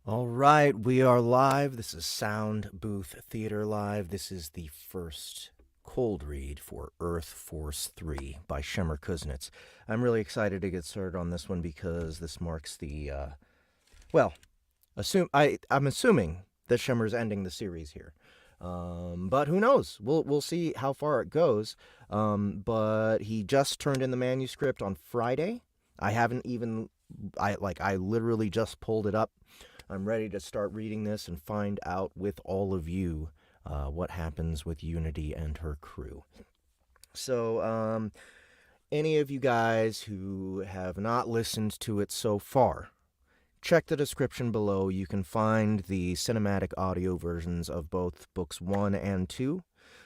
All right, we are live. This is Sound Booth Theater Live. This is the first cold read for Earth Force 3 by Shemer Kuznets. I'm really excited to get started on this one because this marks the, well, I'm assuming that Shemer's ending the series here. But who knows? We'll see how far it goes. But he just turned in the manuscript on Friday. I haven't even I literally just pulled it up. I'm ready to start reading this and find out with all of you what happens with Unity and her crew. So, any of you guys who have not listened to it so far, check the description below. You can find the cinematic audio versions of both books 1 and 2.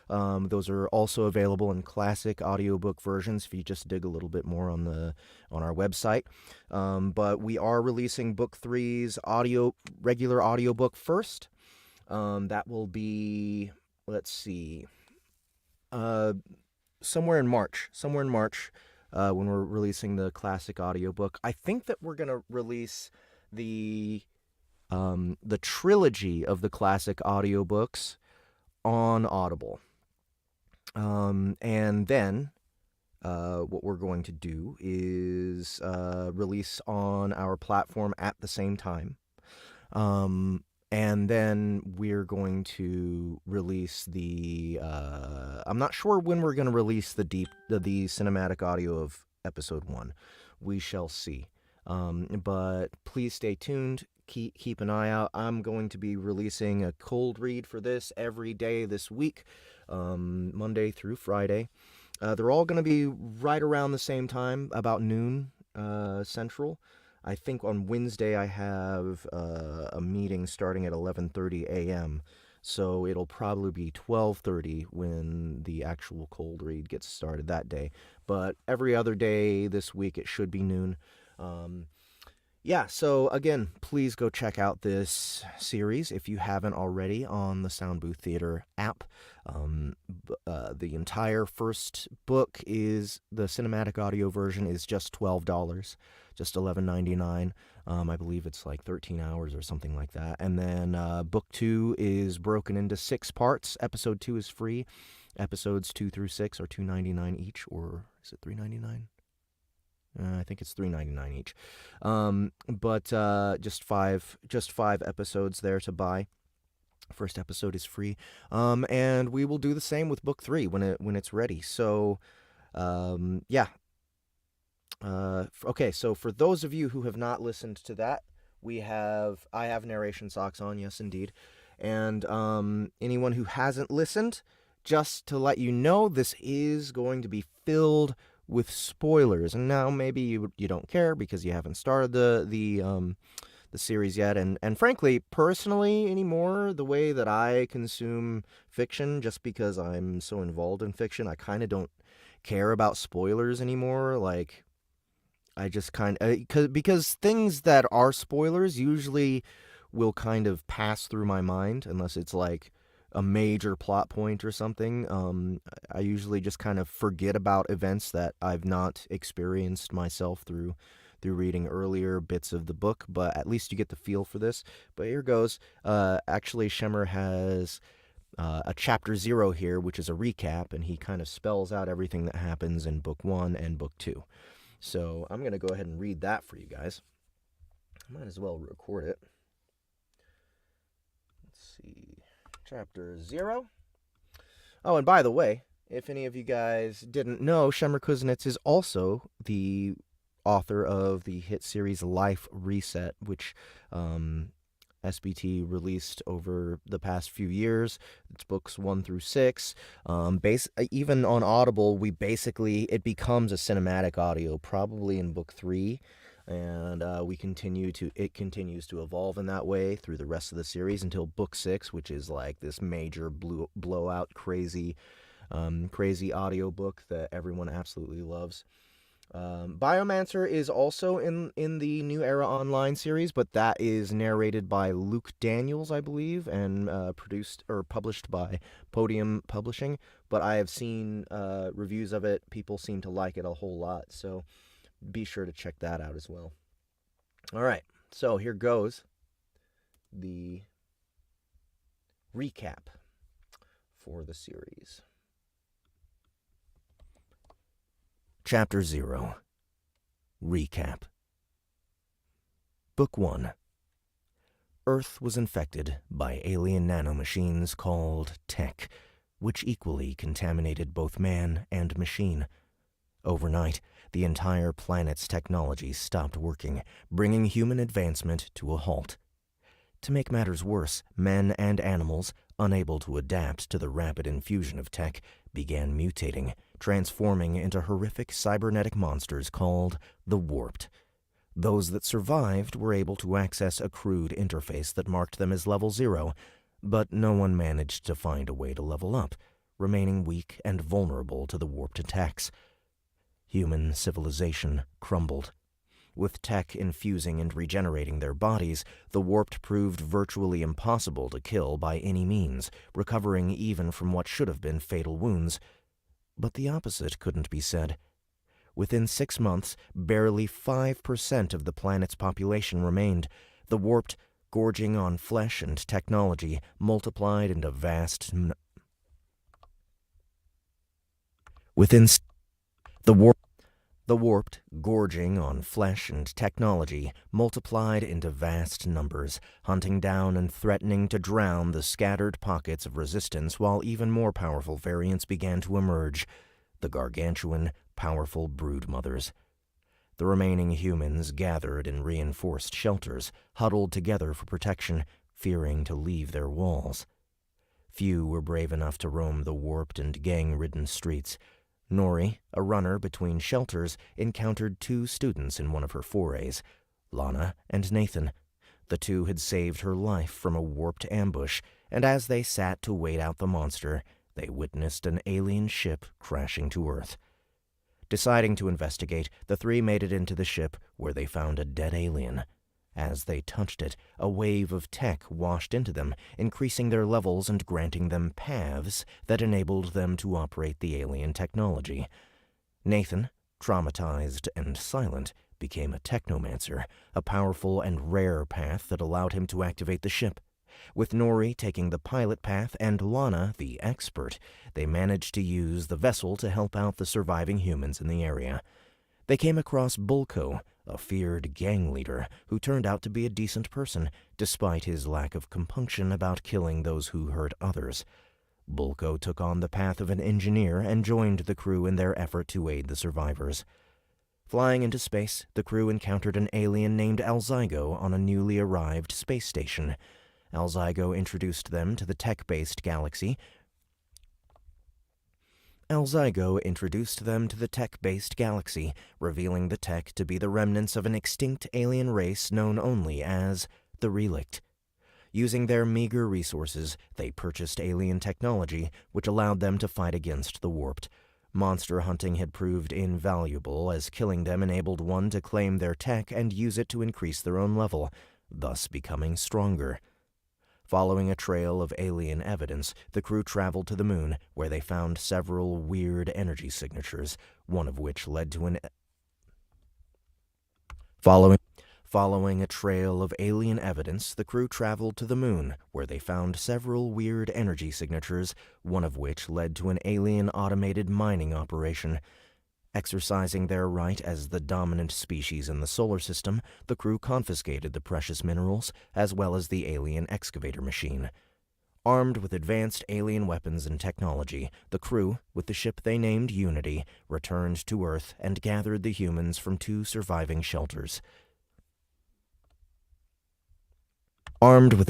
Those are also available in classic audiobook versions if you just dig a little bit more on our website. But we are releasing book 3's regular audiobook first. That will be, let's see, somewhere in March. When we're releasing the classic audiobook. I think that we're gonna release the trilogy of the classic audiobooks on Audible. And then what we're going to do is release on our platform at the same time. And then we're going to release the. I'm not sure when we're going to release the cinematic audio of episode 1. We shall see. But please stay tuned. Keep an eye out. I'm going to be releasing a cold read for this every day this week, Monday through Friday. They're all going to be right around the same time, about noon Central. I think on Wednesday I have a meeting starting at 11:30 a.m. So it'll probably be 12:30 when the actual cold read gets started that day. But every other day this week it should be noon. So again, please go check out this series if you haven't already on the Sound Booth Theater app. The entire first book is the cinematic audio version is just $12, just $11.99. I believe it's like 13 hours or something like that. And then book 2 is broken into 6 parts. Episode 2 is free. Episodes 2 through 6 are $2.99 each, or is it $3.99? I think it's $3.99 each. But just five episodes there to buy. First episode is free. And we will do the same with book 3 when it's ready. So, yeah. Okay, so for those of you who have not listened to that, I have narration socks on, yes indeed. And anyone who hasn't listened, just to let you know, this is going to be filled with spoilers. And now maybe you don't care because you haven't started the series yet. And frankly, personally anymore, the way that I consume fiction, just because I'm so involved in fiction, I kind of don't care about spoilers anymore. Like, I just kind of because things that are spoilers usually will kind of pass through my mind unless it's like a major plot point or something. I usually just kind of forget about events that I've not experienced myself through reading earlier bits of the book, but at least you get the feel for this. But here goes. Actually, Shemer has a chapter 0 here, which is a recap, and he kind of spells out everything that happens in book 1 and book 2. So I'm going to go ahead and read that for you guys. Might as well record it. Let's see. Chapter 0. Oh, and by the way, if any of you guys didn't know, Shemer Kuznets is also the author of the hit series Life Reset, which SBT released over the past few years. It's books 1 through 6. Even on Audible, it becomes a cinematic audio, probably in book 3. And it continues to evolve in that way through the rest of the series until book 6, which is like this major blowout, crazy audiobook that everyone absolutely loves. Biomancer is also in the New Era Online series, but that is narrated by Luke Daniels, I believe, and produced or published by Podium Publishing. But I have seen reviews of it. People seem to like it a whole lot, so be sure to check that out as well. All right, so here goes. the recap for the series. Chapter 0. Recap. Book 1. Earth was infected by alien nanomachines called Tech, which equally contaminated both man and machine. Overnight, the entire planet's technology stopped working, bringing human advancement to a halt. To make matters worse, men and animals, unable to adapt to the rapid infusion of tech, began mutating, transforming into horrific cybernetic monsters called the Warped. Those that survived were able to access a crude interface that marked them as level 0, but no one managed to find a way to level up, remaining weak and vulnerable to the Warped attacks. Human civilization crumbled. With tech infusing and regenerating their bodies, the Warped proved virtually impossible to kill by any means, recovering even from what should have been fatal wounds. But the opposite couldn't be said. Within 6 months, barely 5% of the planet's population remained. The Warped, gorging on flesh and technology, multiplied into vast... The Warped, gorging on flesh and technology, multiplied into vast numbers, hunting down and threatening to drown the scattered pockets of resistance while even more powerful variants began to emerge, the gargantuan, powerful broodmothers. The remaining humans gathered in reinforced shelters, huddled together for protection, fearing to leave their walls. Few were brave enough to roam the warped and gang-ridden streets. Nori, a runner between shelters, encountered 2 students in one of her forays, Lana and Nathan. The 2 had saved her life from a warped ambush, and as they sat to wait out the monster, they witnessed an alien ship crashing to Earth. Deciding to investigate, the 3 made it into the ship, where they found a dead alien. As they touched it, a wave of tech washed into them, increasing their levels and granting them paths that enabled them to operate the alien technology. Nathan, traumatized and silent, became a technomancer, a powerful and rare path that allowed him to activate the ship. With Nori taking the pilot path and Lana the expert, they managed to use the vessel to help out the surviving humans in the area. They came across Bulko, a feared gang leader who turned out to be a decent person, despite his lack of compunction about killing those who hurt others. Bulko took on the path of an engineer and joined the crew in their effort to aid the survivors. Flying into space, the crew encountered an alien named Alzygo on a newly arrived space station. Alzygo introduced them to the tech-based galaxy, revealing the tech to be the remnants of an extinct alien race known only as the Relict. Using their meager resources, they purchased alien technology, which allowed them to fight against the Warped. Monster hunting had proved invaluable, as killing them enabled one to claim their tech and use it to increase their own level, thus becoming stronger. Following a trail of alien evidence, the crew traveled to the moon, where they found several weird energy signatures, one of which led to an... Following a trail of alien evidence, the crew traveled to the moon, where they found several weird energy signatures, one of which led to an alien automated mining operation. Exercising their right as the dominant species in the solar system, the crew confiscated the precious minerals, as well as the alien excavator machine. Armed with advanced alien weapons and technology, the crew, with the ship they named Unity, returned to Earth and gathered the humans from 2 surviving shelters. Armed with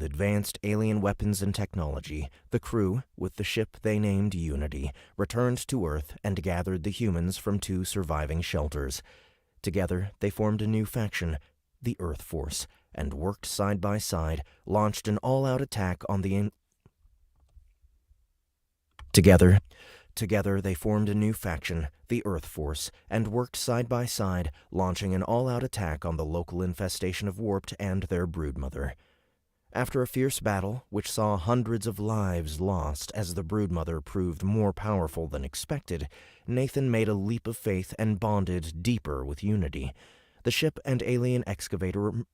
advanced alien weapons and technology, the crew, with the ship they named Unity, returned to Earth and gathered the humans from 2 surviving shelters. Together, they formed a new faction, the Earth Force, and worked side by side, launched an all-out attack on the... Together, they formed a new faction, the Earth Force, and worked side by side, launching an all-out attack on the local infestation of Warped and their broodmother. After a fierce battle, which saw hundreds of lives lost as the broodmother proved more powerful than expected, Nathan made a leap of faith and bonded deeper with Unity. The ship and alien excavator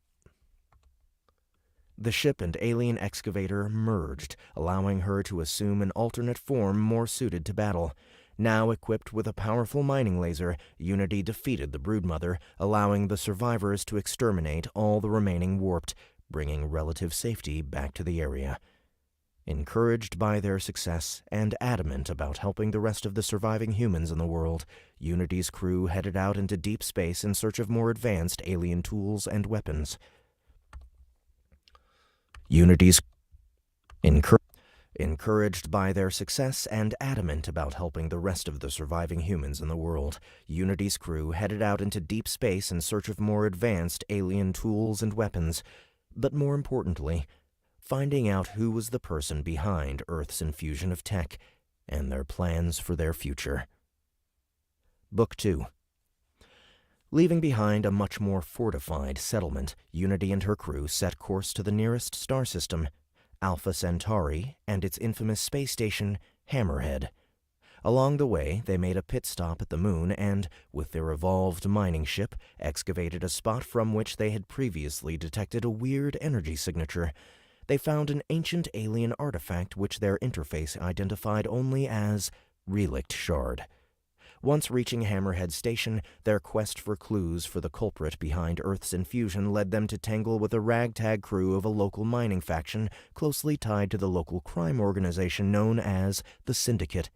The ship and alien excavator merged, allowing her to assume an alternate form more suited to battle. Now equipped with a powerful mining laser, Unity defeated the Broodmother, allowing the survivors to exterminate all the remaining warped, bringing relative safety back to the area. Encouraged by their success and adamant about helping the rest of the surviving humans in the world, Unity's crew headed out into deep space in search of more advanced alien tools and weapons. Encouraged by their success and adamant about helping the rest of the surviving humans in the world, Unity's crew headed out into deep space in search of more advanced alien tools and weapons, but more importantly, finding out who was the person behind Earth's infusion of tech and their plans for their future. Book 2. Leaving behind a much more fortified settlement, Unity and her crew set course to the nearest star system, Alpha Centauri, and its infamous space station, Hammerhead. Along the way, they made a pit stop at the moon and, with their evolved mining ship, excavated a spot from which they had previously detected a weird energy signature. They found an ancient alien artifact which their interface identified only as Relict Shard. Once reaching Hammerhead Station, their quest for clues for the culprit behind Earth's infusion led them to tangle with a ragtag crew of a local mining faction closely tied to the local crime organization known as the Syndicate.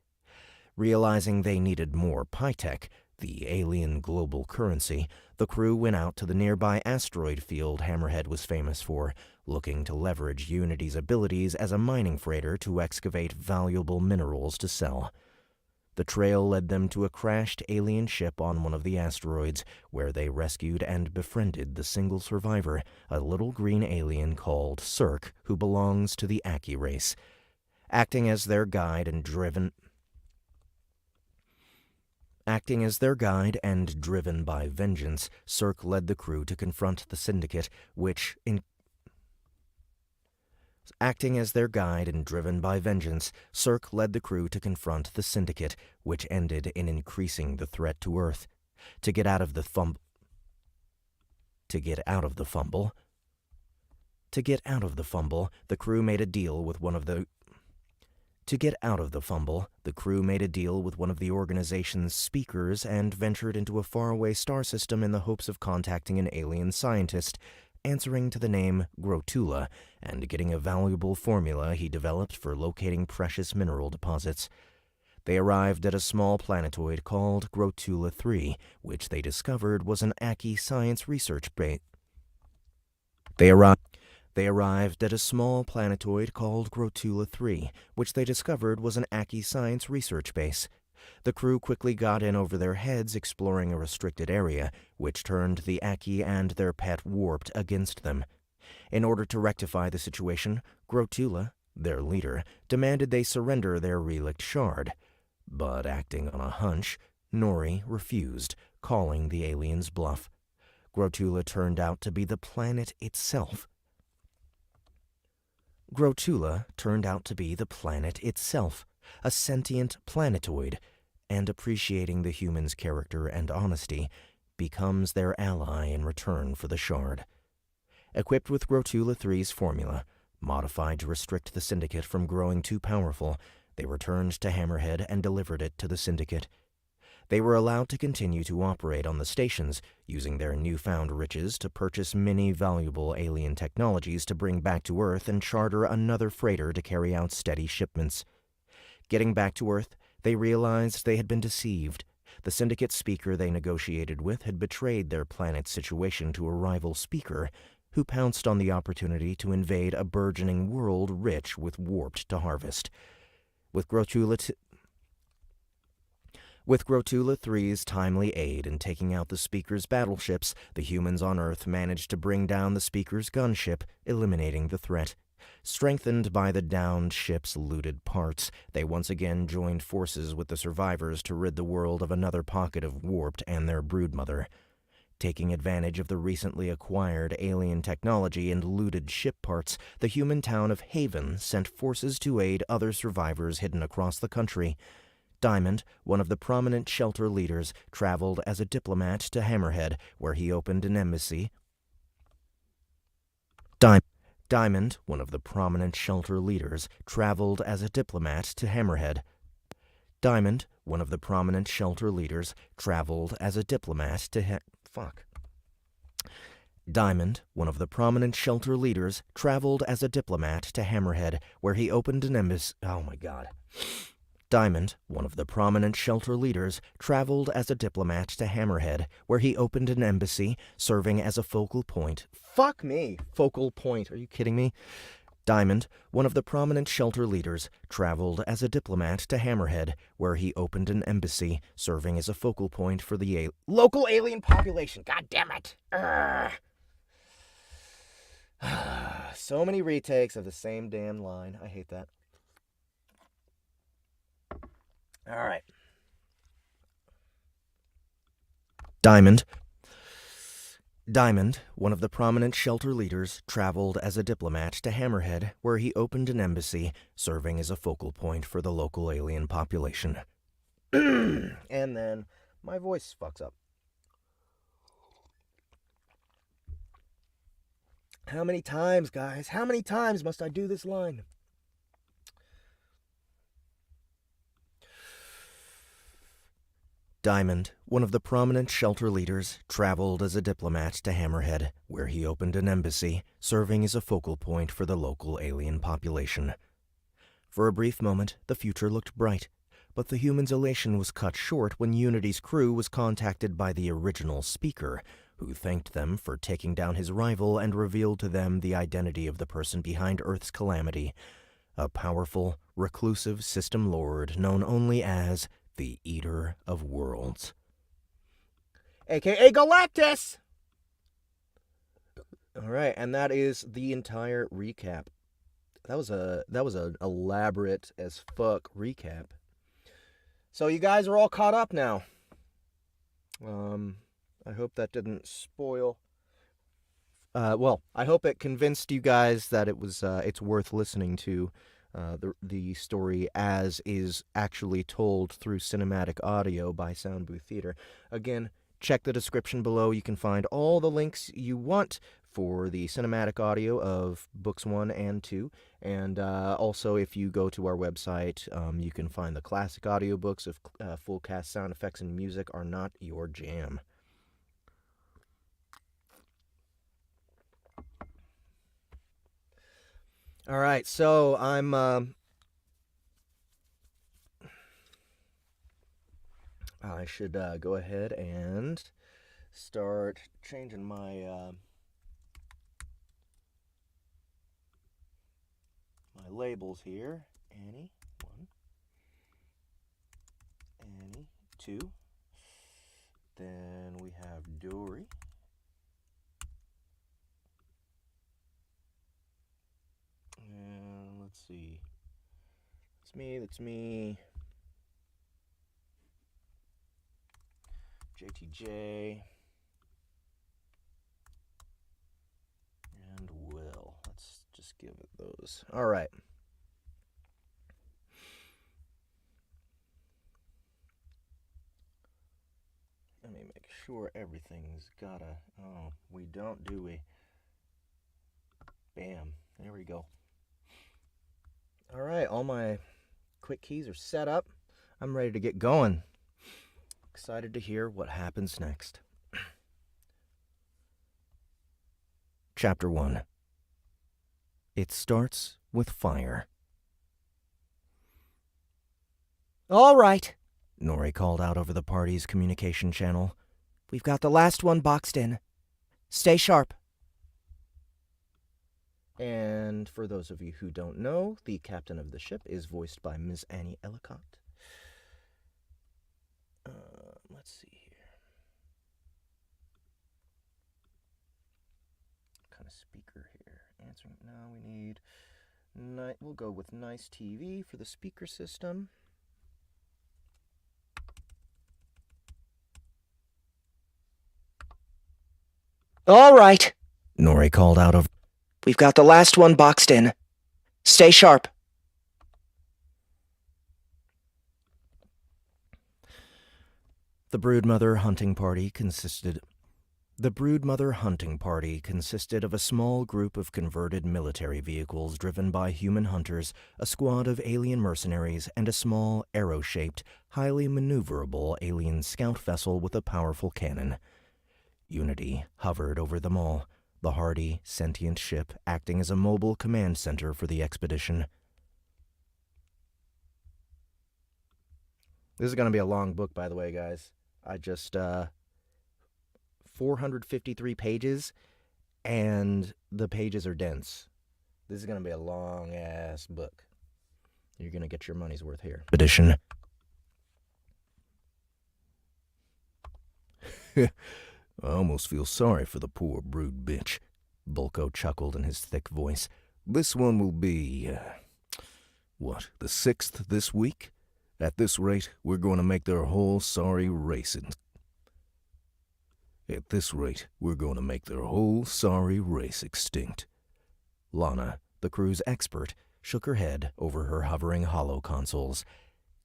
Realizing they needed more Pytech, the alien global currency, the crew went out to the nearby asteroid field Hammerhead was famous for, looking to leverage Unity's abilities as a mining freighter to excavate valuable minerals to sell. The trail led them to a crashed alien ship on one of the asteroids, where they rescued and befriended the single survivor, a little green alien called Cirque, who belongs to the Aki race. Acting as their guide and driven by vengeance, Cirque led the crew to confront the Syndicate, which ended in increasing the threat to Earth. To get out of the fumble, the crew made a deal with one of the organization's speakers and ventured into a faraway star system in the hopes of contacting an alien scientist, answering to the name Grotula, and getting a valuable formula he developed for locating precious mineral deposits. They arrived at a small planetoid called Grotula 3, which they discovered was an Aki science research base. The crew quickly got in over their heads, exploring a restricted area, which turned the Aki and their pet Warped against them. In order to rectify the situation, Grotula, their leader, demanded they surrender their Relict Shard. But acting on a hunch, Nori refused, calling the aliens' bluff. Grotula turned out to be the planet itself. A sentient planetoid, and appreciating the humans' character and honesty, becomes their ally in return for the shard. Equipped with Grotula 3's formula, modified to restrict the Syndicate from growing too powerful, they returned to Hammerhead and delivered it to the Syndicate. They were allowed to continue to operate on the stations, using their newfound riches to purchase many valuable alien technologies to bring back to Earth and charter another freighter to carry out steady shipments. Getting back to Earth, they realized they had been deceived. The Syndicate speaker they negotiated with had betrayed their planet's situation to a rival speaker, who pounced on the opportunity to invade a burgeoning world rich with warped to harvest. With Grotula 3's timely aid in taking out the speaker's battleships, the humans on Earth managed to bring down the speaker's gunship, eliminating the threat. Strengthened by the downed ship's looted parts, they once again joined forces with the survivors to rid the world of another pocket of Warped and their broodmother. Taking advantage of the recently acquired alien technology and looted ship parts, the human town of Haven sent forces to aid other survivors hidden across the country. Diamond, one of the prominent shelter leaders, traveled as a diplomat to Hammerhead, where he opened an embassy. Diamond, one of the prominent shelter leaders, traveled as a diplomat to Hammerhead. Diamond, one of the prominent shelter leaders, traveled as a diplomat to Diamond, one of the prominent shelter leaders, traveled as a diplomat to Hammerhead, where he opened an embassy. Oh my god. Diamond, one of the prominent shelter leaders, traveled as a diplomat to Hammerhead, where he opened an embassy, serving as a focal point. Fuck me! Focal point. Are you kidding me? Diamond, one of the prominent shelter leaders, traveled as a diplomat to Hammerhead, where he opened an embassy, serving as a focal point for the local alien population. God damn it! So many retakes of the same damn line. I hate that. All right. Diamond, one of the prominent shelter leaders, traveled as a diplomat to Hammerhead, where he opened an embassy, serving as a focal point for the local alien population. And then my voice fucks up. How many times, guys? How many times must I do this line? Diamond, one of the prominent shelter leaders, traveled as a diplomat to Hammerhead, where he opened an embassy, serving as a focal point for the local alien population. For a brief moment, the future looked bright, but the humans' elation was cut short when Unity's crew was contacted by the original speaker, who thanked them for taking down his rival and revealed to them the identity of the person behind Earth's calamity, a powerful, reclusive system lord known only as the Eater of Worlds, aka Galactus. All right, and that is the entire recap. That was an elaborate as fuck recap. So you guys are all caught up now. I hope that didn't spoil. Well, I hope it convinced you guys that it's worth listening to. The story as is actually told through cinematic audio by Sound Booth Theater. Again, check the description below. You can find all the links you want for the cinematic audio of books 1 and 2. And also, if you go to our website, you can find the classic audiobooks if full cast sound effects and music are not your jam. All right, so I should go ahead and start changing my my labels here. Annie 1, Annie 2. Then we have Dory. And let's see. That's me. JTJ. And Will. Let's just give it those. All right. Let me make sure everything's got a... Oh, we don't, do we? Bam. There we go. All right, all my quick keys are set up. I'm ready to get going. Excited to hear what happens next. Chapter 1. It starts with fire. All right, Nori called out over the party's communication channel. We've got the last one boxed in. Stay sharp. And for those of you who don't know, the captain of the ship is voiced by Ms. Annie Ellicott. Let's see here. What kind of speaker here? Answering now. We need. We'll go with nice TV for the speaker system. All right, Nori called out of. We've got the last one boxed in. Stay sharp. The Broodmother hunting party consisted... The Broodmother hunting party consisted of a small group of converted military vehicles driven by human hunters, a squad of alien mercenaries, and a small, arrow-shaped, highly maneuverable alien scout vessel with a powerful cannon. Unity hovered over them all, the hardy, sentient ship acting as a mobile command center for the expedition. This is going to be a long book, by the way, guys. I just, 453 pages, and the pages are dense. This is going to be a long-ass book. You're going to get your money's worth here. Edition. I almost feel sorry for the poor brood bitch. Bulko chuckled in his thick voice. This one will be, the 6th this week? At this rate, we're going to make their whole sorry race extinct. Lana, the crew's expert, shook her head over her hovering holo consoles.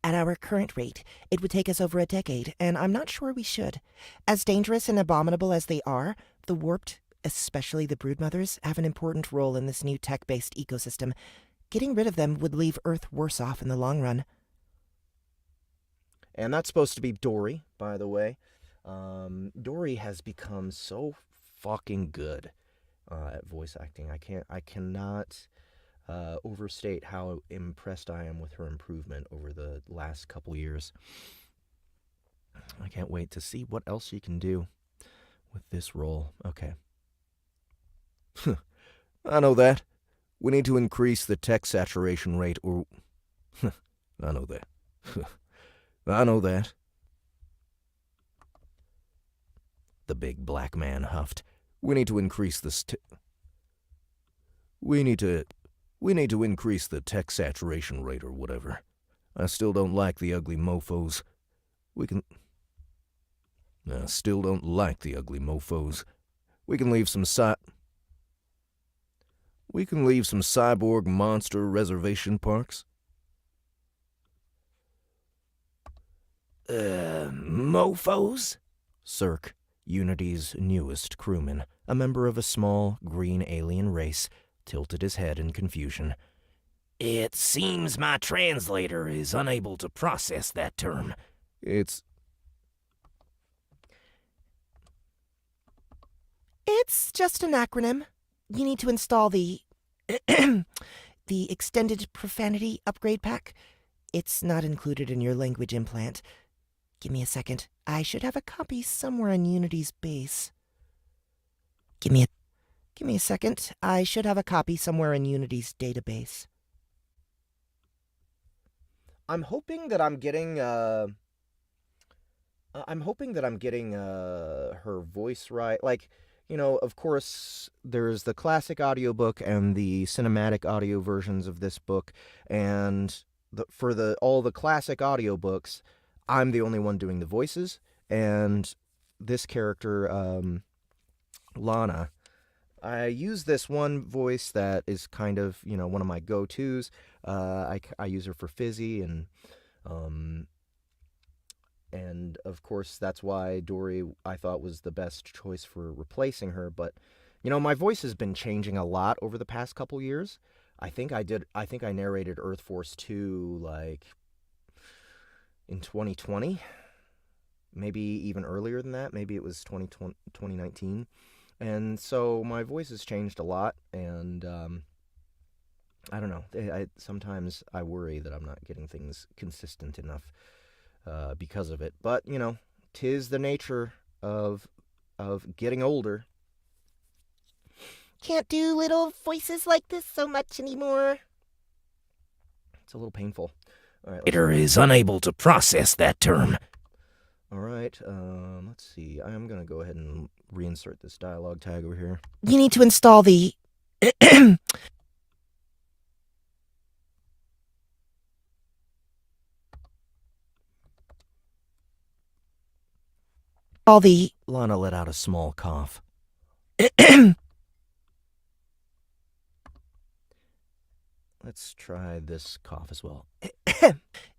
At our current rate, it would take us over a decade, and I'm not sure we should. As dangerous and abominable as they are, the warped, especially the broodmothers, have an important role in this new tech-based ecosystem. Getting rid of them would leave Earth worse off in the long run. And that's supposed to be Dory, by the way. Dory has become so fucking good at voice acting. I cannot overstate how impressed I am with her improvement over the last couple years. I can't wait to see what else she can do with this role. Okay. I know that. We need to increase the tech saturation rate or... I know that. I know that. The big black man huffed. We need to increase We need to increase the tech saturation rate or whatever. I still don't like the ugly mofos. I still don't like the ugly mofos. We can leave some cyborg monster reservation parks. Mofos? Cirque, Unity's newest crewman, a member of a small, green alien race, tilted his head in confusion. It seems my translator is unable to process that term. It's just an acronym. You need to install the the extended profanity upgrade pack. It's not included in your language implant. Give me a second. I should have a copy somewhere on Unity's base. Give me a second. I should have a copy somewhere in Unity's database. I'm hoping that I'm getting her voice right. Like, you know, of course, there's the classic audiobook and the cinematic audio versions of this book, and for all the classic audiobooks, I'm the only one doing the voices, and this character, Lana, I use this one voice that is kind of, you know, one of my go-tos. I use her for Fizzy, and of course that's why Dory I thought was the best choice for replacing her. But, you know, my voice has been changing a lot over the past couple years. I think I narrated Earth Force 2 like in 2020, maybe even earlier than that. Maybe it was 2019. And so my voice has changed a lot, and I don't know. Sometimes I worry that I'm not getting things consistent enough because of it. But, you know, 'tis the nature of getting older. Can't do little voices like this so much anymore. It's a little painful. All right. It is unable to process that term. All right. Let's see. I'm going to go ahead and reinsert this dialogue tag over here. You need to install the Lana let out a small cough. Let's try this cough as well.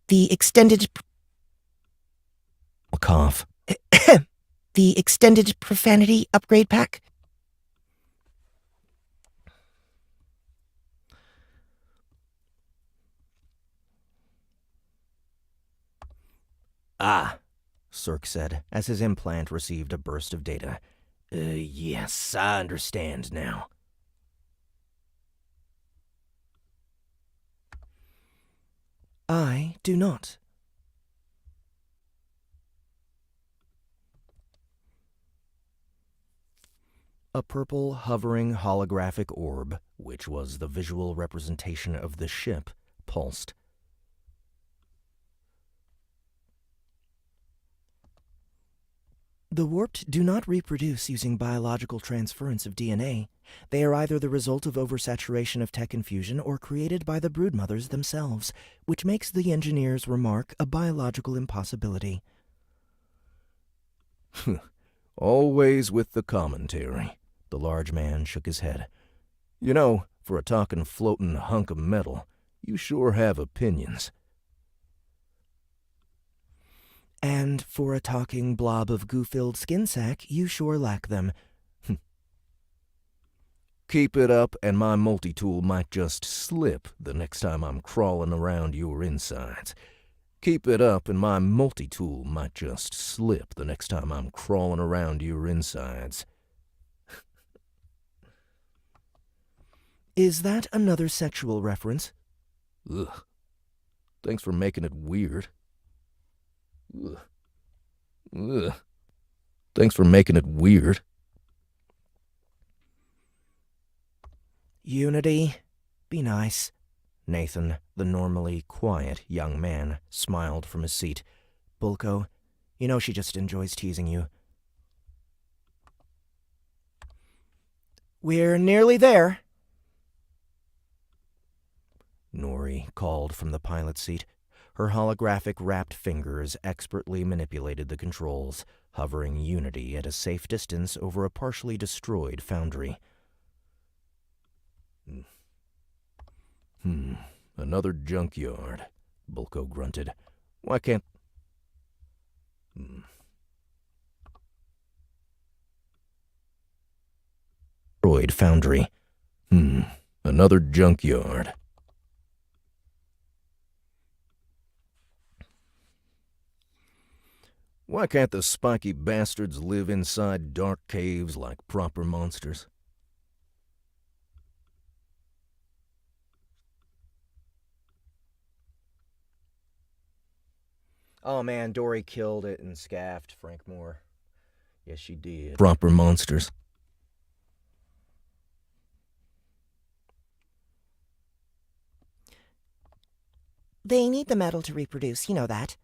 the extended Cough. The extended profanity upgrade pack? Ah, Cirque said, as his implant received a burst of data. Yes, I understand now. I do not. A purple, hovering holographic orb, which was the visual representation of the ship, pulsed. The warped do not reproduce using biological transference of DNA. They are either the result of oversaturation of tech infusion or created by the broodmothers themselves, which makes the engineer's remark a biological impossibility. Always with the commentary. The large man shook his head. You know, for a talking floating hunk of metal, you sure have opinions. And for a talking blob of goo-filled skin sack, you sure lack them. Keep it up, and my multi-tool might just slip the next time I'm crawling around your insides. Keep it up, and my multi-tool might just slip the next time I'm crawling around your insides. Is that another sexual reference? Ugh. Thanks for making it weird. Ugh. Ugh. Thanks for making it weird. Unity, be nice. Nathan, the normally quiet young man, smiled from his seat. Bulko, you know she just enjoys teasing you. We're nearly there. Nori called from the pilot's seat. Her holographic-wrapped fingers expertly manipulated the controls, hovering Unity at a safe distance over a partially destroyed foundry. Another junkyard, Bulko grunted. Why can't... Destroyed foundry. Another junkyard. Why can't the spiky bastards live inside dark caves like proper monsters? Oh man, Dory killed it and scaffed Frank Moore. Yes, she did. Proper monsters. They need the metal to reproduce, you know that.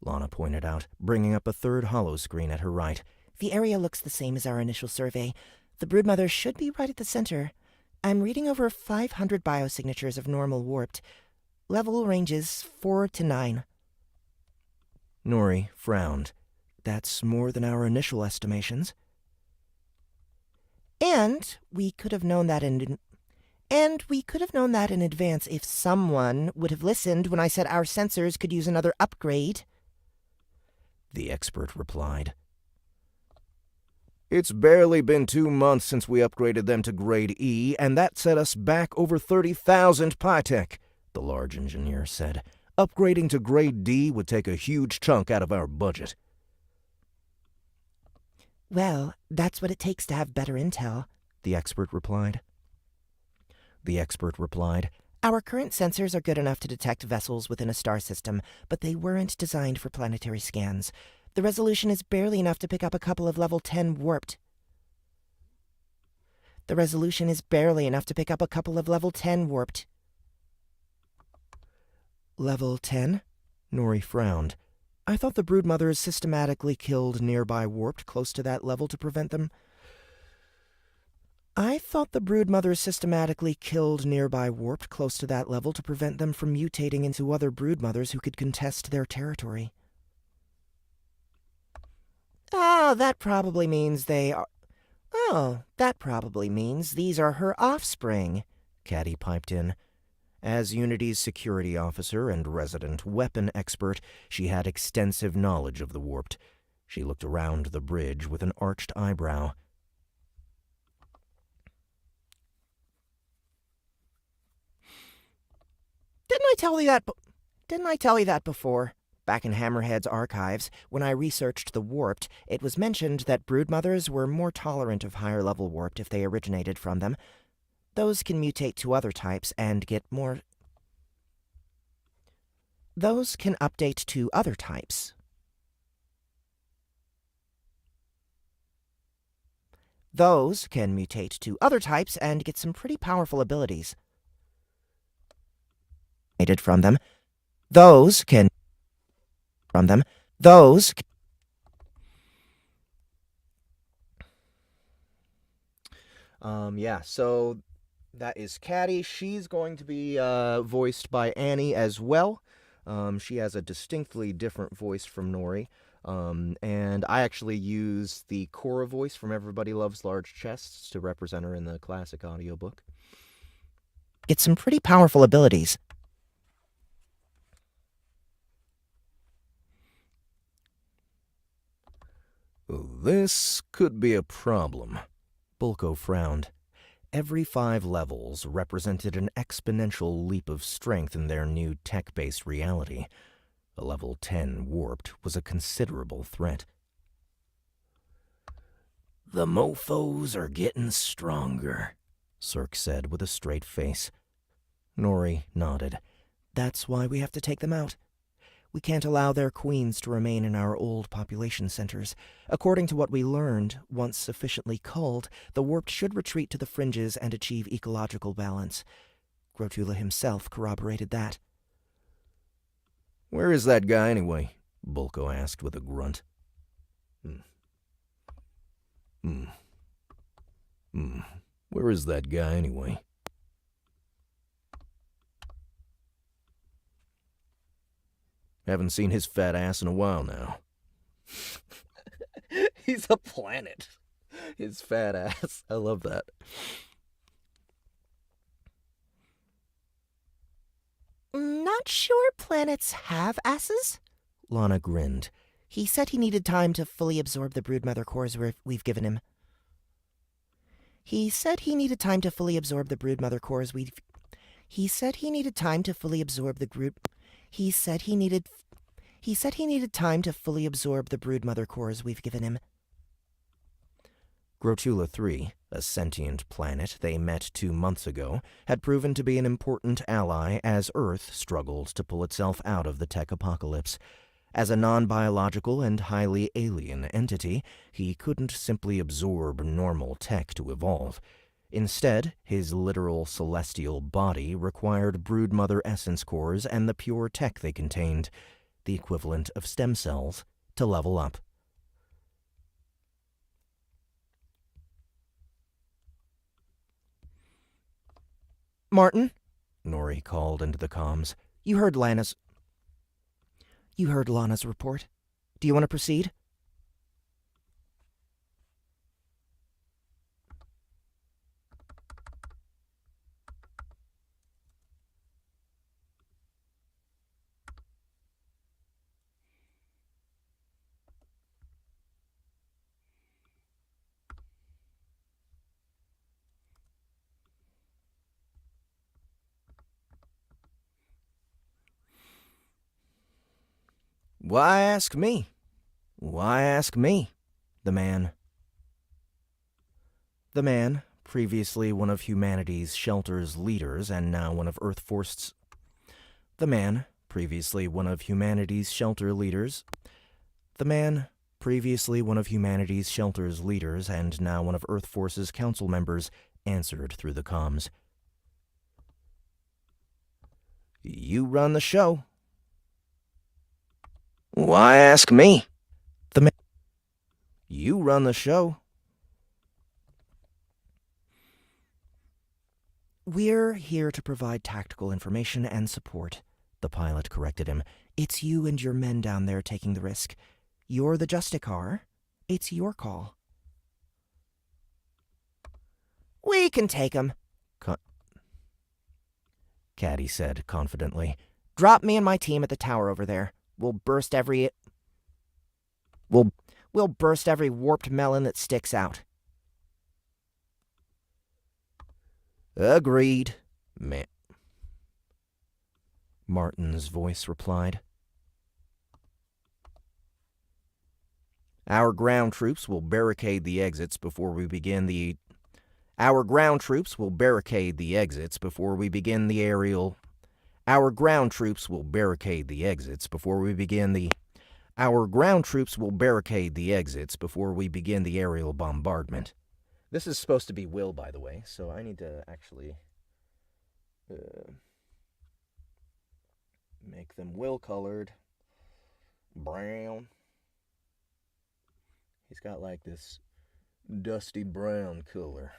Lana pointed out, bringing up a third hollow screen at her right. The area looks the same as our initial survey. The broodmother should be right at the center. I'm reading over 500 biosignatures of normal warped. Level ranges 4 to 9. Nori frowned. That's more than our initial estimations. And we could have known that in advance if someone would have listened when I said our sensors could use another upgrade. The expert replied. It's barely been 2 months since we upgraded them to Grade E, and that set us back over 30,000 Pytech, the large engineer said. Upgrading to Grade D would take a huge chunk out of our budget. Well, that's what it takes to have better intel, the expert replied. Our current sensors are good enough to detect vessels within a star system, but they weren't designed for planetary scans. The resolution is barely enough to pick up a couple of level 10 warped. Level 10? Nori frowned. I thought the broodmothers systematically killed nearby warped close to that level to prevent them... from mutating into other broodmothers who could contest their territory. That probably means these are her offspring, Caddy piped in. As Unity's security officer and resident weapon expert, she had extensive knowledge of the warped. She looked around the bridge with an arched eyebrow. Didn't I tell you that before? Back in Hammerhead's archives, when I researched the warped, it was mentioned that broodmothers were more tolerant of higher-level warped if they originated from them. Those can mutate to other types and get more... Those can update to other types. Those can mutate to other types and get some pretty powerful abilities. From them. Those can... From them. Those... Yeah, so that is Caddy. She's going to be voiced by Annie as well. She has a distinctly different voice from Nori. And I actually use the Cora voice from Everybody Loves Large Chests to represent her in the Classic Audiobook. Get some pretty powerful abilities. This could be a problem. Bulko frowned. Every 5 levels represented an exponential leap of strength in their new tech-based reality. A level 10 warped was a considerable threat. The mofos are getting stronger, Cirque said with a straight face. Nori nodded. That's why we have to take them out. We can't allow their queens to remain in our old population centers. According to what we learned, once sufficiently culled, the warped should retreat to the fringes and achieve ecological balance. Grotula himself corroborated that. Where is that guy anyway? Bulko asked with a grunt. Where is that guy anyway? Haven't seen his fat ass in a while now. He's a planet. His fat ass. I love that. Not sure planets have asses? Lana grinned. He said he needed time to fully absorb the broodmother cores we've given him. He said he needed time to fully absorb the broodmother cores we've... He said he needed time to fully absorb the group... He said he needed time to fully absorb the broodmother cores we've given him. Grotula 3, a sentient planet they met 2 months ago, had proven to be an important ally as Earth struggled to pull itself out of the tech apocalypse. As a non-biological and highly alien entity, he couldn't simply absorb normal tech to evolve. Instead, his literal celestial body required broodmother essence cores and the pure tech they contained, the equivalent of stem cells, to level up. Martin? Nori called into the comms. You heard Lana's report. Do you want to proceed? Why ask me? Why ask me? The man, previously one of humanity's shelter's leaders and now one of Earthforce's... The man, previously one of humanity's shelter leaders... The man, previously one of humanity's shelter's leaders and now one of Earthforce's council members, answered through the comms. You run the show. Why ask me? The man. You run the show. We're here to provide tactical information and support, the pilot corrected him. It's you and your men down there taking the risk. You're the Justicar. It's your call. We can take him, Caddy said confidently. Drop me and my team at the tower over there. We'll We'll burst every warped melon that sticks out. Agreed, Martin's voice replied. Our ground troops will barricade the exits before we begin the... Our ground troops will barricade the exits before we begin the aerial... Our ground troops will barricade the exits before we begin the... Our ground troops will barricade the exits before we begin the aerial bombardment. This is supposed to be will, by the way, so I need to actually make them will-colored. Brown. He's got like this dusty brown color.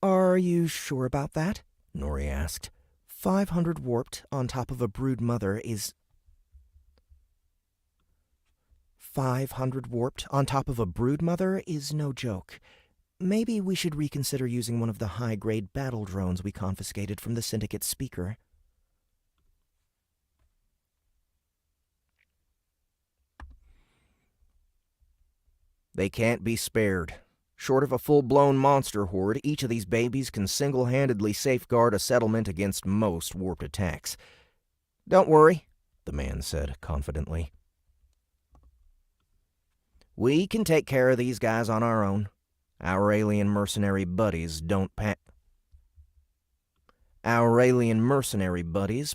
Are you sure about that? Nori asked. 500 warped on top of a brood mother is... 500 warped on top of a brood mother is no joke. Maybe we should reconsider using one of the high-grade battle drones we confiscated from the Syndicate speaker. They can't be spared. Short of a full-blown monster horde, each of these babies can single-handedly safeguard a settlement against most warped attacks. Don't worry, the man said confidently. We can take care of these guys on our own. Our alien mercenary buddies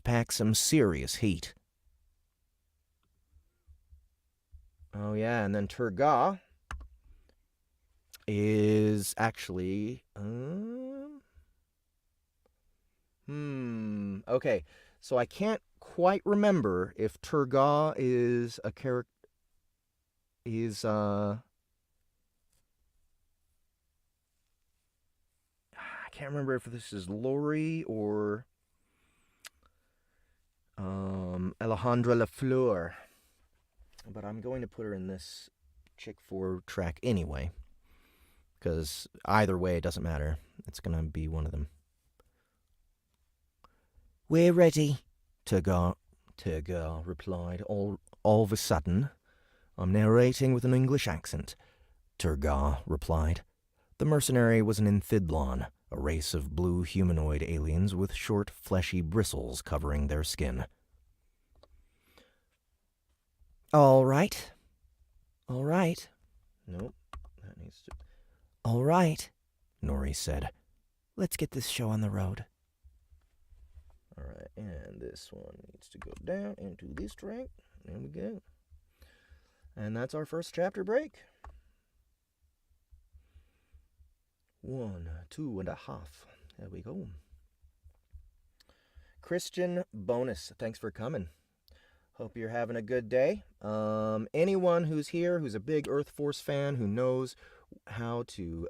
pack some serious heat. Oh yeah, and then Turga is actually... Okay, so I can't quite remember if Turga is a character... I can't remember if this is Lori or Alejandra Lafleur. But I'm going to put her in this Chick 4 track anyway. Because either way, it doesn't matter. It's going to be one of them. We're ready, Turga replied. All of a sudden, I'm narrating with an English accent. Turga replied. The mercenary was an Amphidlon, a race of blue humanoid aliens with short, fleshy bristles covering their skin. All right. Nope, that needs to... All right, Nori said. Let's get this show on the road. All right, and this one needs to go down into this track. There we go. And that's our first chapter break. 1, 2.5. There we go. Christian Bonus, thanks for coming. Hope you're having a good day. Anyone who's here who's a big Earth Force fan who knows how to,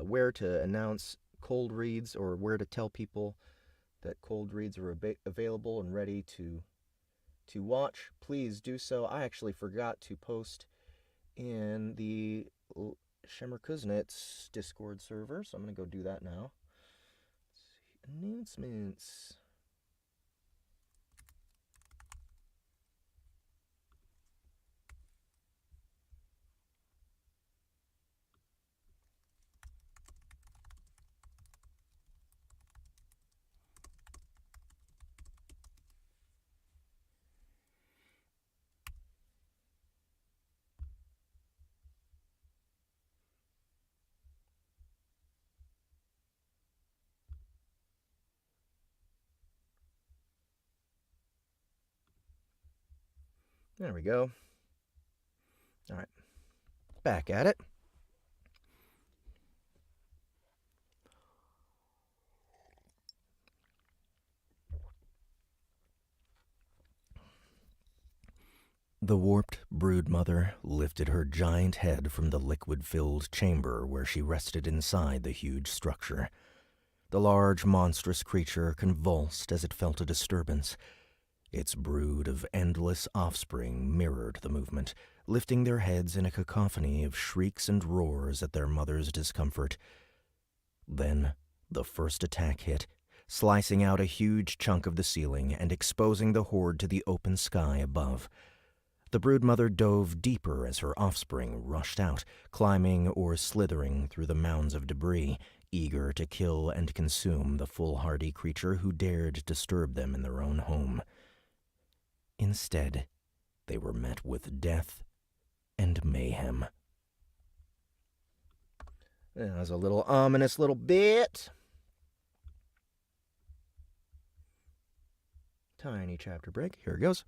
where to announce cold reads or where to tell people that cold reads are available and ready to watch, please do so. I actually forgot to post in the Shemer Kuznets Discord server, so I'm going to go do that now. Let's see. Announcements. There we go. All right. Back at it. The warped brood mother lifted her giant head from the liquid-filled chamber where she rested inside the huge structure. The large, monstrous creature convulsed as it felt a disturbance. Its brood of endless offspring mirrored the movement, lifting their heads in a cacophony of shrieks and roars at their mother's discomfort. Then the first attack hit, slicing out a huge chunk of the ceiling and exposing the horde to the open sky above. The broodmother dove deeper as her offspring rushed out, climbing or slithering through the mounds of debris, eager to kill and consume the foolhardy creature who dared disturb them in their own home. Instead, they were met with death and mayhem. There's a little ominous little bit. Tiny chapter break. Here it goes.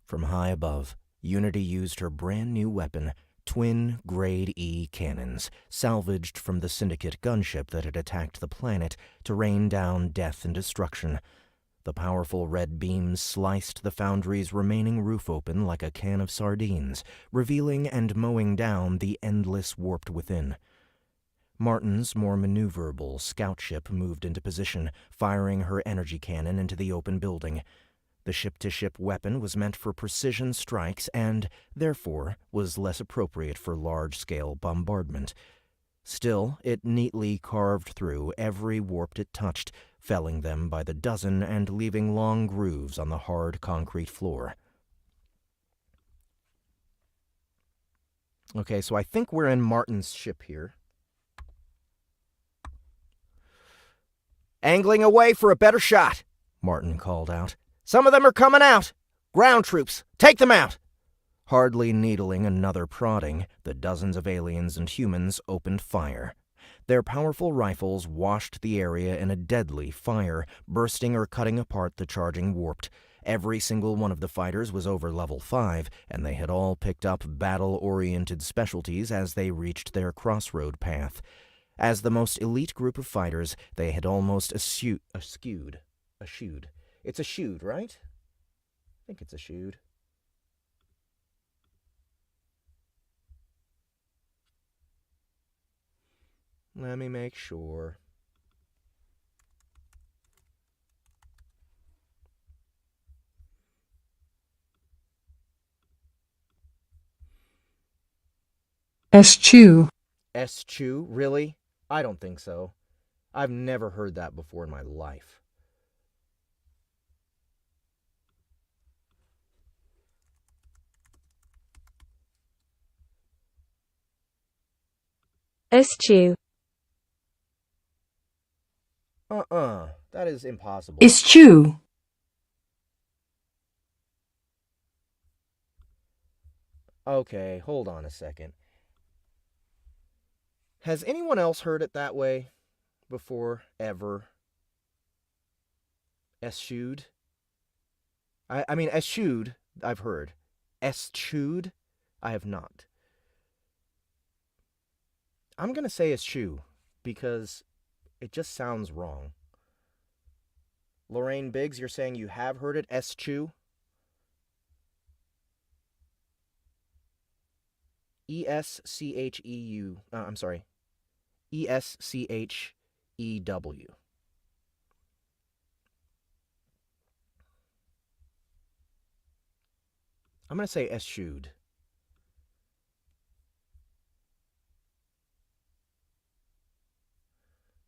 From high above, Unity used her brand new weapon, twin Grade E cannons, salvaged from the Syndicate gunship that had attacked the planet, to rain down death and destruction. The powerful red beams sliced the foundry's remaining roof open like a can of sardines, revealing and mowing down the endless warped within. Martin's more maneuverable scout ship moved into position, firing her energy cannon into the open building. The ship-to-ship weapon was meant for precision strikes and, therefore, was less appropriate for large-scale bombardment. Still, it neatly carved through every warp it touched, felling them by the dozen and leaving long grooves on the hard concrete floor. Okay, so I think we're in Martin's ship here. "Angling away for a better shot," Martin called out. "Some of them are coming out! Ground troops, take them out!" Hardly needling another prodding, the dozens of aliens and humans opened fire. Their powerful rifles washed the area in a deadly fire, bursting or cutting apart the charging warped. Every single one of the fighters was over level 5, and they had all picked up battle-oriented specialties as they reached their crossroad path. As the most elite group of fighters, they had almost eschewed. It's eschewed, right? I think it's eschewed. Let me make sure. Eschew. Eschew? Really? I don't think so. I've never heard that before in my life. Eschew. That is impossible. Eschew. Okay, hold on a second. Has anyone else heard it that way before, ever? Eschewed? I mean, eschewed, I've heard. Eschewed, I have not. I'm going to say eschew, because it just sounds wrong. Lorraine Biggs, you're saying you have heard it, eschew? E-S-C-H-E-U. I'm sorry. E-S-C-H-E-W. I'm going to say eschewed.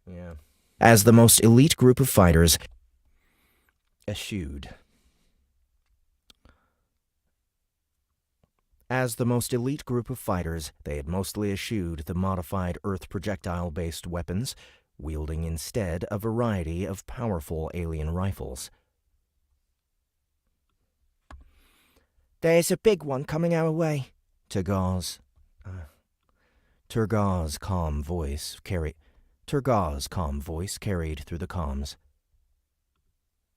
Yeah. As the most elite group of fighters, eschewed. As the most elite group of fighters, they had mostly eschewed the modified Earth projectile-based weapons, wielding instead a variety of powerful alien rifles. There's a big one coming our way. Turgau's calm voice carried through the comms.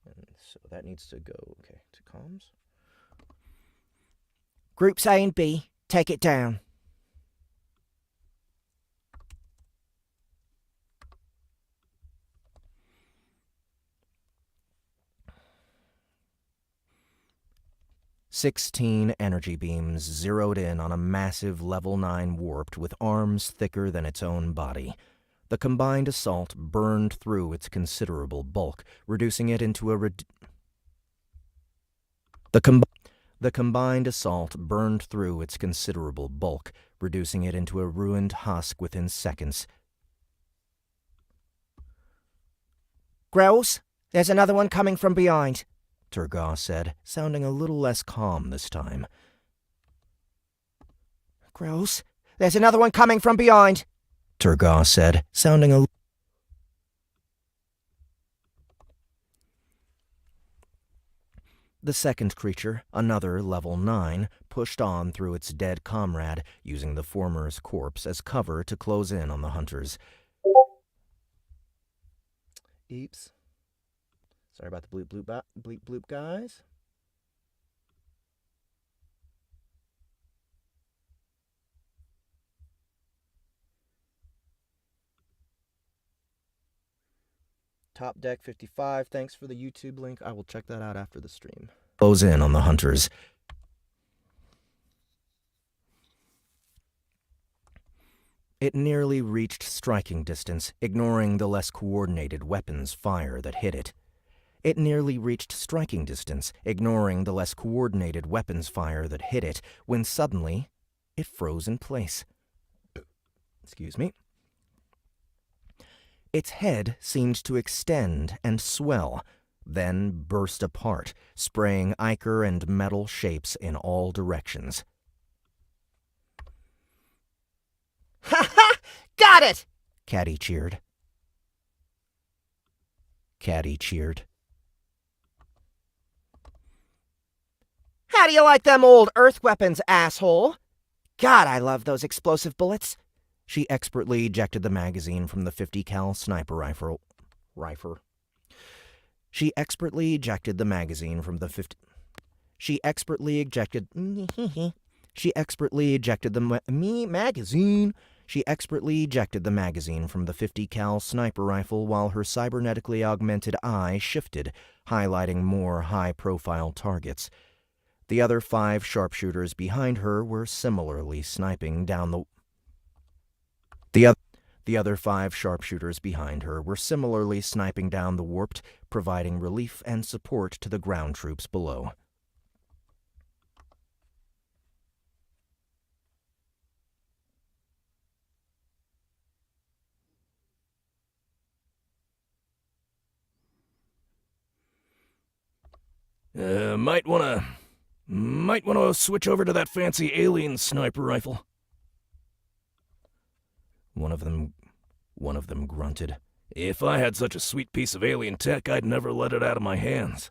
And so that needs to go, okay, to comms. Groups A and B, take it down. "16 energy beams zeroed in on a massive level 9 warped with arms thicker than its own body. The combined assault burned through its considerable bulk, reducing it into a The combined assault burned through its considerable bulk, reducing it into a ruined husk within seconds. Gross, there's another one coming from behind, Turgaw said, sounding a little less calm this time. Gross, there's another one coming from behind, Turgaw said, sounding a... The second creature, another level 9, pushed on through its dead comrade, using the former's corpse as cover to close in on the hunters. Eeps. Sorry about the bleep bloop, guys. Top Deck 55, thanks for the YouTube link. I will check that out after the stream. Close in on the hunters. It nearly reached striking distance, ignoring the less coordinated weapons fire that hit it. It nearly reached striking distance, ignoring the less coordinated weapons fire that hit it, when suddenly it froze in place. Excuse me. Its head seemed to extend and swell, then burst apart, spraying ichor and metal shapes in all directions. Ha ha! Got it! Caddy cheered. Caddy cheered. How do you like them old earth weapons, asshole? God, I love those explosive bullets. She expertly ejected the magazine from the 50 cal sniper rifle. She expertly ejected the magazine from the 50. She expertly ejected the magazine. She expertly ejected the magazine from the 50 cal sniper rifle while her cybernetically augmented eye shifted, highlighting more high-profile targets. The other 5 sharpshooters behind her were similarly sniping down the... The other 5 sharpshooters behind her were similarly sniping down the warped, providing relief and support to the ground troops below. Might wanna switch over to that fancy alien sniper rifle. One of them grunted. If I had such a sweet piece of alien tech, I'd never let it out of my hands.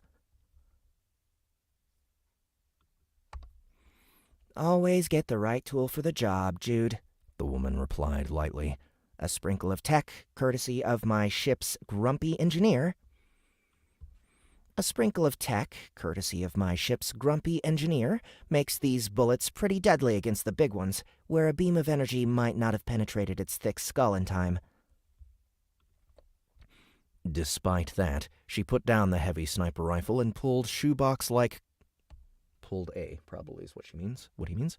Always get the right tool for the job, Jude, the woman replied lightly. A sprinkle of tech, courtesy of my ship's grumpy engineer. A sprinkle of tech, courtesy of my ship's grumpy engineer, makes these bullets pretty deadly against the big ones, where a beam of energy might not have penetrated its thick skull in time. Despite that, she put down the heavy sniper rifle and pulled shoebox-like... Pulled A, probably is what he means.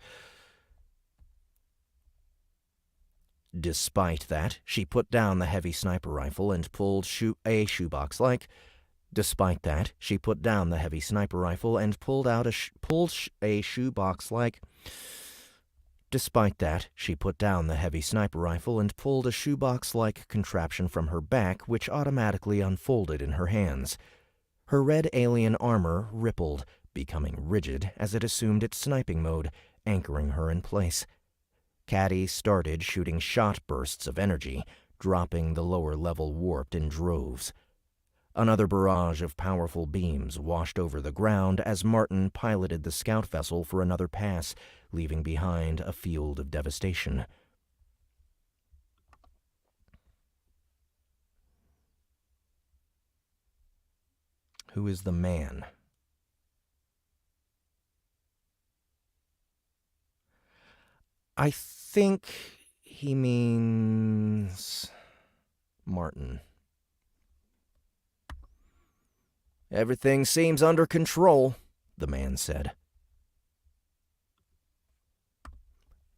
Despite that, she put down the heavy sniper rifle and pulled a shoebox-like... Despite that, she put down the heavy sniper rifle and pulled a shoebox-like... Despite that, she put down the heavy sniper rifle and pulled a shoebox-like contraption from her back, which automatically unfolded in her hands. Her red alien armor rippled, becoming rigid as it assumed its sniping mode, anchoring her in place. Caddy started shooting shot bursts of energy, dropping the lower level warped in droves. Another barrage of powerful beams washed over the ground as Martin piloted the scout vessel for another pass, leaving behind a field of devastation. Who is the man? I think he means Martin. Everything seems under control, the man said.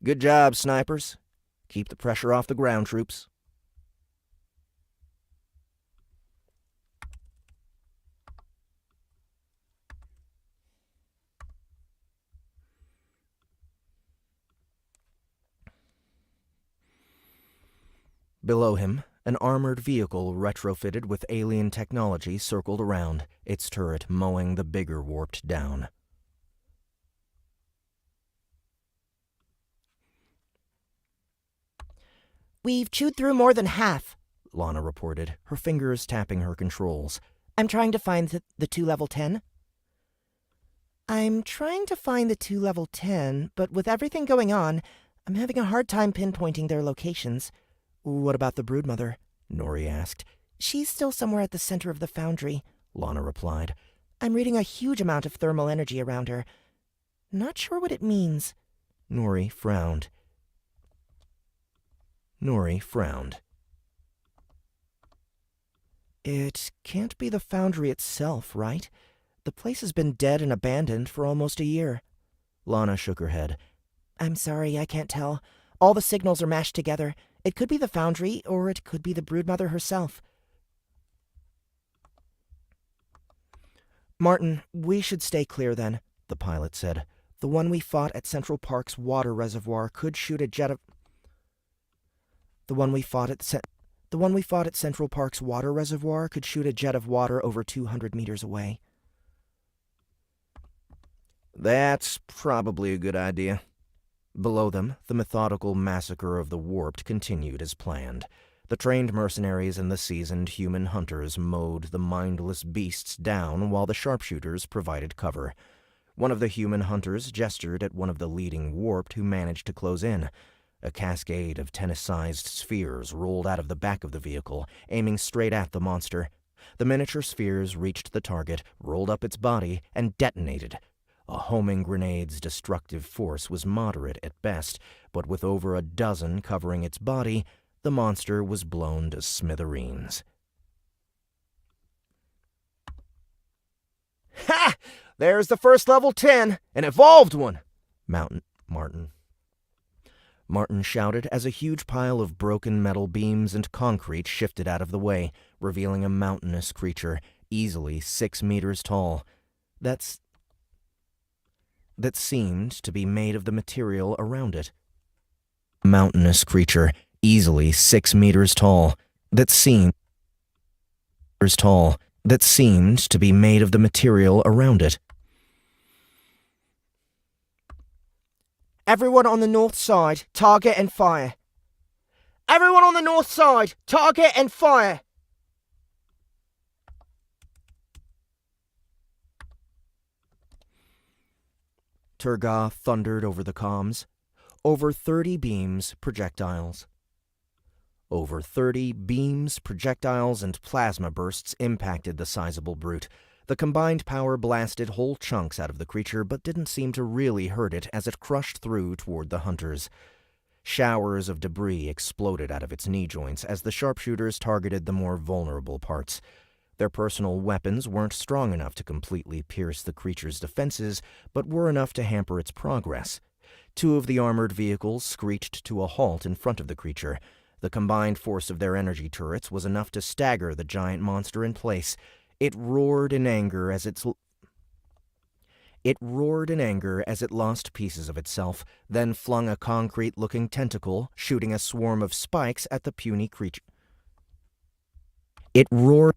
Good job, snipers. Keep the pressure off the ground troops. Below him, An armored vehicle retrofitted with alien technology circled around, its turret mowing the bigger warped down. We've chewed through more than half, Lana reported, her fingers tapping her controls. I'm trying to find the 2 level 10. I'm trying to find the 2 level 10, but with everything going on, I'm having a hard time pinpointing their locations. What about the broodmother? Nori asked. She's still somewhere at the center of the foundry, Lana replied. I'm reading a huge amount of thermal energy around her. Not sure what it means. Nori frowned. It can't be the foundry itself, right? The place has been dead and abandoned for almost a year. Lana shook her head. I'm sorry, I can't tell. All the signals are mashed together. It could be the foundry, or it could be the broodmother herself. Martin, we should stay clear then, the pilot said. The one we fought at Central Park's water reservoir could shoot a jet of... The one we fought at Central Park's water reservoir could shoot a jet of water over 200 meters away. That's probably a good idea. Below them, the methodical massacre of the warped continued as planned. The trained mercenaries and the seasoned human hunters mowed the mindless beasts down while the sharpshooters provided cover. One of the human hunters gestured at one of the leading warped who managed to close in. A cascade of tennis-sized spheres rolled out of the back of the vehicle, aiming straight at the monster. The miniature spheres reached the target, rolled up its body, and detonated. A homing grenade's destructive force was moderate at best, but with over a dozen covering its body, the monster was blown to smithereens. Ha! There's the first level 10, an evolved one! Martin shouted as a huge pile of broken metal beams and concrete shifted out of the way, revealing a mountainous creature, easily 6 meters tall. That seemed to be made of the material around it. Mountainous creature, easily 6 meters tall, that seemed to be made of the material around it. Everyone on the north side, target and fire. Everyone on the north side, target and fire. Turga thundered over the comms. Over 30 beams, projectiles. Over 30 beams, projectiles, and plasma bursts impacted the sizable brute. The combined power blasted whole chunks out of the creature, but didn't seem to really hurt it as it crushed through toward the hunters. Showers of debris exploded out of its knee joints as the sharpshooters targeted the more vulnerable parts. Their personal weapons weren't strong enough to completely pierce the creature's defenses, but were enough to hamper its progress. 2 of the armored vehicles screeched to a halt in front of the creature. The combined force of their energy turrets was enough to stagger the giant monster in place. It roared in anger as it lost pieces of itself, then flung a concrete-looking tentacle, shooting a swarm of spikes at the puny creature. It roared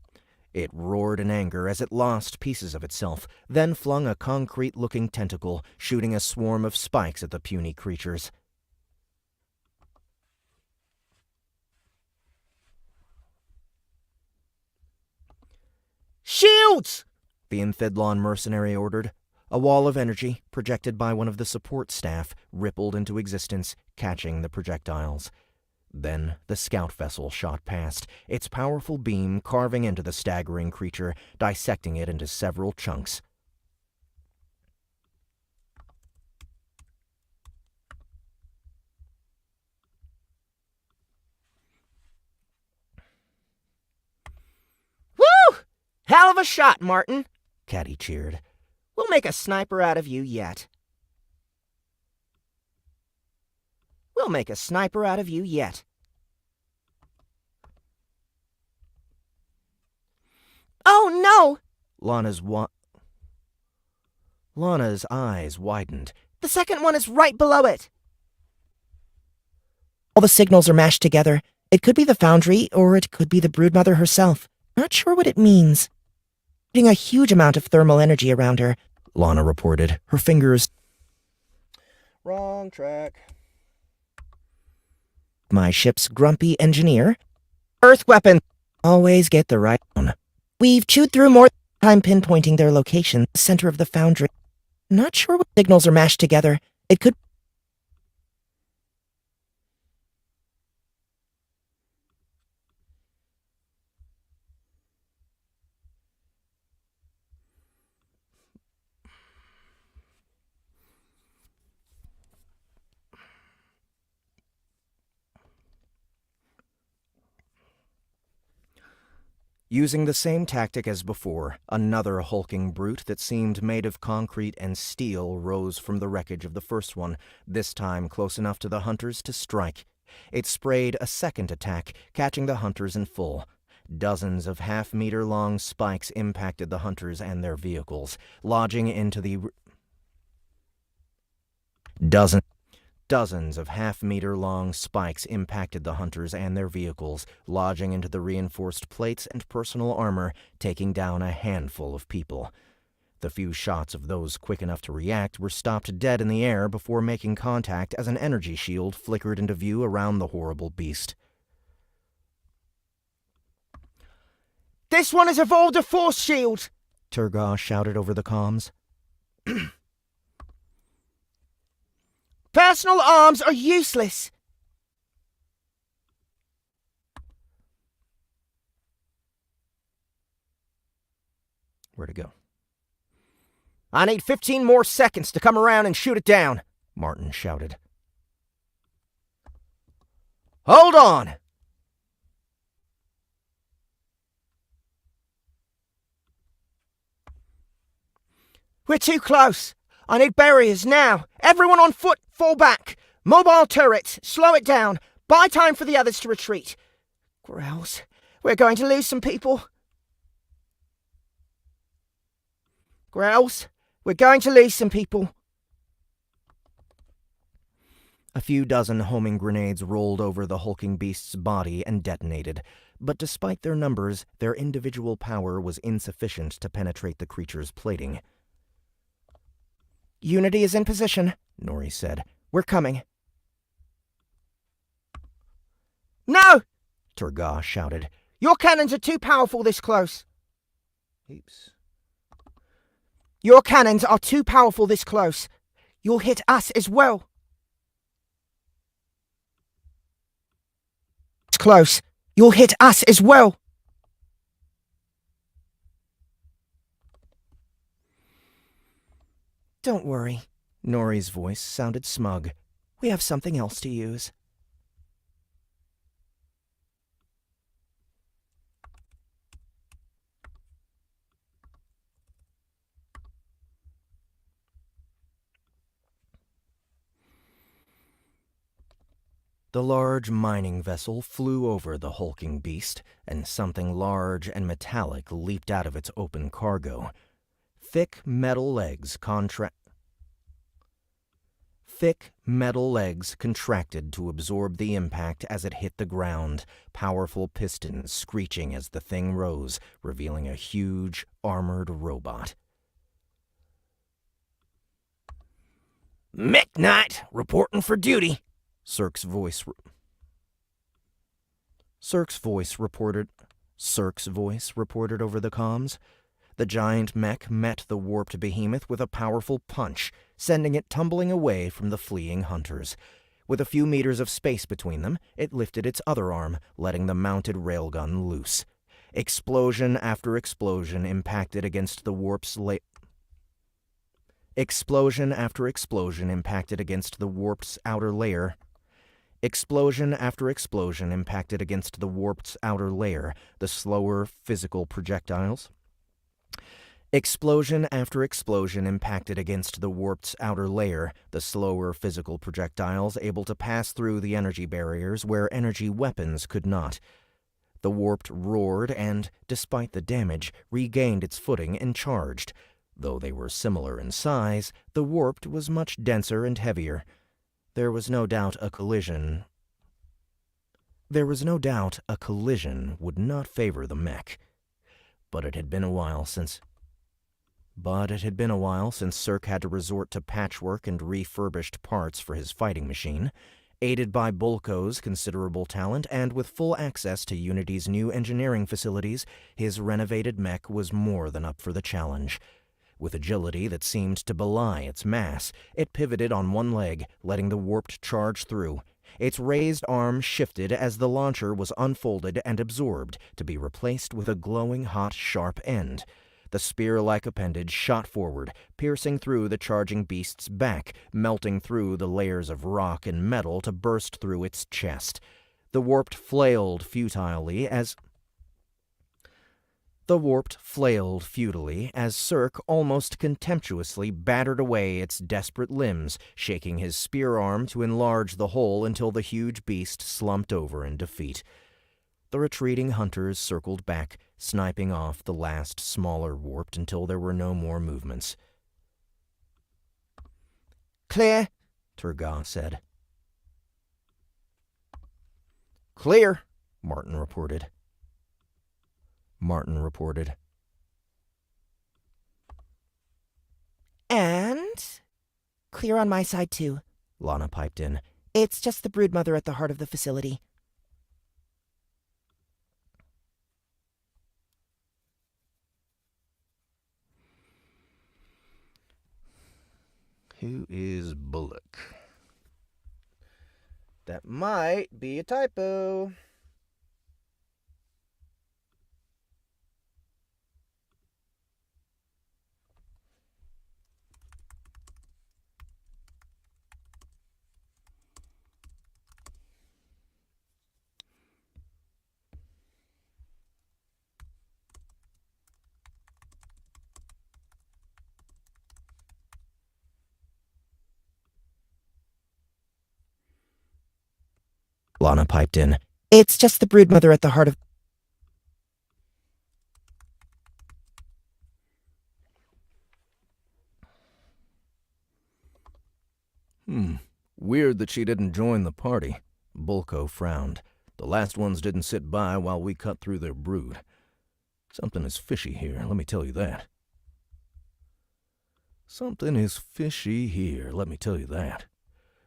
in anger as it lost pieces of itself, then flung a concrete-looking tentacle, shooting a swarm of spikes at the puny creatures. Shields! The Amphidlon mercenary ordered. A wall of energy, projected by one of the support staff, rippled into existence, catching the projectiles. Then the scout vessel shot past, its powerful beam carving into the staggering creature, dissecting it into several chunks. Woo! Hell of a shot, Martin, Caddy cheered. We'll make a sniper out of you yet. We'll make a sniper out of you yet. Oh, no! Lana's eyes widened. The second one is right below it. All the signals are mashed together. It could be the Foundry, or it could be the Broodmother herself. Not sure what it means. Putting a huge amount of thermal energy around her, Lana reported, her fingers... Wrong track. My ship's grumpy engineer. Earth weapon! Always get the right one. We've chewed through more time pinpointing their location, the center of the Foundry. Not sure what signals are mashed together. It could... Using the same tactic as before, another hulking brute that seemed made of concrete and steel rose from the wreckage of the first one, this time close enough to the hunters to strike. It sprayed a second attack, catching the hunters in full. Dozens of half-meter-long spikes impacted the hunters and their vehicles, lodging into the... Dozens of half-meter-long spikes impacted the hunters and their vehicles, lodging into the reinforced plates and personal armor, taking down a handful of people. The few shots of those quick enough to react were stopped dead in the air before making contact as an energy shield flickered into view around the horrible beast. This one has evolved a force shield! Turgosh shouted over the comms. Personal arms are useless! Where'd it go? I need 15 more seconds to come around and shoot it down, Martin shouted. Hold on! We're too close. I need barriers now. Everyone on foot, fall back. Mobile turrets, slow it down. Buy time for the others to retreat. Or else, we're going to lose some people. Growls, we're going to lose some people. A few dozen homing grenades rolled over the hulking beast's body and detonated, but despite their numbers, their individual power was insufficient to penetrate the creature's plating. Unity is in position, Nori said. We're coming. No! Turgosh shouted. Your cannons are too powerful this close. Oops. Your cannons are too powerful this close. You'll hit us as well. It's close. You'll hit us as well. Don't worry. Nori's voice sounded smug. We have something else to use. The large mining vessel flew over the hulking beast, and something large and metallic leaped out of its open cargo. Thick metal legs contracted to absorb the impact as it hit the ground, powerful pistons screeching as the thing rose, revealing a huge, armored robot. Mech Knight, reporting for duty. Cirque's voice reported over the comms. The giant mech met the warped behemoth with a powerful punch, sending it tumbling away from the fleeing hunters. With a few meters of space between them, it lifted its other arm, letting the mounted railgun loose. Explosion after explosion impacted against the warp's Explosion after explosion impacted against the warp's outer layer. Explosion after explosion impacted against the warp's outer layer, the slower physical projectiles. Explosion after explosion impacted against the warp's outer layer, the slower physical projectiles able to pass through the energy barriers where energy weapons could not. The warped roared and, despite the damage, regained its footing and charged. Though they were similar in size, the warped was much denser and heavier. There was no doubt a collision There was no doubt a collision would not favor the mech. But it had been a while since Cirque had to resort to patchwork and refurbished parts for his fighting machine. Aided by Bulko's considerable talent and with full access to Unity's new engineering facilities, his renovated mech was more than up for the challenge. With agility that seemed to belie its mass, it pivoted on one leg, letting the warped charge through. Its raised arm shifted as the launcher was unfolded and absorbed, to be replaced with a glowing hot, sharp end. The spear-like appendage shot forward, piercing through the charging beast's back, melting through the layers of rock and metal to burst through its chest. The warp flailed futilely as Cirque almost contemptuously battered away its desperate limbs, shaking his spear arm to enlarge the hole until the huge beast slumped over in defeat. The retreating hunters circled back, sniping off the last smaller warp until there were no more movements. Clear, Turgot said. Clear, Martin reported. And clear on my side, too. Lana piped in. It's just the broodmother at the heart of the facility. Who is Bullock? That might be a typo. Lana piped in. It's just the broodmother at the heart of... Weird that she didn't join the party. Bulko frowned. The last ones didn't sit by while we cut through their brood. Something is fishy here, let me tell you that. Something is fishy here, let me tell you that.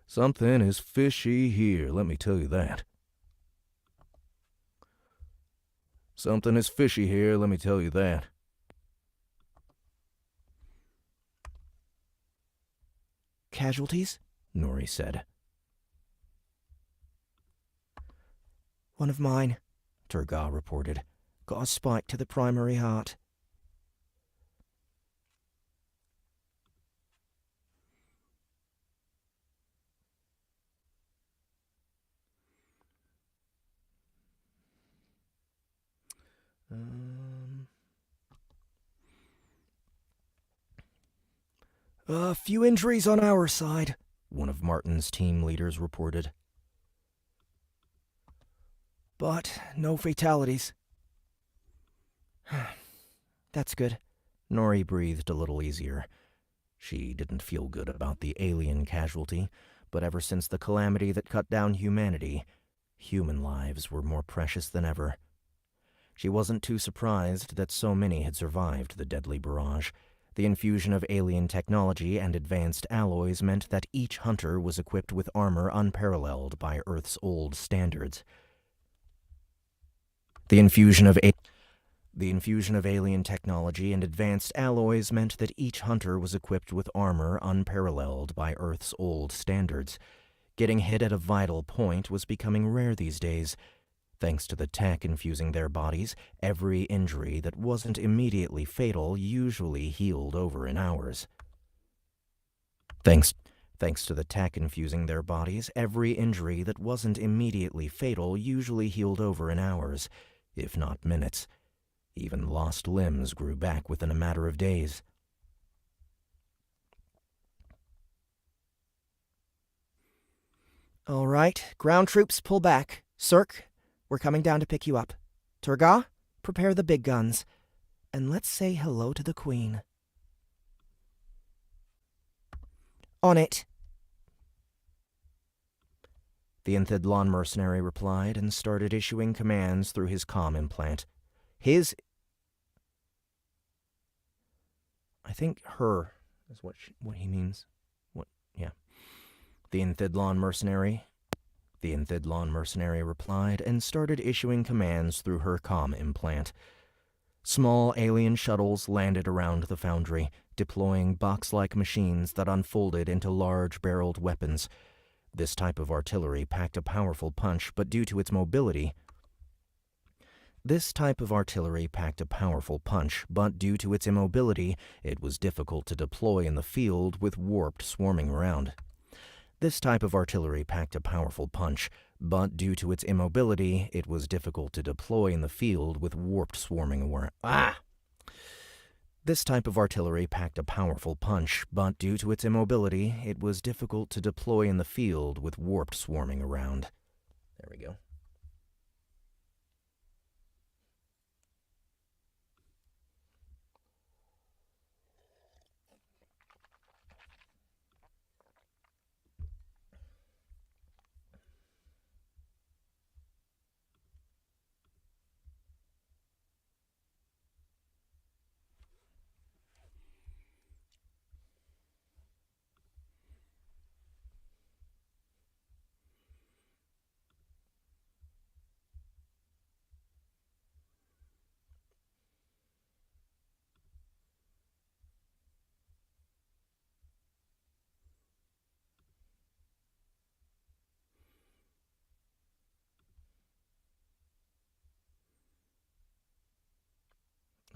Something is fishy here, let me tell you that. Something is fishy here, let me tell you that. Casualties? Nori said. One of mine, Turgot reported. got a spike to the primary heart. A few injuries on our side, One of Martin's team leaders reported. but no fatalities. That's good. Nori breathed a little easier. She didn't feel good about the alien casualty, but ever since the calamity that cut down humanity, human lives were more precious than ever. She wasn't too surprised that so many had survived the deadly barrage. The infusion of alien technology and advanced alloys meant that each hunter was equipped with armor unparalleled by Earth's old standards. The infusion of alien technology and advanced alloys meant that each hunter was equipped with armor unparalleled by Earth's old standards. Getting hit at a vital point was becoming rare these days. Thanks to the tech infusing their bodies, every injury that wasn't immediately fatal usually healed over in hours. Thanks to the tech infusing their bodies, every injury that wasn't immediately fatal usually healed over in hours, if not minutes. Even lost limbs grew back within a matter of days. All right, ground troops, pull back. Cirque, we're coming down to pick you up. Turgot, prepare the big guns. And let's say hello to the Queen. On it. The Enthidlon mercenary replied and started issuing commands through his comm implant. I think her is what he means. Yeah. The Enthidlon mercenary replied and started issuing commands through her comm implant. Small alien shuttles landed around the foundry, deploying box-like machines that unfolded into large-barreled weapons. This type of artillery packed a powerful punch, but due to its mobility, immobility, it was difficult to deploy in the field with warp swarming around. This type of artillery packed a powerful punch, but due to its immobility, it was difficult to deploy in the field with warp swarming around. This type of artillery packed a powerful punch, but due to its immobility, it was difficult to deploy in the field with warp swarming around. There we go.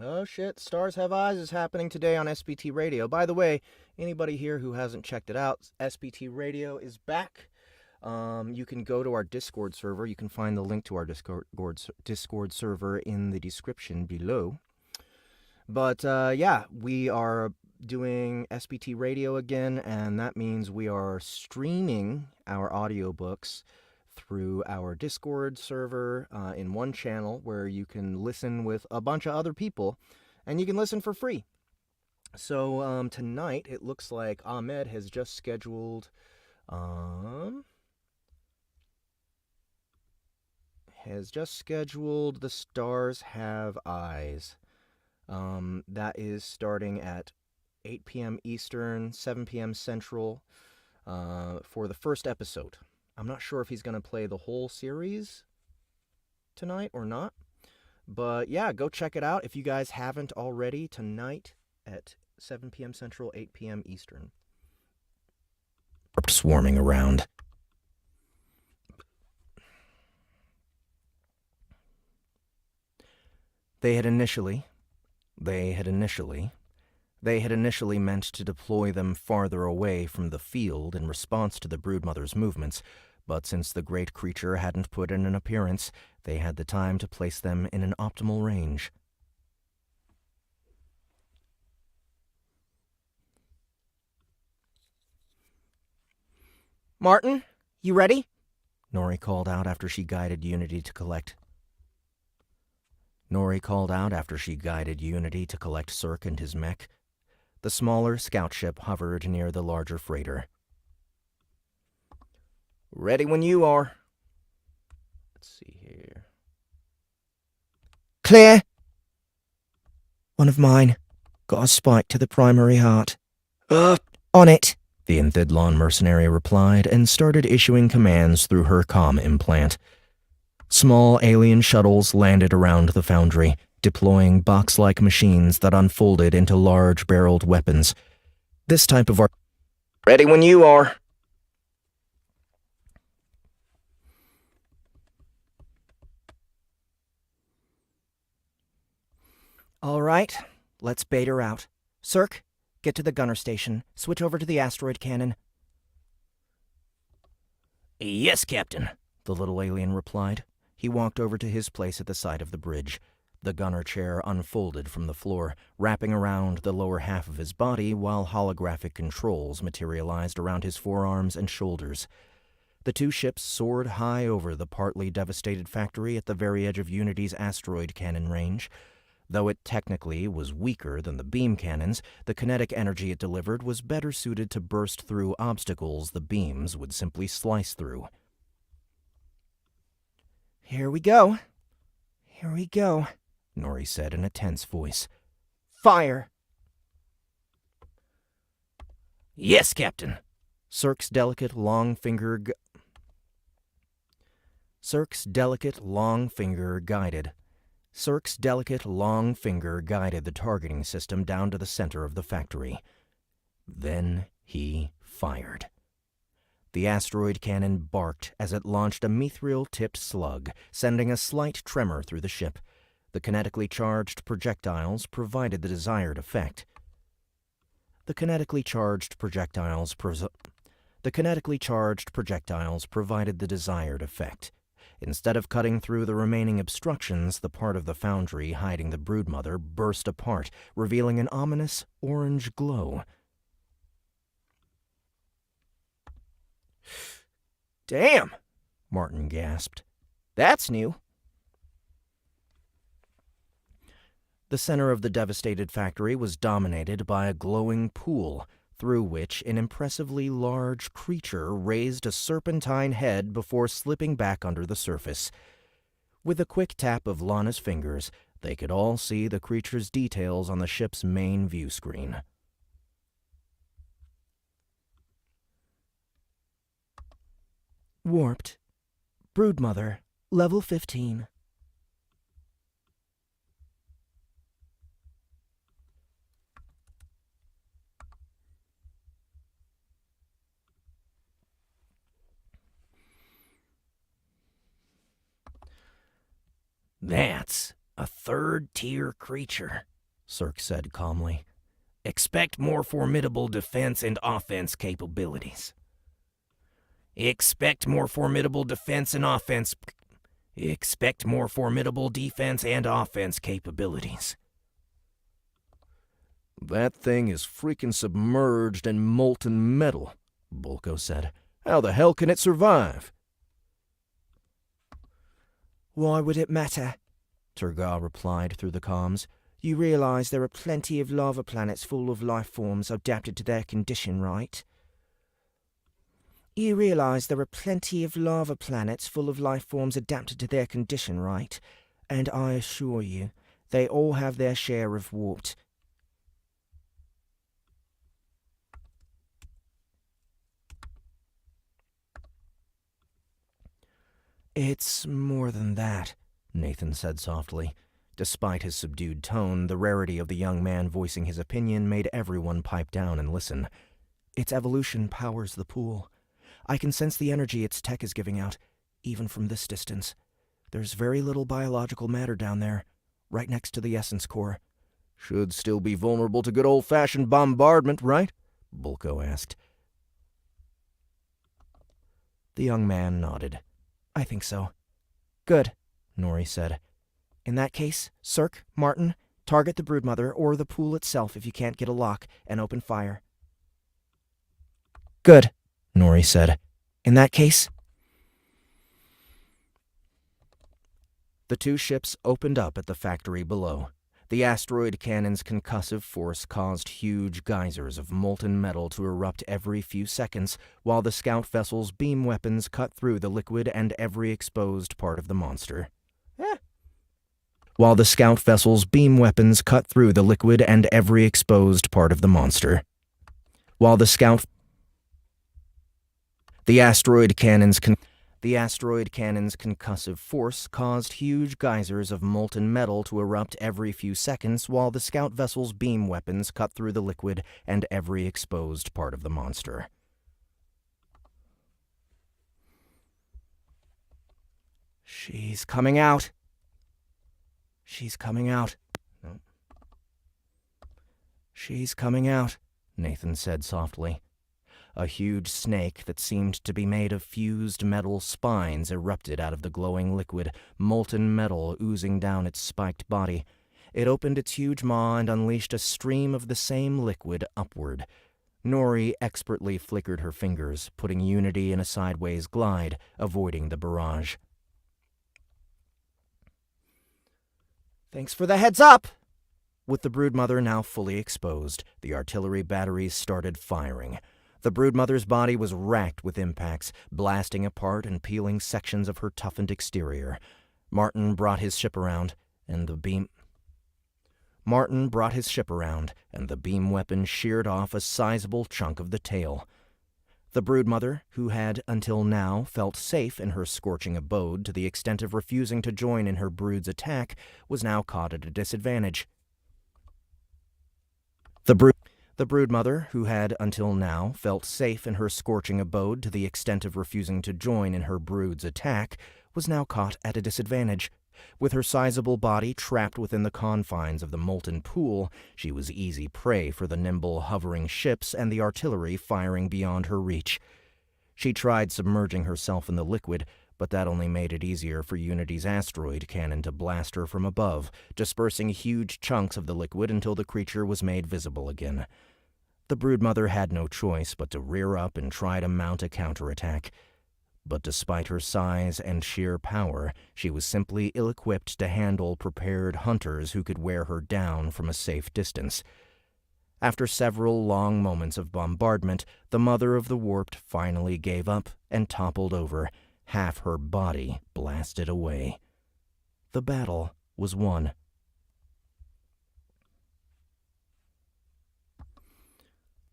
Oh shit, Stars Have Eyes is happening today on SBT Radio. By the way, anybody here who hasn't checked it out, SBT Radio is back. You can go to our Discord server. You can find the link to our Discord server in the description below. But yeah, we are doing SBT Radio again, and that means we are streaming our audiobooks through our Discord server in one channel where you can listen with a bunch of other people, and you can listen for free. So tonight, it looks like Ahmed has just scheduled The Stars Have Eyes. That is starting at 8 p.m. Eastern, 7 p.m. Central, for the first episode. I'm not sure if he's going to play the whole series tonight or not. But yeah, go check it out if you guys haven't already, tonight at 7 p.m. Central, 8 p.m. Eastern. Swarming around. They had initially meant to deploy them farther away from the field in response to the Broodmother's movements, but since the great creature hadn't put in an appearance, they had the time to place them in an optimal range. Martin, you ready? Nori called out after she guided Unity to collect Cirque and his mech. The smaller scout ship hovered near the larger freighter. Ready when you are. Let's see here. Clear. One of mine. Got a spike to the primary heart. On it. The Enthidlon mercenary replied and started issuing commands through her comm implant. Small alien shuttles landed around the foundry, deploying box-like machines that unfolded into large-barreled weapons. This type of Ready when you are. All right, let's bait her out. Cirque, get to the gunner station. Switch over to the asteroid cannon. Yes, Captain, the little alien replied. He walked over to his place at the side of the bridge. The gunner chair unfolded from the floor, wrapping around the lower half of his body while holographic controls materialized around his forearms and shoulders. The two ships soared high over the partly devastated factory at the very edge of Unity's asteroid cannon range. Though it technically was weaker than the beam cannons, the kinetic energy it delivered was better suited to burst through obstacles the beams would simply slice through. Here we go. Here we go, Nori said in a tense voice. Fire! Yes, Captain. Cirque's delicate long finger guided the targeting system down to the center of the factory. Then he fired. The asteroid cannon barked as it launched a mithril-tipped slug, sending a slight tremor through the ship. The kinetically charged projectiles provided the desired effect. Instead of cutting through the remaining obstructions, the part of the foundry hiding the broodmother burst apart, revealing an ominous orange glow. Damn! Martin gasped. That's new. The center of the devastated factory was dominated by a glowing pool, through which an impressively large creature raised a serpentine head before slipping back under the surface. With a quick tap of Lana's fingers, they could all see the creature's details on the ship's main view screen. Warped. Broodmother, level 15. That's a third-tier creature, Cirque said calmly. Expect more formidable defense and offense capabilities. Expect more formidable defense and offense capabilities. That thing is freaking submerged in molten metal, Bulko said. How the hell can it survive? Why would it matter? Turgar replied through the comms. You realize there are plenty of lava planets full of life forms adapted to their condition, right? And I assure you, they all have their share of warped. It's more than that, Nathan said softly. Despite his subdued tone, the rarity of the young man voicing his opinion made everyone pipe down and listen. Its evolution powers the pool. I can sense the energy its tech is giving out, even from this distance. There's very little biological matter down there, right next to the essence core. Should still be vulnerable to good old-fashioned bombardment, right? Bulko asked. The young man nodded. I think so. Good, Nori said. In that case, Cirque, Martin, target the broodmother or the pool itself if you can't get a lock, and open fire. Good, Nori said. In that case... The two ships opened up at the factory below. The asteroid cannon's concussive force caused huge geysers of molten metal to erupt every few seconds, while the scout vessel's beam weapons cut through the liquid and every exposed part of the monster. The asteroid cannon's concussive force caused huge geysers of molten metal to erupt every few seconds, while the scout vessel's beam weapons cut through the liquid and every exposed part of the monster. She's coming out. She's coming out. No. She's coming out, Nathan said softly. A huge snake that seemed to be made of fused metal spines erupted out of the glowing liquid, molten metal oozing down its spiked body. It opened its huge maw and unleashed a stream of the same liquid upward. Nori expertly flickered her fingers, putting Unity in a sideways glide, avoiding the barrage. Thanks for the heads up! With the broodmother now fully exposed, the artillery batteries started firing. The broodmother's body was racked with impacts, blasting apart and peeling sections of her toughened exterior. Martin brought his ship around, and the beam weapon sheared off a sizable chunk of the tail. The broodmother, who had until now felt safe in her scorching abode to the extent of refusing to join in her brood's attack, was now caught at a disadvantage. The broodmother, who had until now felt safe in her scorching abode to the extent of refusing to join in her brood's attack, was now caught at a disadvantage. With her sizable body trapped within the confines of the molten pool, she was easy prey for the nimble, hovering ships and the artillery firing beyond her reach. She tried submerging herself in the liquid, but that only made it easier for Unity's asteroid cannon to blast her from above, dispersing huge chunks of the liquid until the creature was made visible again. The broodmother had no choice but to rear up and try to mount a counterattack. But despite her size and sheer power, she was simply ill-equipped to handle prepared hunters who could wear her down from a safe distance. After several long moments of bombardment, the mother of the warped finally gave up and toppled over, half her body blasted away. The battle was won.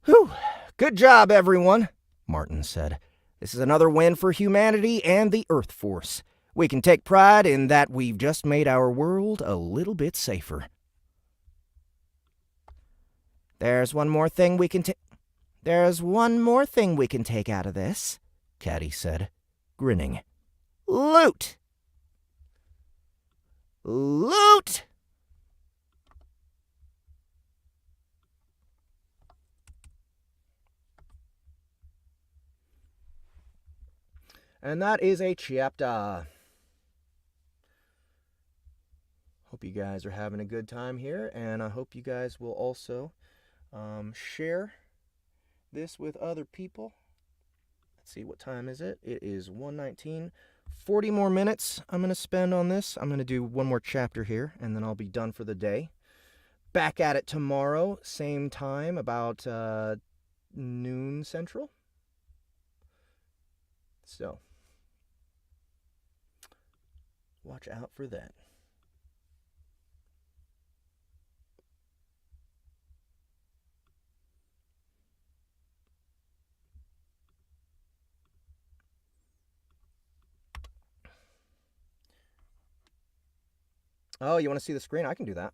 Whew! Good job, everyone, Martin said. This is another win for humanity and the Earth Force. We can take pride in that we've just made our world a little bit safer. There's one more thing we can take out of this, Caddy said, grinning. Loot! Loot! And that is a chapter. Hope you guys are having a good time here, and I hope you guys will also share this with other people. Let's see, what time is it? It is 1:19. 40 more minutes I'm going to spend on this. I'm going to do one more chapter here, and then I'll be done for the day. Back at it tomorrow, same time, about noon Central. So, watch out for that. Oh, you want to see the screen? I can do that.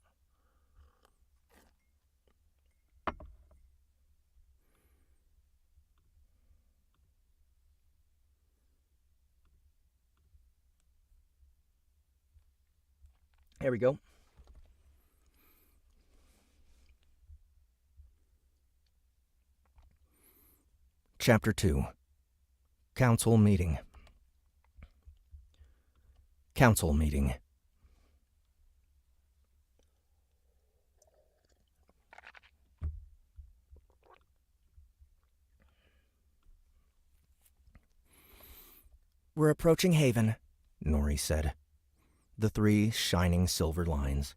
There we go. Chapter 2. Council Meeting. Council Meeting. We're approaching Haven, Nori said. The three shining silver lines.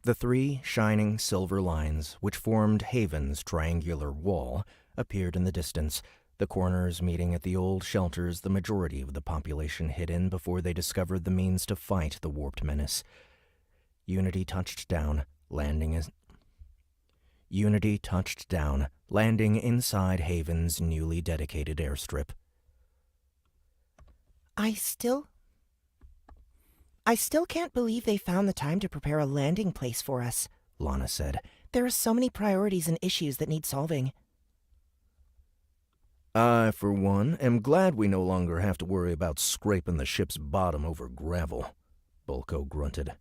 The three shining silver lines, which formed Haven's triangular wall, appeared in the distance, the corners meeting at the old shelters the majority of the population hid in before they discovered the means to fight the warped menace. Unity touched down, landing inside Haven's newly dedicated airstrip. I still can't believe they found the time to prepare a landing place for us, Lana said. There are so many priorities and issues that need solving. I, for one, am glad we no longer have to worry about scraping the ship's bottom over gravel, Bulko grunted.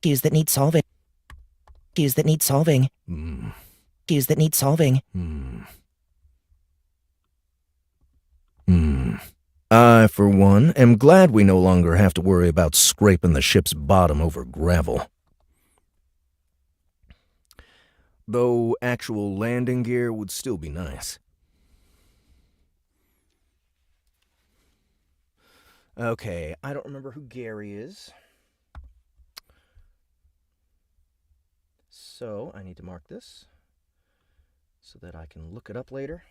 Issues that need solving. Issues that need solving. Issues that need solving. I, for one, am glad we no longer have to worry about scraping the ship's bottom over gravel. Though actual landing gear would still be nice. Okay, I don't remember who Gary is. So, I need to mark this so that I can look it up later.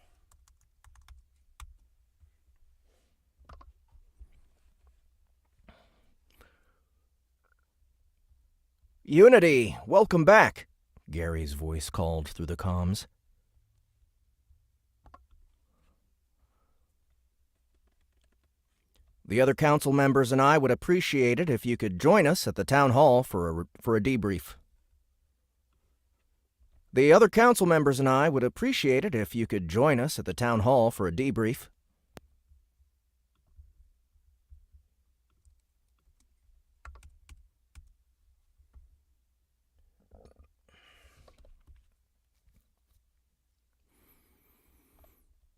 Unity, welcome back, Gary's voice called through the comms. The other council members and I would appreciate it if you could join us at the town hall for a debrief. The other council members and I would appreciate it if you could join us at the town hall for a debrief.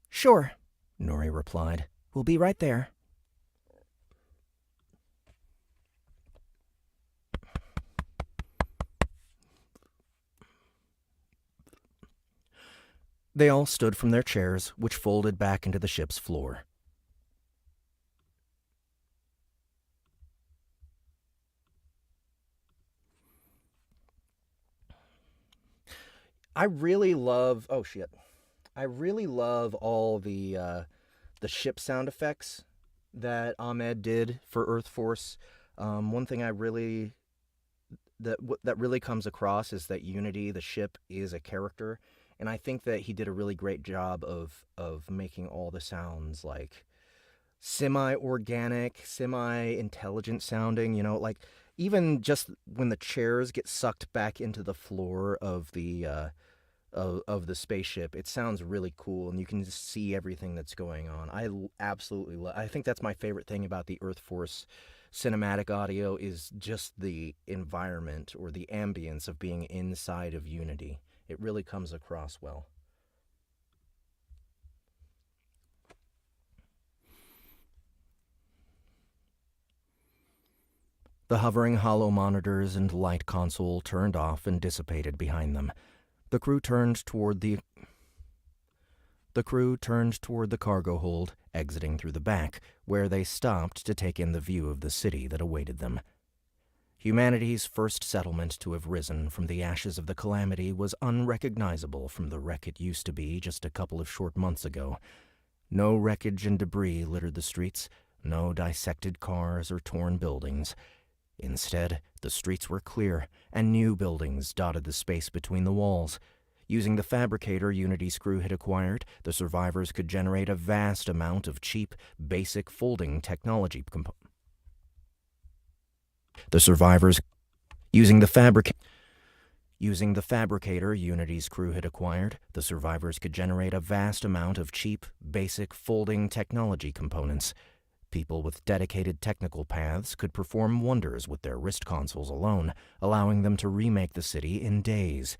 Sure, Nori replied. we'll be right there. They all stood from their chairs, which folded back into the ship's floor. I really love all the ship sound effects that Ahmed did for Earth Force. One thing that really comes across is that Unity, the ship, is a character, and I think that he did a really great job of making all the sounds like semi-organic, semi-intelligent sounding. You know, like even just when the chairs get sucked back into the floor of the spaceship, it sounds really cool, and you can just see everything that's going on. I absolutely love. I think that's my favorite thing about the Earth Force cinematic audio is just the environment or the ambience of being inside of Unity. It really comes across well. The hovering hollow monitors and light console turned off and dissipated behind them. The crew turned toward the cargo hold, exiting through the back, where they stopped to take in the view of the city that awaited them. Humanity's first settlement to have risen from the ashes of the calamity was unrecognizable from the wreck it used to be just a couple of short months ago. No wreckage and debris littered the streets, no dissected cars or torn buildings. Instead, the streets were clear, and new buildings dotted the space between the walls. Using the fabricator Unity's crew had acquired, the survivors could generate a vast amount of cheap, basic folding technology Using the fabricator Unity's crew had acquired, the survivors could generate a vast amount of cheap, basic folding technology components. People with dedicated technical paths could perform wonders with their wrist consoles alone, allowing them to remake the city in days.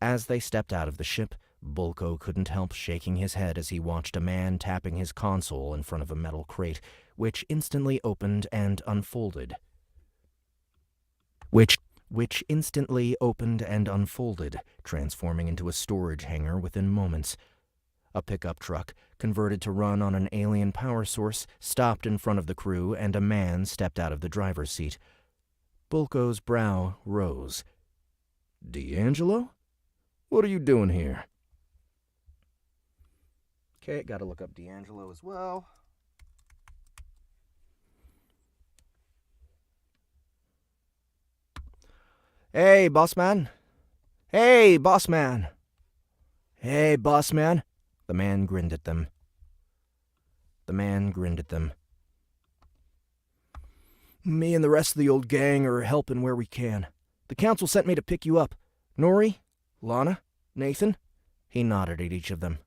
As they stepped out of the ship, Bulko couldn't help shaking his head as he watched a man tapping his console in front of a metal crate, which instantly opened and unfolded. Transforming into a storage hangar within moments. A pickup truck, converted to run on an alien power source, stopped in front of the crew, and a man stepped out of the driver's seat. Bulko's brow rose. D'Angelo? What are you doing here? Okay, gotta look up D'Angelo as well. Hey, boss man. Hey, boss man. Hey, boss man. The man grinned at them. Me and the rest of the old gang are helping where we can. The council sent me to pick you up. Nori, Lana, Nathan. He nodded at each of them.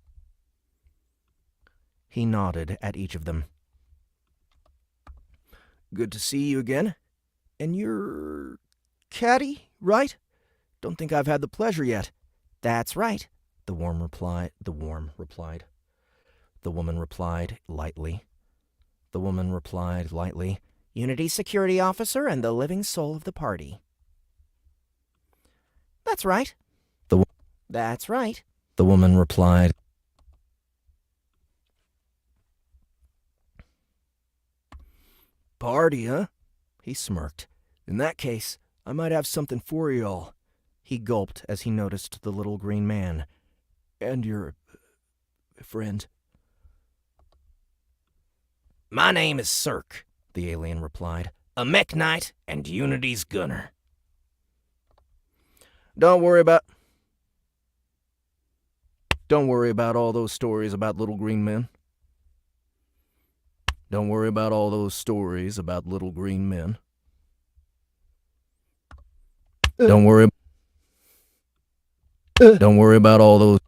Good to see you again. And you're Caddy, right? Don't think I've had the pleasure yet. That's right. The woman replied lightly. Unity security officer and the living soul of the party. That's right. That's right. The woman replied. Party, huh? He smirked. In that case, I might have something for you all. He gulped as he noticed the little green man. And your friend. My name is Cirque, the alien replied. A mech knight and Unity's gunner. Don't worry about all those stories about little green men. Don't worry about all those stories about little green men. Don't worry about all those.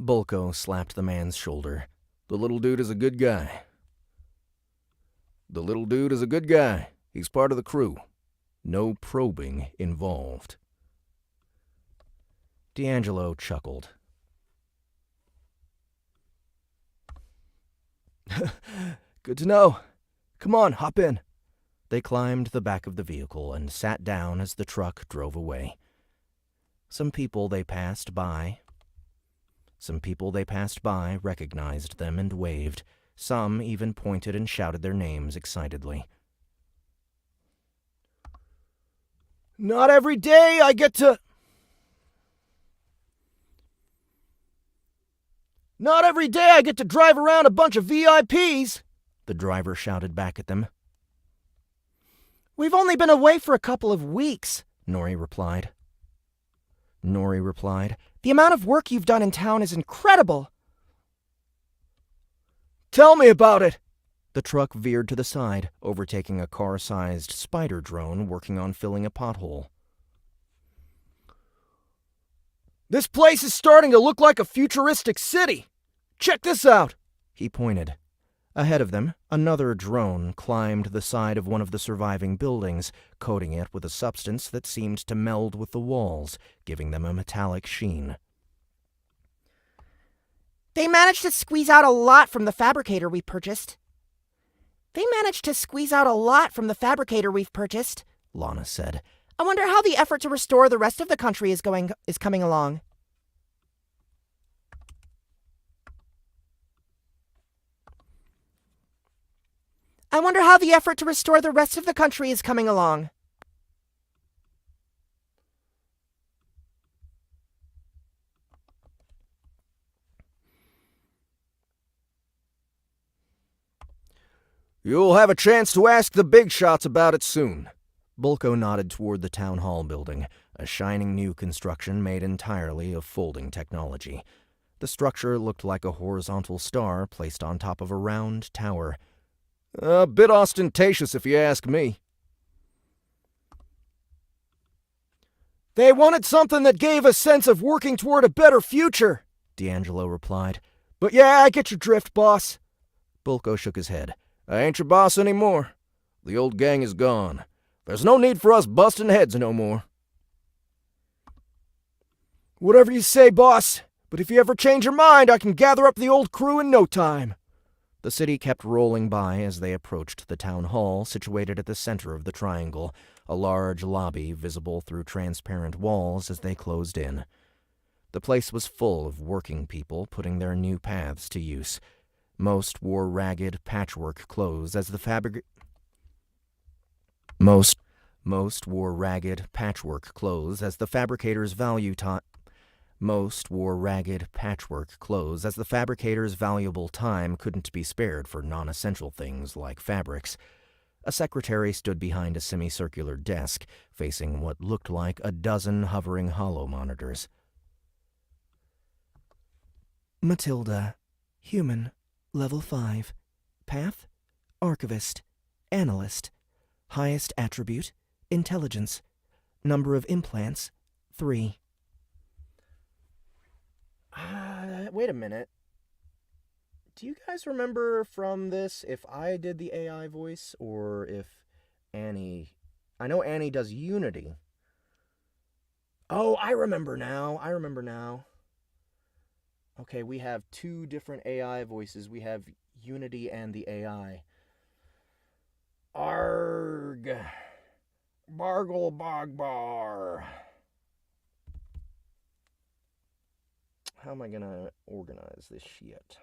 Bulko slapped the man's shoulder. The little dude is a good guy. The little dude is a good guy. He's part of the crew. No probing involved. D'Angelo chuckled. Good to know. Come on, hop in. They climbed the back of the vehicle and sat down as the truck drove away. Some people they passed by recognized them and waved. Some even pointed and shouted their names excitedly. Not every day I get to drive around a bunch of VIPs, the driver shouted back at them. We've only been away for a couple of weeks, Nori replied. The amount of work you've done in town is incredible. Tell me about it. The truck veered to the side, overtaking a car-sized spider drone working on filling a pothole. This place is starting to look like a futuristic city. Check this out. He pointed. Ahead of them, another drone climbed the side of one of the surviving buildings, coating it with a substance that seemed to meld with the walls, giving them a metallic sheen. They managed to squeeze out a lot from the fabricator we've purchased, Lana said. I wonder how the effort to restore the rest of the country is coming along. You'll have a chance to ask the big shots about it soon. Bulko nodded toward the town hall building, a shining new construction made entirely of folding technology. The structure looked like a horizontal star placed on top of a round tower. A bit ostentatious, if you ask me. They wanted something that gave a sense of working toward a better future, D'Angelo replied. But yeah, I get your drift, boss. Bulko shook his head. I ain't your boss anymore. The old gang is gone. There's no need for us busting heads no more. Whatever you say, boss. But if you ever change your mind, I can gather up the old crew in no time. The city kept rolling by as they approached the town hall, situated at the center of the triangle, a large lobby visible through transparent walls as they closed in. The place was full of working people putting their new paths to use. Most wore ragged patchwork clothes as the fabricators valuable time couldn't be spared for non-essential things like fabrics. A secretary stood behind a semicircular desk, facing what looked like a dozen hovering holo monitors. Matilda, human, level 5. Path, archivist, analyst. Highest attribute, intelligence. Number of implants, 3. Wait a minute. Do you guys remember from this if I did the AI voice or if Annie... I know Annie does Unity. Oh, I remember now. Okay, we have two different AI voices. We have Unity and the AI. Arg. Bargle Bogbar. How am I going to organize this shit?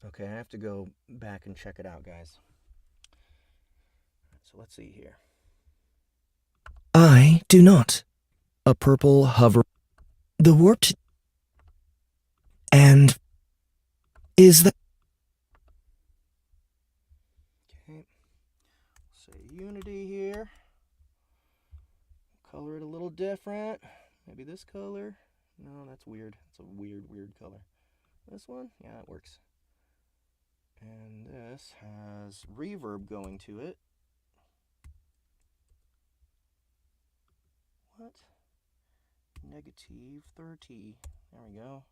Okay, I have to go back and check it out, guys. So let's see here. I do not. A purple hover. The warped. And is that? Okay. Say Unity here. Color it a little different. Maybe this color. No, that's weird. It's a weird color. This one? Yeah, it works. And this has reverb going to it. What? Negative 30. There we go.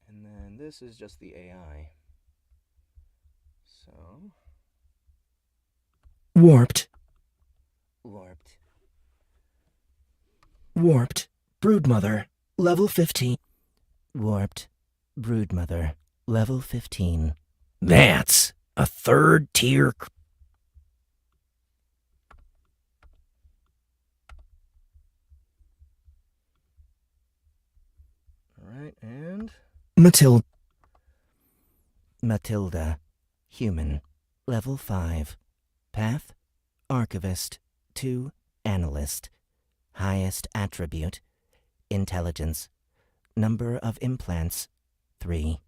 And then this is just the AI. So. Warped. Warped. Warped. Broodmother. Level 15. Warped. Broodmother. Level 15. That's a third tier. Alright, and. Matilda. Matilda. Human. Level 5. Path. Archivist. 2. Analyst. Highest attribute. Intelligence. Number of implants. 3.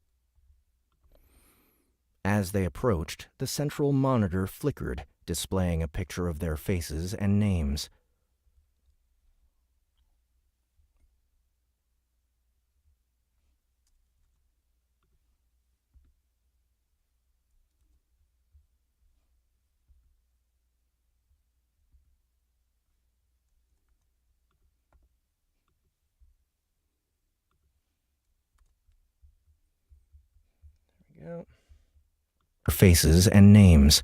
As they approached, the central monitor flickered, displaying a picture of their faces and names. There we go. Faces and names.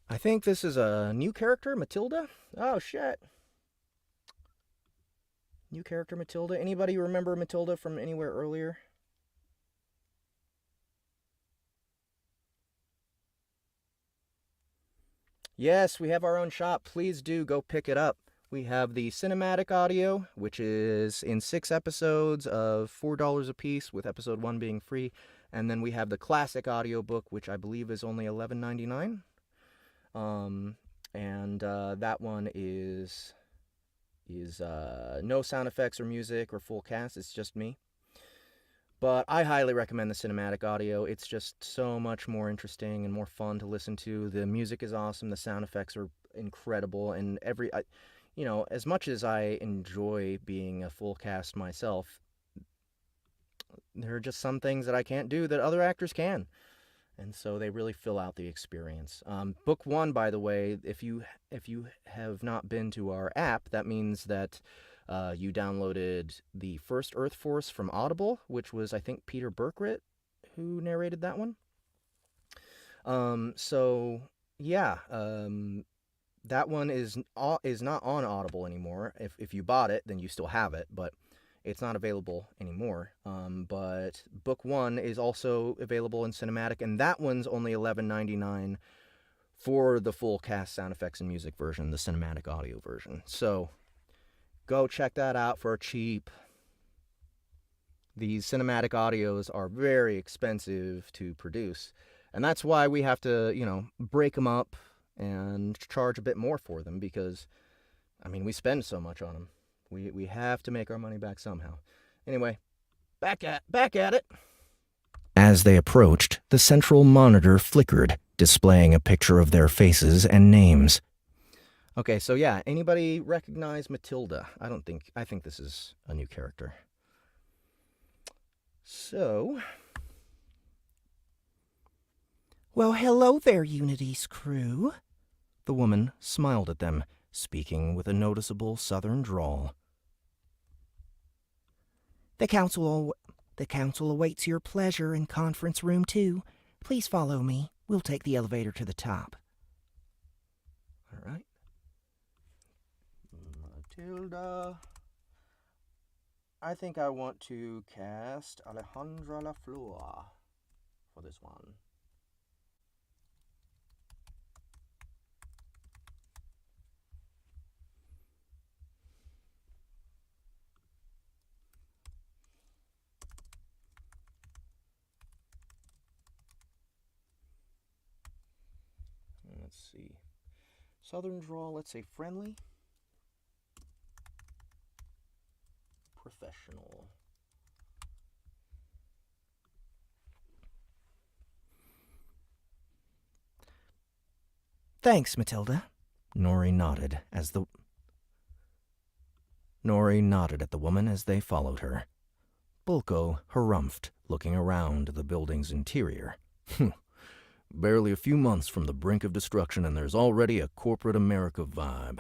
I think this is a new character, Matilda. Oh, shit. New character, Matilda. Anybody remember Matilda from anywhere earlier? Yes, we have our own shop. Please do go pick it up. We have the cinematic audio, which is in 6 episodes of $4 a piece, with episode 1 being free. And then we have the classic audiobook, which I believe is only $11.99. That one is no sound effects or music or full cast. It's just me. But I highly recommend the cinematic audio. It's just so much more interesting and more fun to listen to. The music is awesome. The sound effects are incredible. And as much as I enjoy being a full cast myself, there are just some things that I can't do that other actors can. And so they really fill out the experience. Book 1, by the way, if you have not been to our app, that means that you downloaded the first Earth Force from Audible, which was, I think, Peter Berkrit who narrated that one. That one is not on Audible anymore. If you bought it, then you still have it, but it's not available anymore. But Book 1 is also available in cinematic, and that one's only $11.99 for the full cast sound effects and music version, the cinematic audio version. So go check that out for cheap. These cinematic audios are very expensive to produce, and that's why we have to, break them up and charge a bit more for them, because, we spend so much on them. We have to make our money back somehow. Anyway, back at it. As they approached, the central monitor flickered, displaying a picture of their faces and names. Okay, so yeah, anybody recognize Matilda? I think this is a new character. So. Well, hello there, Unity's crew. The woman smiled at them, speaking with a noticeable southern drawl. The council awaits your pleasure in conference room 2. Please follow me. We'll take the elevator to the top. All right. Matilda. I think I want to cast Alejandra LaFleur for this one. see. Southern drawl, let's say friendly. Professional. Thanks, Matilda. Nori nodded at the woman as they followed her. Bulko harumphed, looking around the building's interior. Barely a few months from the brink of destruction, and there's already a corporate America vibe.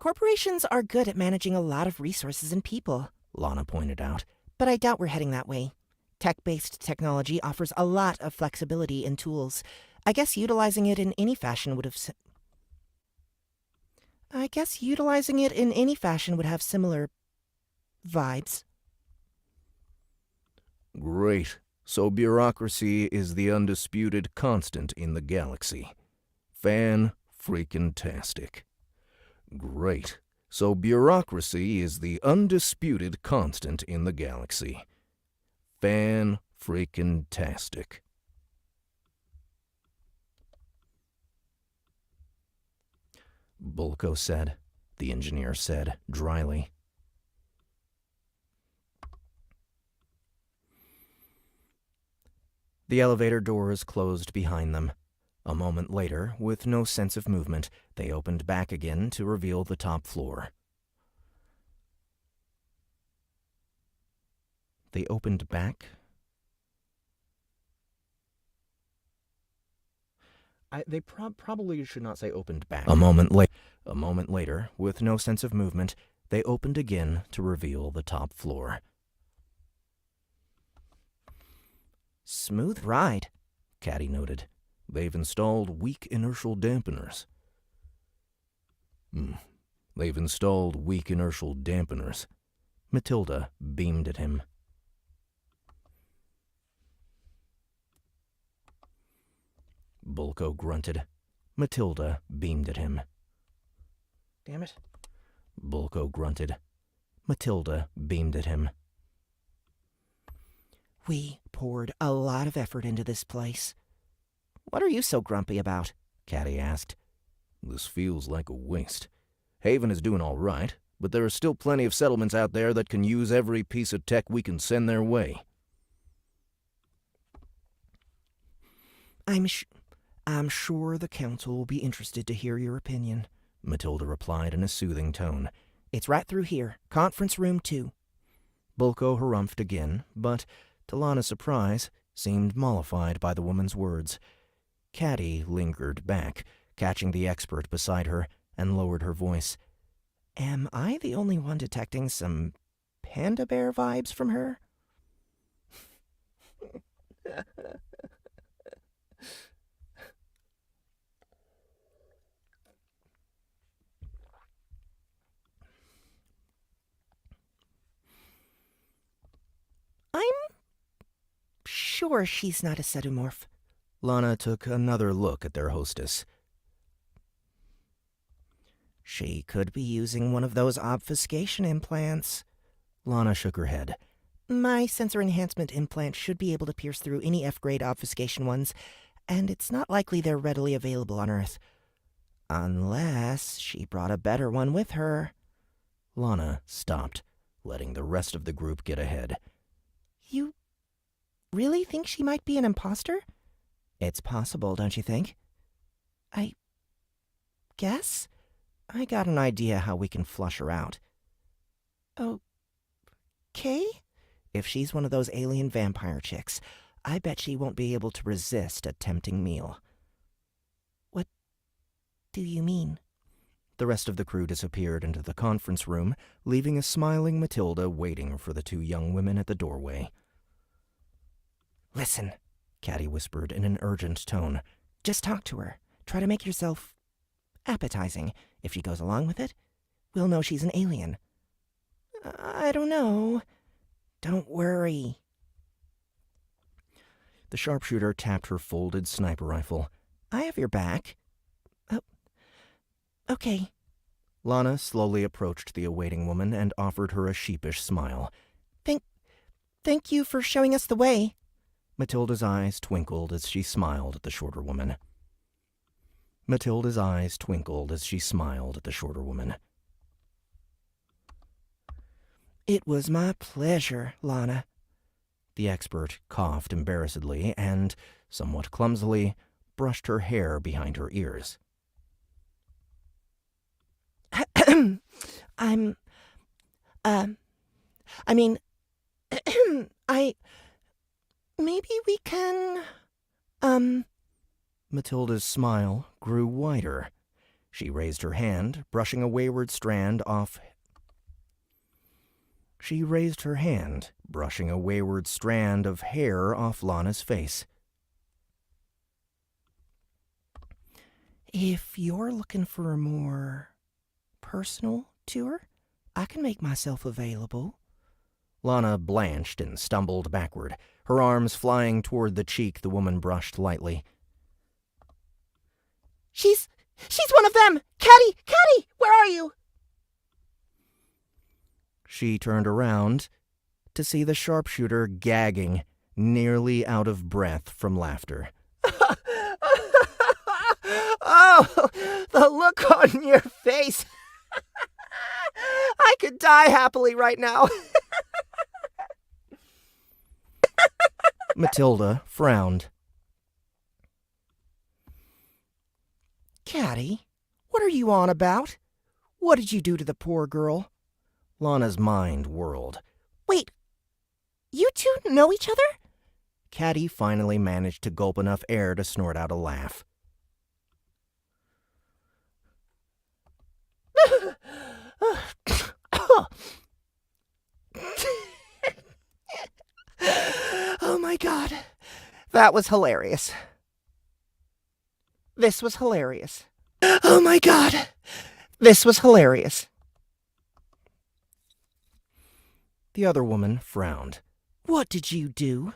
Corporations are good at managing a lot of resources and people, Lana pointed out. but I doubt we're heading that way. Tech-based technology offers a lot of flexibility and tools. I guess utilizing it in any fashion would have similar vibes. Great. So bureaucracy is the undisputed constant in the galaxy. Fan-freaking-tastic. Great. So bureaucracy is the undisputed constant in the galaxy. Fan-freaking-tastic. Bulko said, the engineer said dryly. The elevator doors closed behind them. A moment later, with no sense of movement, they opened back again to reveal the top floor. They opened back? They probably should not say opened back. A moment later, with no sense of movement, they opened again to reveal the top floor. Smooth ride, Caddy noted. They've installed weak inertial dampeners. They've installed weak inertial dampeners. Matilda beamed at him. Bulko grunted. Matilda beamed at him. Damn it. Bulko grunted. Matilda beamed at him. We poured a lot of effort into this place. What are you so grumpy about? Caddy asked. This feels like a waste. Haven is doing all right, but there are still plenty of settlements out there that can use every piece of tech we can send their way. I'm sure the council will be interested to hear your opinion, Matilda replied in a soothing tone. It's right through here. Conference room 2. Bulko harumphed again, but, to Lana's surprise, seemed mollified by the woman's words. Caddy lingered back, catching the expert beside her, and lowered her voice. Am I the only one detecting some panda bear vibes from her? I'm sure she's not a xenomorph. Lana took another look at their hostess. She could be using one of those obfuscation implants. Lana shook her head. My sensor enhancement implant should be able to pierce through any F-grade obfuscation ones, and it's not likely they're readily available on Earth. Unless she brought a better one with her. Lana stopped, letting the rest of the group get ahead. You really think she might be an imposter? It's possible, don't you think? I guess? I got an idea how we can flush her out. Okay? If she's one of those alien vampire chicks, I bet she won't be able to resist a tempting meal. What do you mean? The rest of the crew disappeared into the conference room, leaving a smiling Matilda waiting for the two young women at the doorway. Listen, Caddy whispered in an urgent tone. Just talk to her. Try to make yourself appetizing. If she goes along with it, we'll know she's an alien. I don't know. Don't worry. The sharpshooter tapped her folded sniper rifle. I have your back. Oh, okay. Lana slowly approached the awaiting woman and offered her a sheepish smile. Thank you for showing us the way. Matilda's eyes twinkled as she smiled at the shorter woman. Matilda's eyes twinkled as she smiled at the shorter woman. It was my pleasure, Lana. The expert coughed embarrassedly and, somewhat clumsily, brushed her hair behind her ears. Maybe we can, Matilda's smile grew wider. She raised her hand, brushing a wayward strand off of hair off Lana's face. If you're looking for a more personal tour, I can make myself available. Lana blanched and stumbled backward, her arms flying toward the cheek the woman brushed lightly. She's one of them! Caddy! Caddy! Where are you? She turned around to see the sharpshooter gagging, nearly out of breath from laughter. Oh, the look on your face! I could die happily right now. Matilda frowned. Caddy, what are you on about? What did you do to the poor girl? Lana's mind whirled. Wait, you two know each other? Caddy finally managed to gulp enough air to snort out a laugh. Oh my God, that was hilarious. This was hilarious. Oh my God, this was hilarious. The other woman frowned. What did you do?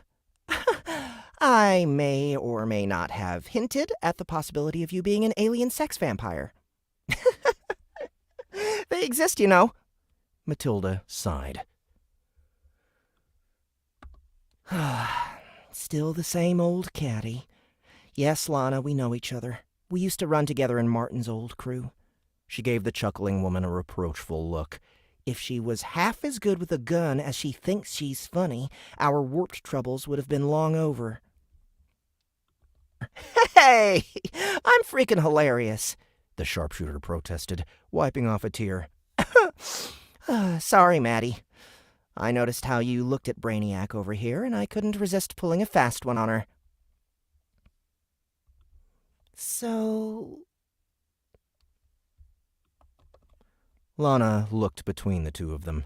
I may or may not have hinted at the possibility of you being an alien sex vampire. They exist, you know. Matilda sighed. Still the same old Caddy. Yes, Lana, we know each other. We used to run together in Martin's old crew. She gave the chuckling woman a reproachful look. If she was half as good with a gun as she thinks she's funny, our warped troubles would have been long over. Hey! I'm freaking hilarious, the sharpshooter protested, wiping off a tear. Sorry, Maddie. I noticed how you looked at Brainiac over here, and I couldn't resist pulling a fast one on her. So... Lana looked between the two of them.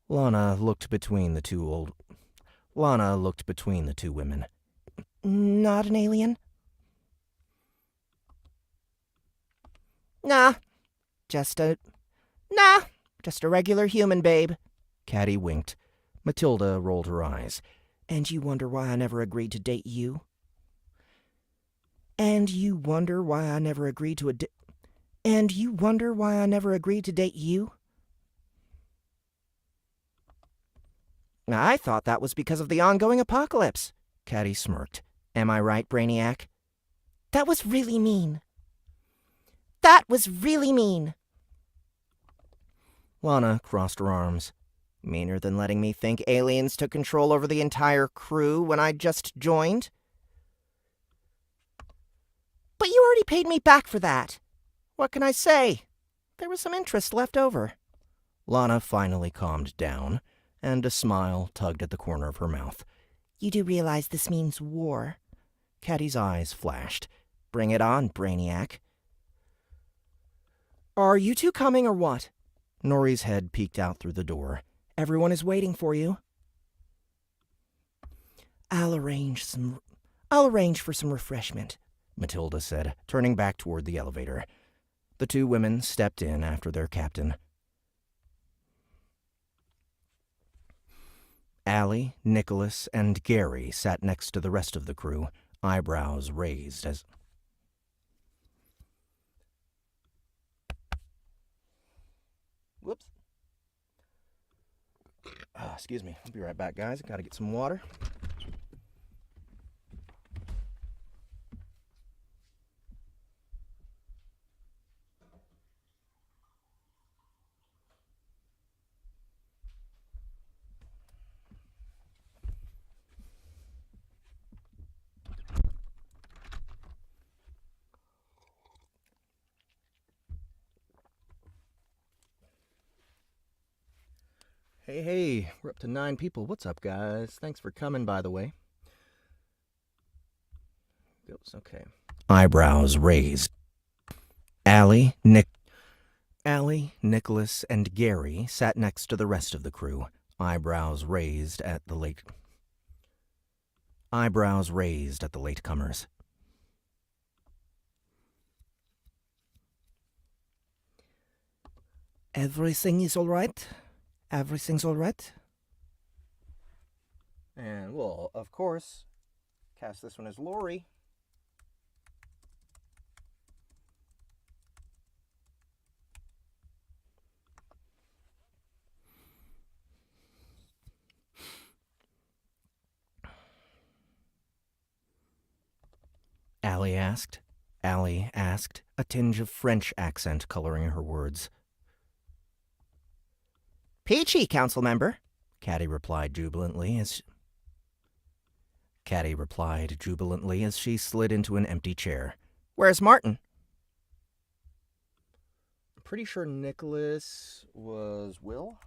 Lana looked between the two women. Not an alien? Nah, just a regular human, babe. Caddy winked. Matilda rolled her eyes. And you wonder why I never agreed to date you? And you wonder why I never agreed to date you? I thought that was because of the ongoing apocalypse. Caddy smirked. Am I right, Brainiac? That was really mean. That was really mean. Lana crossed her arms. Meaner than letting me think aliens took control over the entire crew when I just joined? But you already paid me back for that. What can I say? There was some interest left over. Lana finally calmed down, and a smile tugged at the corner of her mouth. You do realize this means war? Caddy's eyes flashed. Bring it on, Brainiac. Are you two coming or what? Nori's head peeked out through the door. Everyone is waiting for you. I'll arrange for some refreshment, Matilda said, turning back toward the elevator. The two women stepped in after their captain. Allie, Nicholas, and Gary sat next to the rest of the crew, eyebrows raised as... Whoops. Excuse me. I'll be right back, guys. I gotta get some water. Hey, we're up to 9 people. What's up, guys? Thanks for coming, by the way. Goes, okay. Eyebrows raised. Allie, Nicholas, and Gary sat next to the rest of the crew, eyebrows raised at the latecomers. Everything is all right? Everything's all right? And we'll, of course, cast this one as Lori. Allie asked, a tinge of French accent coloring her words. Peachy, council member. Caddy replied jubilantly as she slid into an empty chair. Where's Martin? I'm pretty sure Nicholas was Will.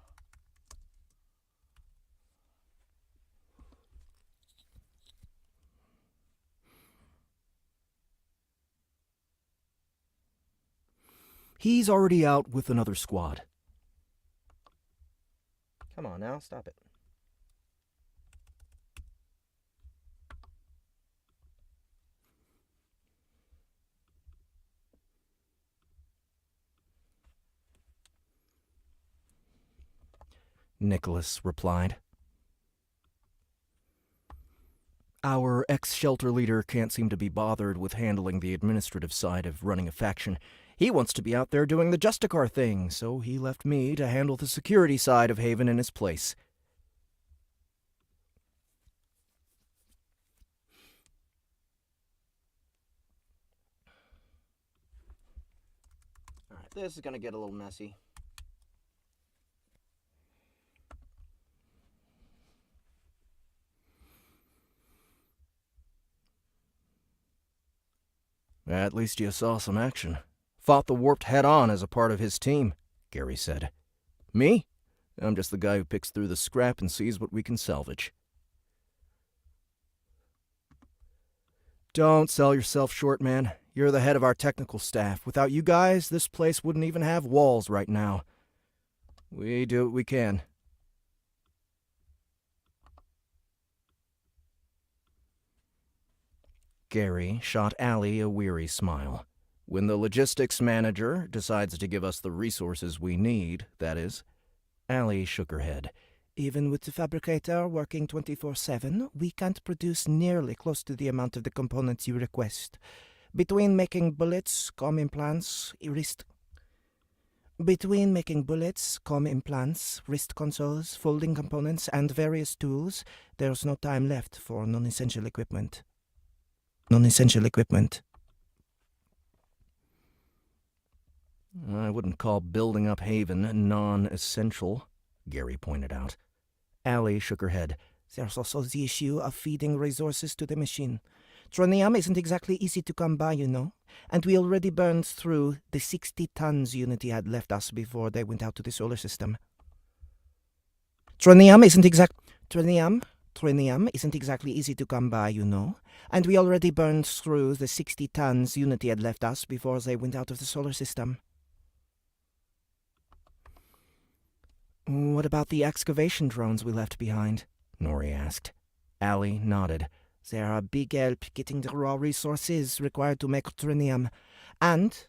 He's already out with another squad. Come on now, stop it. Nicholas replied. Our ex-shelter leader can't seem to be bothered with handling the administrative side of running a faction. He wants to be out there doing the Justicar thing, so he left me to handle the security side of Haven in his place. Alright, this is going to get a little messy. At least you saw some action. Fought the Warped head-on as a part of his team, Gary said. Me? I'm just the guy who picks through the scrap and sees what we can salvage. Don't sell yourself short, man. You're the head of our technical staff. Without you guys, this place wouldn't even have walls right now. We do what we can. Gary shot Allie a weary smile. When the logistics manager decides to give us the resources we need, that is. Allie shook her head. Even with the fabricator working 24/7, we can't produce nearly close to the amount of the components you request. Between making bullets, comm implants, wrist consoles, folding components, and various tools, there's no time left for non-essential equipment. I wouldn't call building up Haven non-essential, Gary pointed out. Allie shook her head. There's also the issue of feeding resources to the machine. Tronium isn't exactly easy to come by, you know, and we already burned through the 60 tons Unity had left us before they went out to the solar system. Tronium isn't exactly easy to come by, you know, and we already burned through the 60 tons Unity had left us before they went out of the solar system. What about the excavation drones we left behind? Nori asked. Allie nodded. They're a big help getting the raw resources required to make tronium, and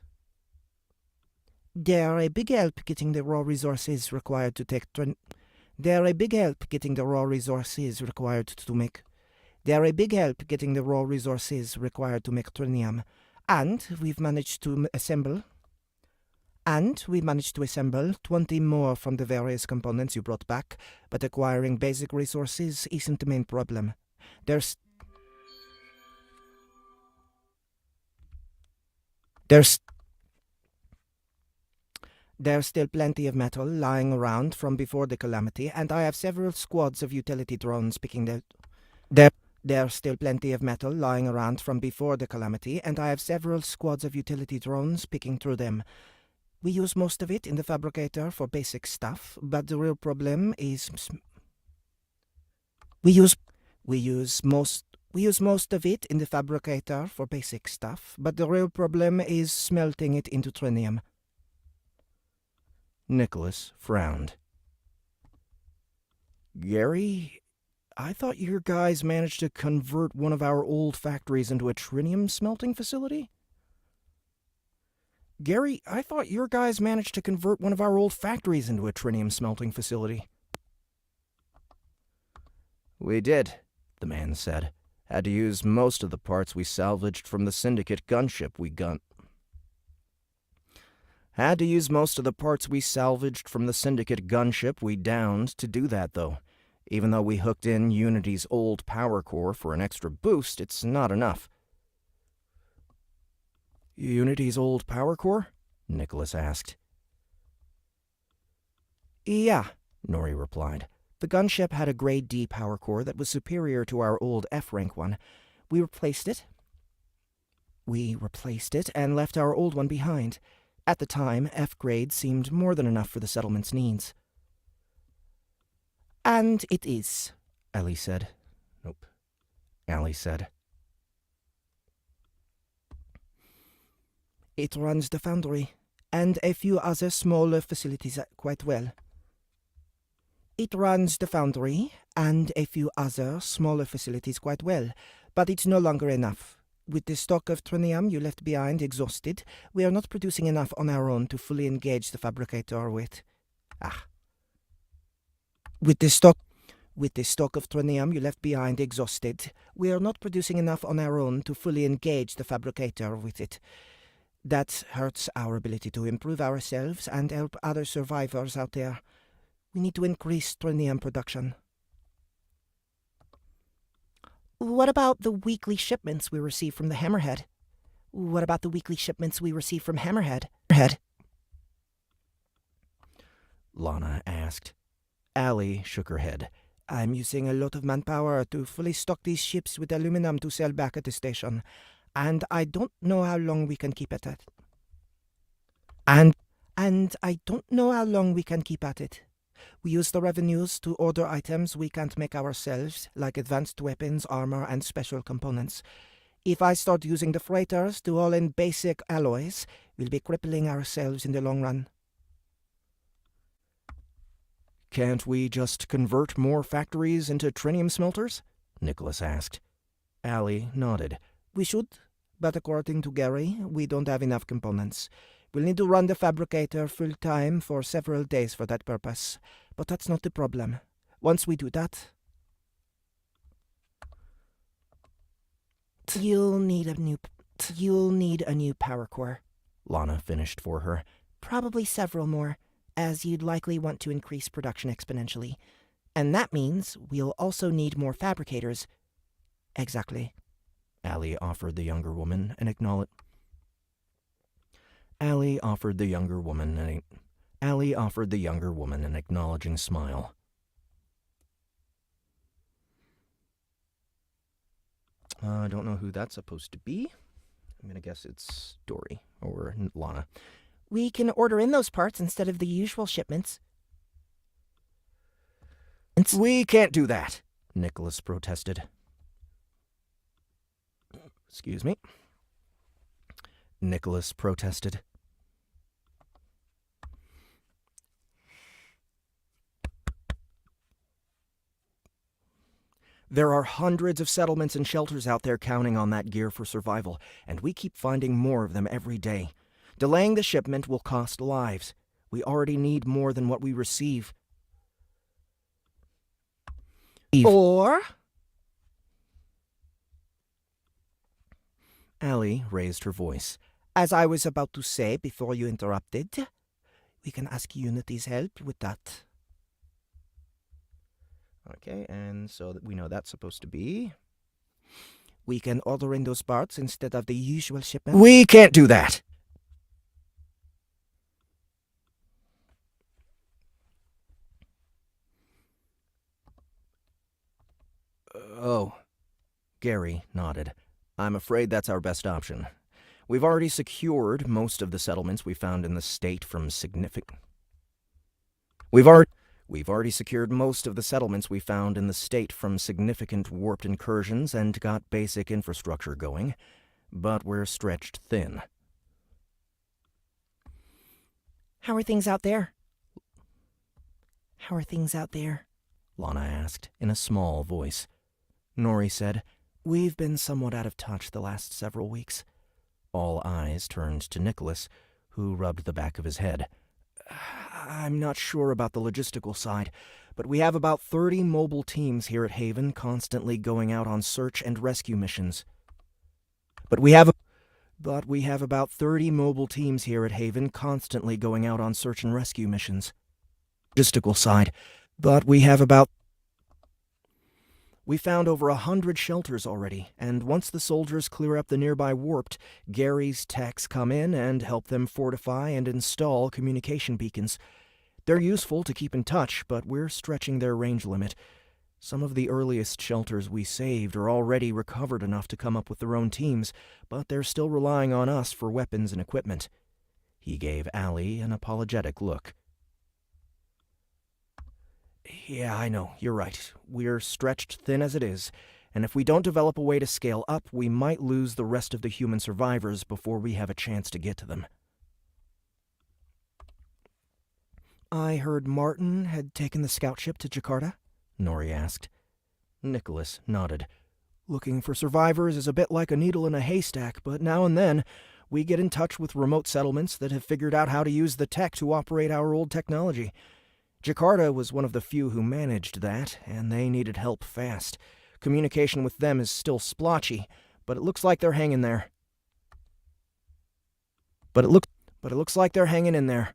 they're a big help getting the raw resources required to make tronium. And we've managed to assemble And we managed to assemble 20 more from the various components you brought back, but acquiring basic resources isn't the main problem. There's still plenty of metal lying around from before the calamity, and I have several squads of utility drones picking There's still plenty of metal lying around from before the calamity, and I have several squads of utility drones picking through them. We use most of it in the fabricator for basic stuff, but the real problem is we use most of it in the fabricator for basic stuff, but the real problem is smelting it into trinium. Nicholas frowned. Gary, I thought your guys managed to convert one of our old factories into a trinium smelting facility? Gary, I thought your guys managed to convert one of our old factories into a trinium smelting facility. We did, the man said. Had to use most of the parts we salvaged from the Syndicate gunship we downed to do that, though. Even though we hooked in Unity's old power core for an extra boost, it's not enough. Unity's old power core? Nicholas asked. Yeah, Nori replied. the gunship had a grade D power core that was superior to our old F-rank one. We replaced it and left our old one behind. At the time, F grade seemed more than enough for the settlement's needs. And it is, Ellie said. Nope. Allie said. It runs the foundry, and a few other smaller facilities quite well. It runs the foundry, and a few other smaller facilities quite well, but it's no longer enough. With the stock of trinium you left behind exhausted, we are not producing enough on our own to fully engage the fabricator with... With the stock of trinium you left behind exhausted, we are not producing enough on our own to fully engage the fabricator with it. That hurts our ability to improve ourselves and help other survivors out there. We need to increase trinium production. What about the weekly shipments we receive from the Hammerhead? Lana asked. Allie shook her head. I'm using a lot of manpower to fully stock these ships with aluminum to sell back at the station, and I don't know how long we can keep at it. We use the revenues to order items we can't make ourselves, like advanced weapons, armor, and special components. If I start using the freighters to haul in basic alloys, we'll be crippling ourselves in the long run. Can't we just convert more factories into trinium smelters? Nicholas asked. Allie nodded. We should, but according to Gary, we don't have enough components. We'll need to run the fabricator full-time for several days for that purpose. But that's not the problem. Once we do that, you'll need a new power core. Lana finished for her. Probably several more, as you'd likely want to increase production exponentially. And that means we'll also need more fabricators. Exactly. Allie offered the younger woman an acknowledging smile. I don't know who that's supposed to be. I'm going to guess it's Dory or Lana. We can order in those parts instead of the usual shipments. We can't do that, Nicholas protested. Excuse me. Nicholas protested. There are hundreds of settlements and shelters out there counting on that gear for survival, and we keep finding more of them every day. Delaying the shipment will cost lives. We already need more than what we receive. Or... Allie raised her voice. As I was about to say before you interrupted, we can ask Unity's help with that. Okay, and so that we know that's supposed to be... We can order in those parts instead of the usual shipment. We can't do that! Oh. Gary nodded. I'm afraid that's our best option. We've already secured most of the settlements we found in the state from significant... We've already secured most of the settlements we found in the state from significant warped incursions and got basic infrastructure going, but we're stretched thin. How are things out there? How are things out there? Lana asked in a small voice. Nori said, We've been somewhat out of touch the last several weeks. All eyes turned to Nicholas, who rubbed the back of his head. I'm not sure about the logistical side, but we have about 30 mobile teams here at Haven constantly going out on search and rescue missions. But we have about 30 mobile teams here at Haven constantly going out on search and rescue missions. Logistical side, but we found over 100 shelters already, and once the soldiers clear up the nearby warped, Gary's techs come in and help them fortify and install communication beacons. They're useful to keep in touch, but we're stretching their range limit. Some of the earliest shelters we saved are already recovered enough to come up with their own teams, but they're still relying on us for weapons and equipment. He gave Allie an apologetic look. Yeah, I know, you're right. We're stretched thin as it is, and if we don't develop a way to scale up, we might lose the rest of the human survivors before we have a chance to get to them. I heard Martin had taken the scout ship to Jakarta, Nori asked. Nicholas nodded. Looking for survivors is a bit like a needle in a haystack, but now and then we get in touch with remote settlements that have figured out how to use the tech to operate our old technology. Jakarta was one of the few who managed that, and they needed help fast. Communication with them is still splotchy, but it looks like they're hanging there. But it looks like they're hanging in there.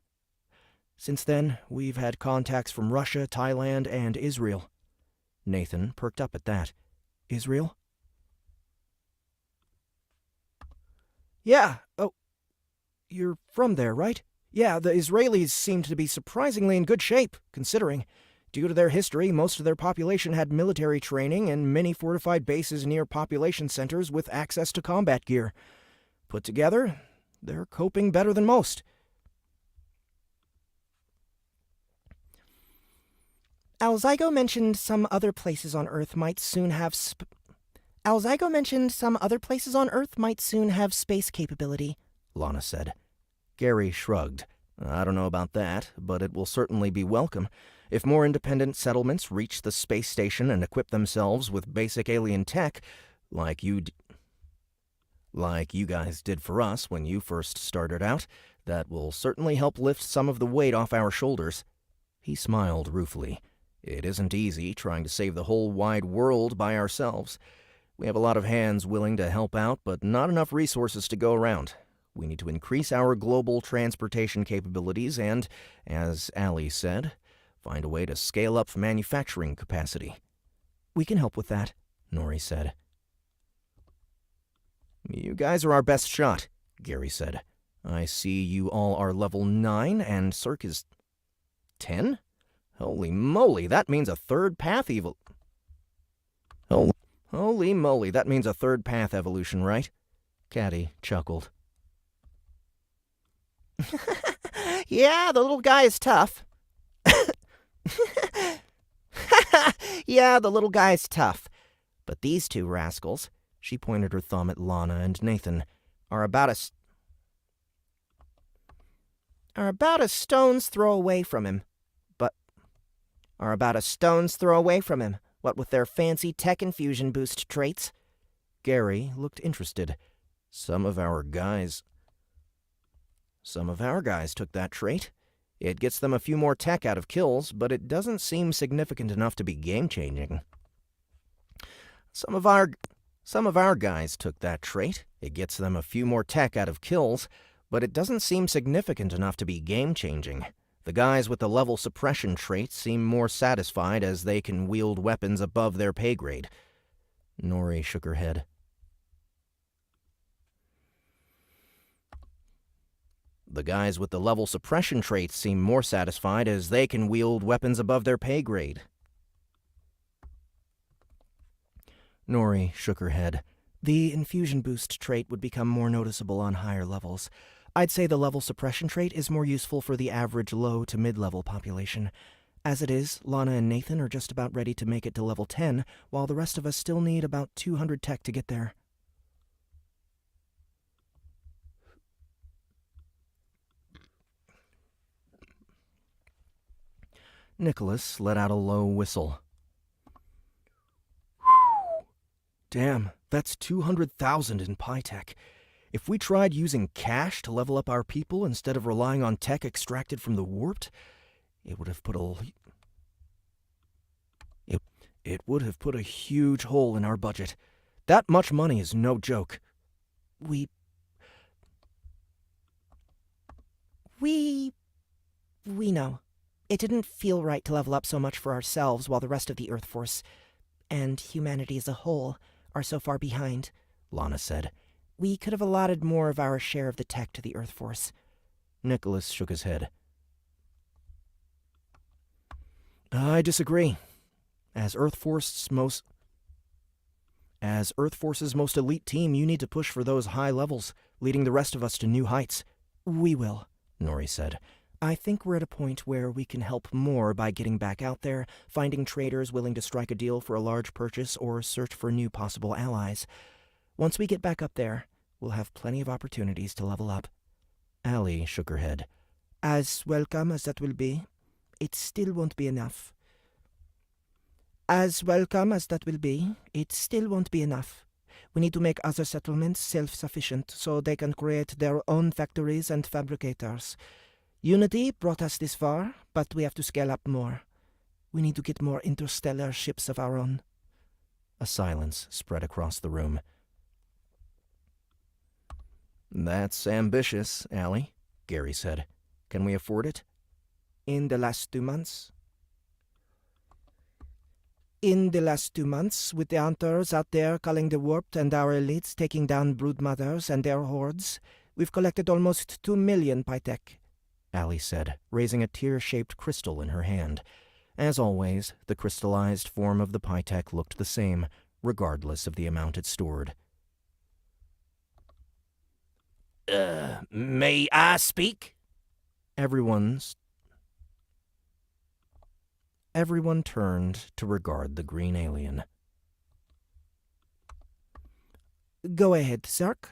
Since then, we've had contacts from Russia, Thailand, and Israel. Nathan perked up at that. Israel? Yeah. Oh, you're from there, right? Yeah, the Israelis seemed to be surprisingly in good shape, considering. Due to their history, most of their population had military training and many fortified bases near population centers with access to combat gear. Put together, they're coping better than most. Alzygo mentioned some other places on Earth might soon have space capability, Lana said. Gary shrugged. I don't know about that, but it will certainly be welcome. If more independent settlements reach the space station and equip themselves with basic alien tech, like you guys did for us when you first started out, that will certainly help lift some of the weight off our shoulders. He smiled ruefully. It isn't easy trying to save the whole wide world by ourselves. We have a lot of hands willing to help out, but not enough resources to go around. We need to increase our global transportation capabilities and, as Allie said, find a way to scale up manufacturing capacity. We can help with that, Nori said. You guys are our best shot, Gary said. I see you all are level 9 and Cirque is 10? Holy moly, that means a third path Holy moly, that means a third path evolution, right? Caddy chuckled. Yeah, the little guy is tough. Yeah, the little guy is tough. But these two rascals, she pointed her thumb at Lana and Nathan, are about a stone's throw away from him. What with their fancy tech infusion boost traits? Gary looked interested. Some of our guys took that trait. It gets them a few more tech out of kills, but it doesn't seem significant enough to be game-changing. Some of our Some of our guys took that trait. It gets them a few more tech out of kills, but it doesn't seem significant enough to be game-changing. The guys with the level suppression trait seem more satisfied as they can wield weapons above their pay grade. Nori shook her head. The guys with the level suppression traits seem more satisfied as they can wield weapons above their pay grade. Nori shook her head. The infusion boost trait would become more noticeable on higher levels. I'd say the level suppression trait is more useful for the average low to mid-level population. As it is, Lana and Nathan are just about ready to make it to level 10, while the rest of us still need about 200 tech to get there. Nicholas let out a low whistle. Damn, that's 200,000 in Pytech. If we tried using cash to level up our people instead of relying on tech extracted from the warped, it would have put a huge hole in our budget. That much money is no joke. We know. It didn't feel right to level up so much for ourselves while the rest of the Earth Force, and humanity as a whole, are so far behind, Lana said. We could have allotted more of our share of the tech to the Earth Force. Nicholas shook his head. I disagree. As Earth Force's most elite team, you need to push for those high levels, leading the rest of us to new heights. We will, Nori said. I think we're at a point where we can help more by getting back out there, finding traders willing to strike a deal for a large purchase, or search for new possible allies. Once we get back up there, we'll have plenty of opportunities to level up. Allie shook her head. As welcome as that will be, it still won't be enough. As welcome as that will be, it still won't be enough. We need to make other settlements self-sufficient so they can create their own factories and fabricators. Unity brought us this far, but we have to scale up more. We need to get more interstellar ships of our own. A silence spread across the room. That's ambitious, Allie, Gary said. Can we afford it? In the last 2 months? In the last 2 months, with the hunters out there culling the warped and our elites taking down broodmothers and their hordes, we've collected almost 2 million Pytech, Allie said, raising a tear-shaped crystal in her hand. As always, the crystallized form of the Pytech looked the same, regardless of the amount it stored. May I speak? Everyone turned to regard the green alien. Go ahead, Zerk,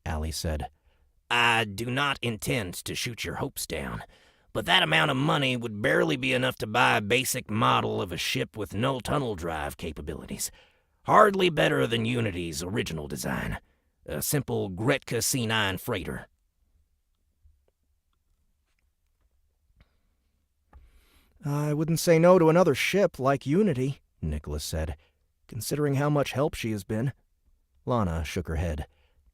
Allie said. I do not intend to shoot your hopes down, but that amount of money would barely be enough to buy a basic model of a ship with no tunnel drive capabilities. Hardly better than Unity's original design. A simple Gretka C9 freighter. I wouldn't say no to another ship like Unity, Nicholas said, considering how much help she has been. Lana shook her head.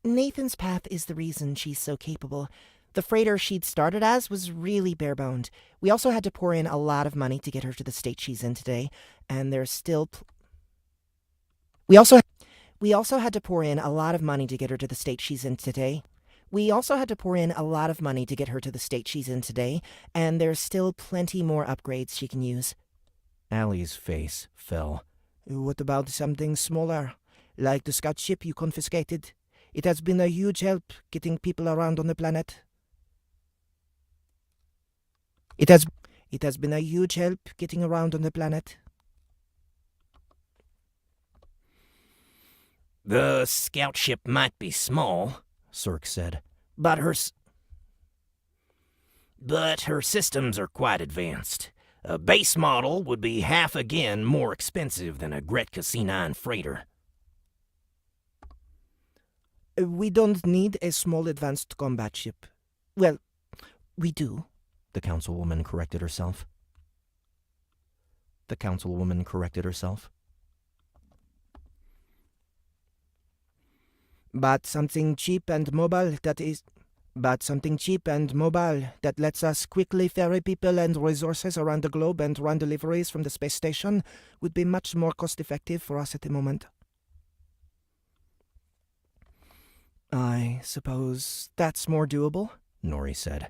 Nathan's path is the reason she's so capable. The freighter she'd started as was really bare-boned. We also had to pour in a lot of money to get her to the state she's in today, and there's still... We also had to pour in a lot of money to get her to the state she's in today. And there's still plenty more upgrades she can use. Allie's face fell. What about something smaller, like the scout ship you confiscated? It has been a huge help getting people around on the planet. It has been a huge help getting around on the planet. The scout ship might be small, Cirque said, but her systems are quite advanced. A base model would be half again more expensive than a Gretka C9 freighter. We don't need a small advanced combat ship. Well, we do, the councilwoman corrected herself. But something cheap and mobile that lets us quickly ferry people and resources around the globe and run deliveries from the space station would be much more cost-effective for us at the moment. I suppose that's more doable, Nori said.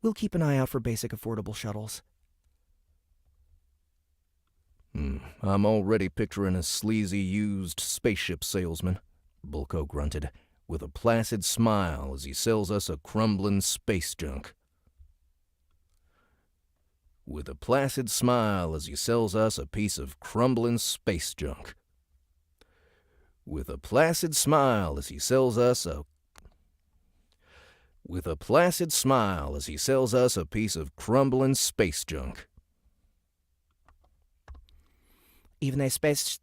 We'll keep an eye out for basic affordable shuttles. I'm already picturing a sleazy used spaceship salesman, Bulko grunted, with a placid smile as he sells us a crumbling space junk. With a placid smile as he sells us a piece of crumbling space junk. With a placid smile as he sells us a... With a placid smile as he sells us a piece of crumbling space junk. Even a space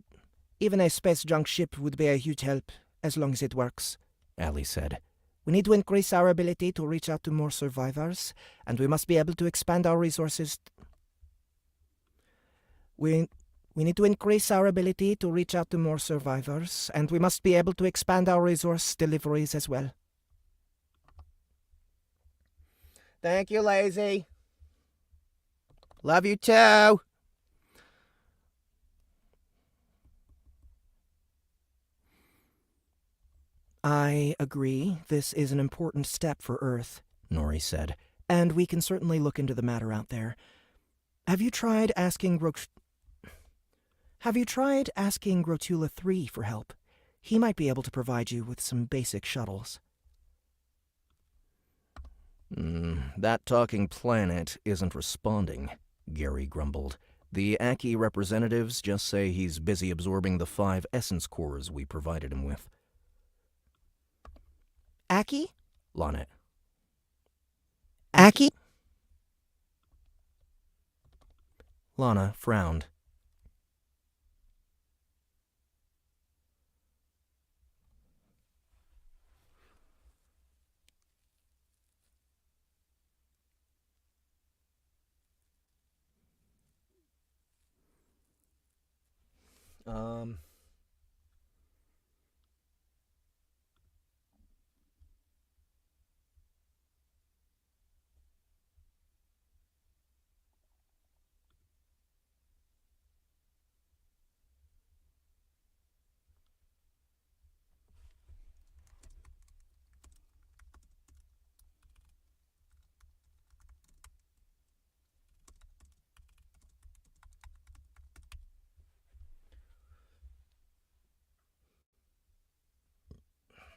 junk ship would be a huge help, as long as it works, Ali said. We need to increase our ability to reach out to more survivors, and we must be able to expand our resources. We need to increase our ability to reach out to more survivors, and we must be able to expand our resource deliveries as well. Thank you, Lazy. Love you too. I agree. This is an important step for Earth, Nori said, and we can certainly look into the matter out there. Have you tried asking Rotula 3 for help? He might be able to provide you with some basic shuttles. That talking planet isn't responding, Gary grumbled. The Aki representatives just say he's busy absorbing the 5 essence cores we provided him with. Aki? Lana. Aki? Lana frowned.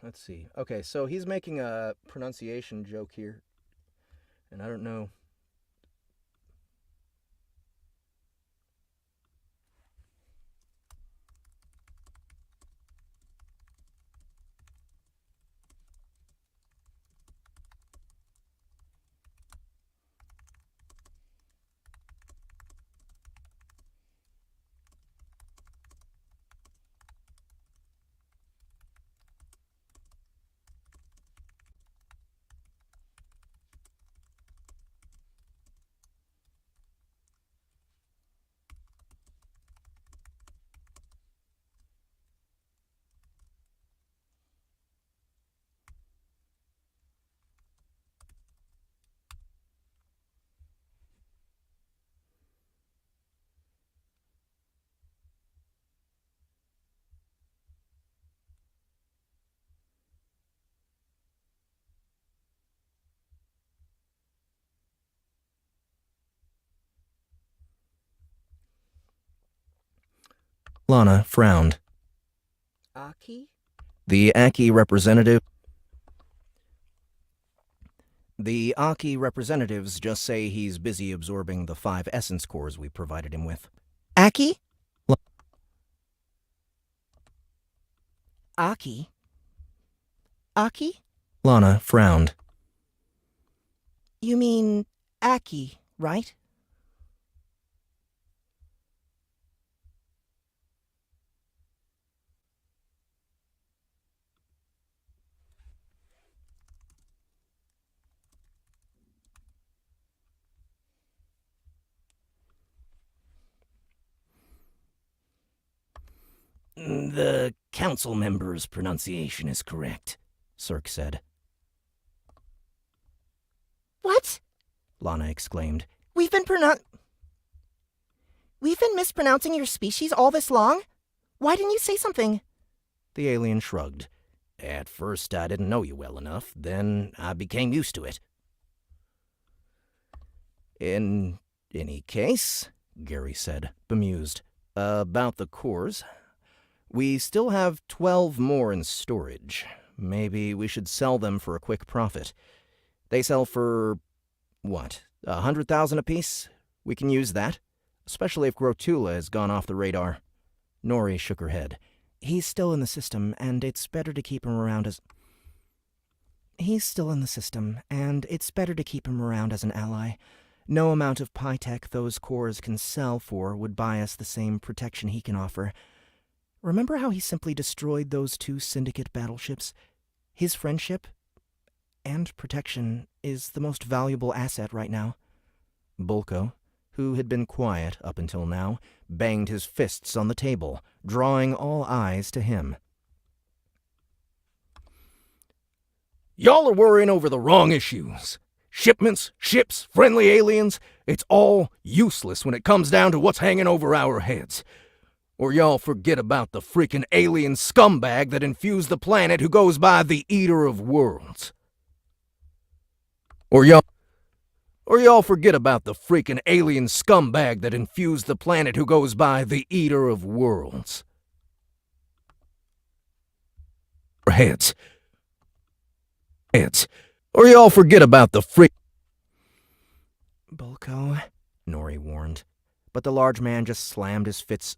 Let's see. Okay, so he's making a pronunciation joke here. And I don't know. Lana frowned. Aki? The Aki representatives just say he's busy absorbing the 5 essence cores we provided him with. Aki? Aki? Aki? Lana frowned. You mean Aki, right? The council member's pronunciation is correct, Cirque said. What? Lana exclaimed. We've been mispronouncing your species all this long? Why didn't you say something? The alien shrugged. At first, I didn't know you well enough. Then I became used to it. In any case, Gary said, bemused, about the cores. We still have 12 more in storage. Maybe we should sell them for a quick profit. They sell for, what, 100,000 apiece? We can use that, especially if Grotula has gone off the radar. Nori shook her head. He's still in the system, and it's better to keep him around as... an ally. No amount of Pytech those cores can sell for would buy us the same protection he can offer. Remember how he simply destroyed those 2 Syndicate battleships? His friendship and protection is the most valuable asset right now. Bulko, who had been quiet up until now, banged his fists on the table, drawing all eyes to him. Y'all are worrying over the wrong issues. Shipments, ships, friendly aliens, it's all useless when it comes down to what's hanging over our heads. Or y'all forget about the freaking alien scumbag that infused the planet who goes by the Eater of Worlds. Or y'all forget about the freaking alien scumbag that infused the planet who goes by the Eater of Worlds. Heads. Or y'all forget about the Bulko, Nori warned. But the large man just slammed his fists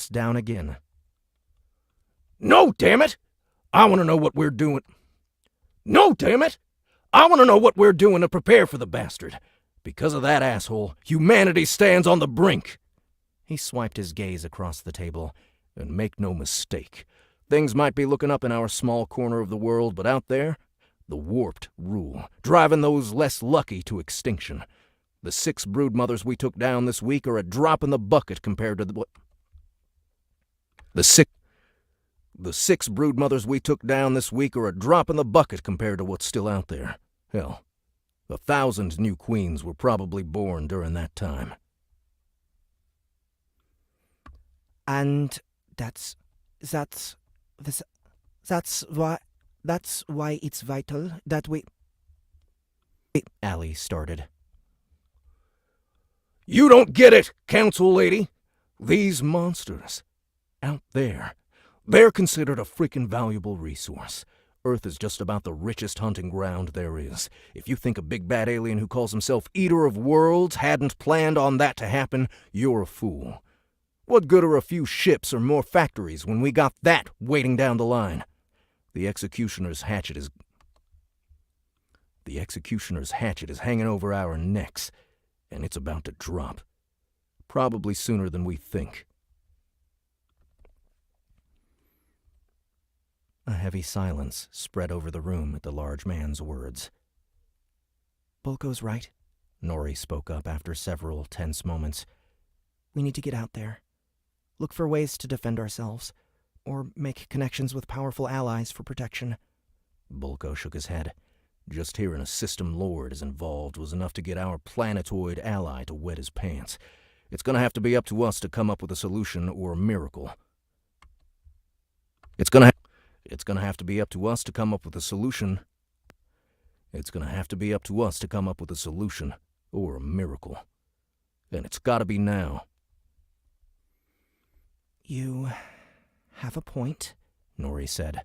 down again. No, damn it! I want to know what we're doing. No, damn it! I want to know what we're doing to prepare for the bastard. Because of that asshole, humanity stands on the brink. He swiped his gaze across the table. And make no mistake, things might be looking up in our small corner of the world, but out there, the warped rule, driving those less lucky to extinction. The 6 broodmothers we took down this week are a drop in the bucket compared to The 6 broodmothers we took down this week are a drop in the bucket compared to what's still out there. Hell, 1,000 new queens were probably born during that time. and that's why it's vital that we... Allie started. You don't get it, Council Lady. These monsters, out there, they're considered a freaking valuable resource. Earth is just about the richest hunting ground there is. If you think a big bad alien who calls himself Eater of Worlds hadn't planned on that to happen, you're a fool. What good are a few ships or more factories when we got that waiting down the line? The Executioner's hatchet is hanging over our necks, and it's about to drop. Probably sooner than we think. A heavy silence spread over the room at the large man's words. Bulko's right, Nori spoke up after several tense moments. We need to get out there. Look for ways to defend ourselves, or make connections with powerful allies for protection. Bulko shook his head. Just hearing a system lord is involved was enough to get our planetoid ally to wet his pants. It's gonna have to be up to us to come up with a solution or a miracle. It's gonna have to be up to us to come up with a solution. It's gonna have to be up to us to come up with a solution or a miracle. And it's gotta be now. You have a point, Nori said.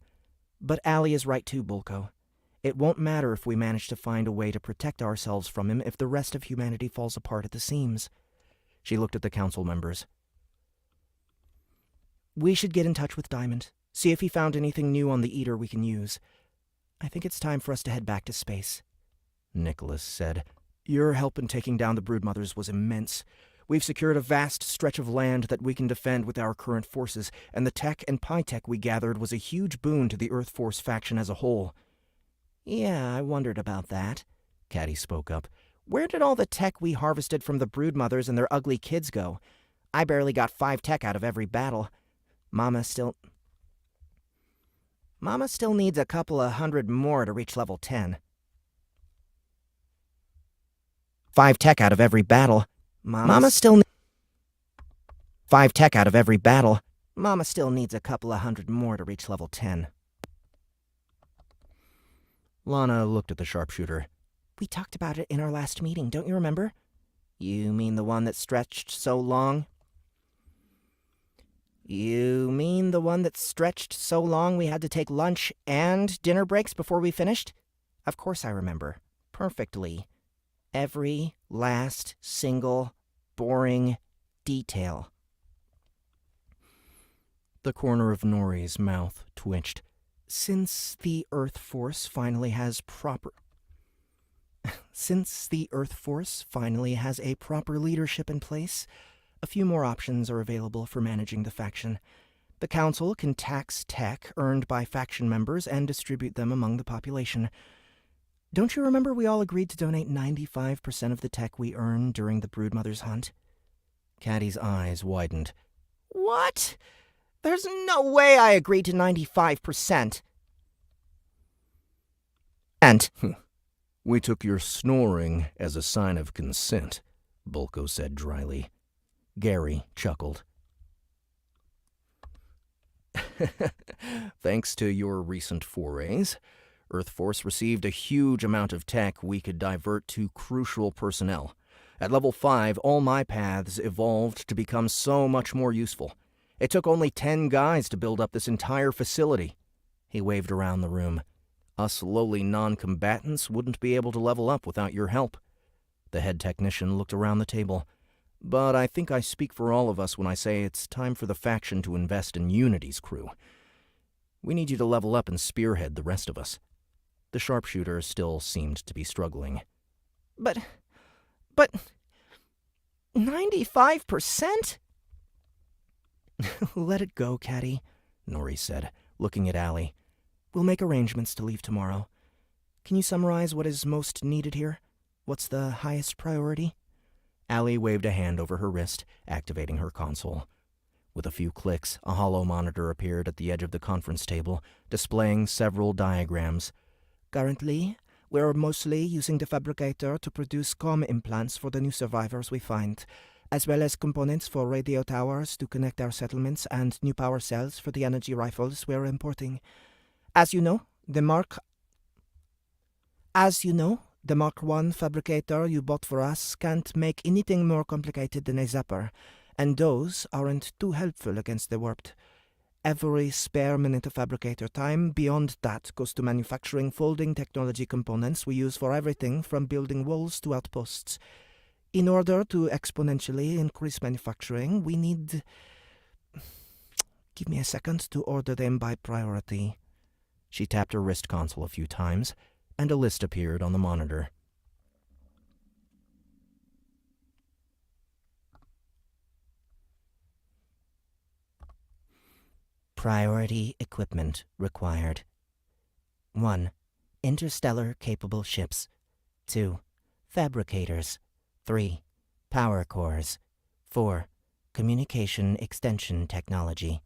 But Allie is right too, Bulko. It won't matter if we manage to find a way to protect ourselves from him if the rest of humanity falls apart at the seams. She looked at the council members. We should get in touch with Diamond, see if he found anything new on the Eater we can use. I think it's time for us to head back to space. Nicholas said. Your help in taking down the Broodmothers was immense. We've secured a vast stretch of land that we can defend with our current forces, and the tech and Pytech we gathered was a huge boon to the Earth Force faction as a whole. Yeah, I wondered about that, Caddy spoke up. Where did all the tech we harvested from the Broodmothers and their ugly kids go? I barely got 5 tech out of every battle. Mama still needs a couple of hundred more to reach level 10. 5 tech out of every battle. Mama still 5 tech out of every battle. Mama still needs a couple of hundred more to reach level 10. Lana looked at the sharpshooter. We talked about it in our last meeting, don't you remember? You mean the one that stretched so long? You mean the one that stretched so long we had to take lunch and dinner breaks before we finished? Of course I remember. Perfectly. Every last single boring detail. The corner of Nori's mouth twitched. Since the Earth Force finally has a proper leadership in place, a few more options are available for managing the faction. The Council can tax tech earned by faction members and distribute them among the population. Don't you remember we all agreed to donate 95% of the tech we earn during the Broodmother's hunt? Caddy's eyes widened. What? There's no way I agreed to 95%. And We took your snoring as a sign of consent, Bulko said dryly. Gary chuckled. Thanks to your recent forays, Earth Force received a huge amount of tech we could divert to crucial personnel. At level 5, all my paths evolved to become so much more useful. It took only 10 guys to build up this entire facility. He waved around the room. Us lowly non-combatants wouldn't be able to level up without your help. The head technician looked around the table. But I think I speak for all of us when I say it's time for the faction to invest in Unity's crew. We need you to level up and spearhead the rest of us. The sharpshooter still seemed to be struggling. But 95%? Let it go, Caddy, Nori said, looking at Allie. We'll make arrangements to leave tomorrow. Can you summarize what is most needed here? What's the highest priority? Allie waved a hand over her wrist, activating her console. With a few clicks, a hollow monitor appeared at the edge of the conference table, displaying several diagrams. Currently, we're mostly using the fabricator to produce comm implants for the new survivors we find, as well as components for radio towers to connect our settlements and new power cells for the energy rifles we're importing. As you know, the Mark 1 fabricator you bought for us can't make anything more complicated than a zapper, and those aren't too helpful against the warped. Every spare minute of fabricator time beyond that goes to manufacturing folding technology components we use for everything from building walls to outposts. In order to exponentially increase manufacturing, we need... Give me a second to order them by priority. She tapped her wrist console a few times, and a list appeared on the monitor. Priority equipment required. 1. Interstellar capable ships. 2. Fabricators. 3. Power cores. 4. Communication extension technology.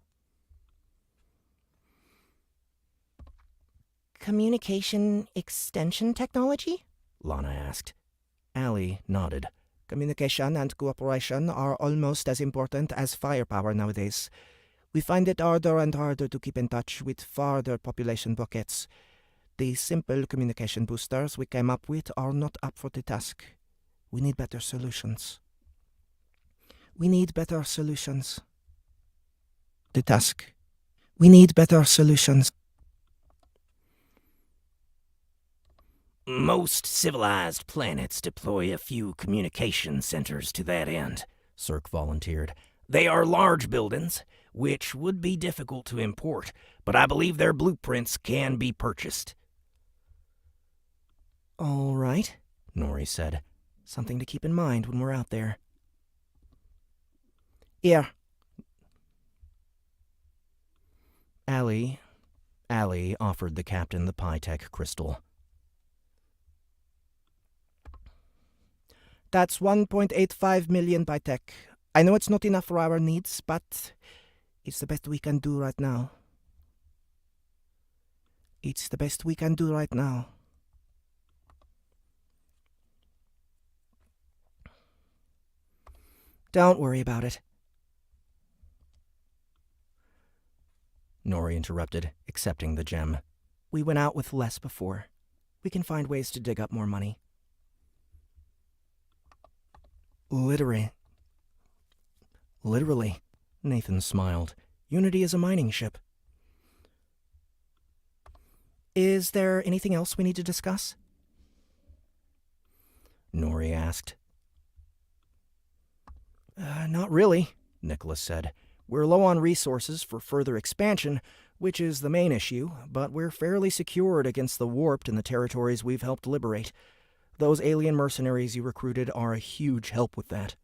Communication extension technology? Lana asked. Allie nodded. Communication and cooperation are almost as important as firepower nowadays. We find it harder and harder to keep in touch with farther population pockets. The simple communication boosters we came up with are not up for the task. We need better solutions. The task. We need better solutions. Most civilized planets deploy a few communication centers to that end, Cirque volunteered. They are large buildings, which would be difficult to import, but I believe their blueprints can be purchased. All right, Nori said. Something to keep in mind when we're out there. Here. Allie offered the captain the Pytech crystal. That's 1.85 million by tech. I know it's not enough for our needs, but it's the best we can do right now. It's the best we can do right now. Don't worry about it. Nori interrupted, accepting the gem. We went out with less before. We can find ways to dig up more money. Literally, Nathan smiled. Unity is a mining ship. Is there anything else we need to discuss? Nori asked. Not really, Nicholas said. We're low on resources for further expansion, which is the main issue, but we're fairly secured against the warped in the territories we've helped liberate. Those alien mercenaries you recruited are a huge help with that.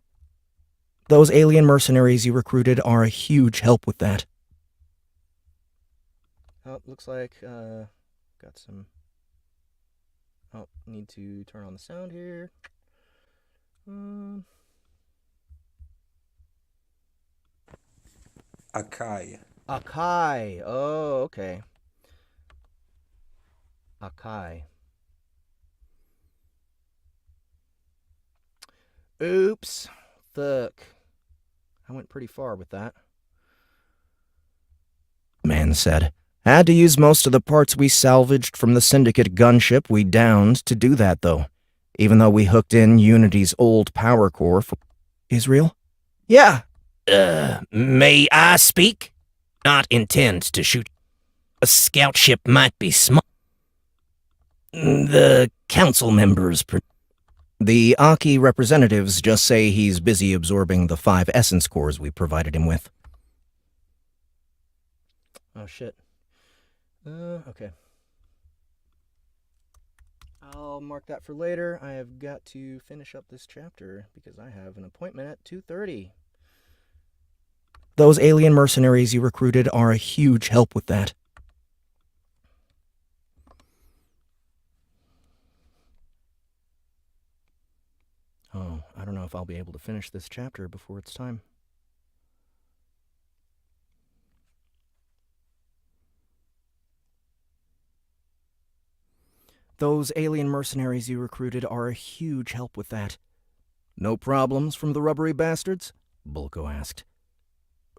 Oh, looks like, got some... Oh, need to turn on the sound here. Akai. Akai. Oh, okay. Akai. Oops. Fuck. I went pretty far with that. Man said. Had to use most of the parts we salvaged from the Syndicate gunship we downed to do that, though. Even though we hooked in Unity's old power core for... Israel? Yeah. May I speak? Not intend to shoot. A scout ship might be small. The council members... The Aki representatives just say he's busy absorbing the 5 essence cores we provided him with. Oh, shit. Okay. I'll mark that for later. I have got to finish up this chapter because I have an appointment at 2:30. Those alien mercenaries you recruited are a huge help with that. Oh, I don't know if I'll be able to finish this chapter before it's time. Those alien mercenaries you recruited are a huge help with that. No problems from the rubbery bastards? Bulko asked.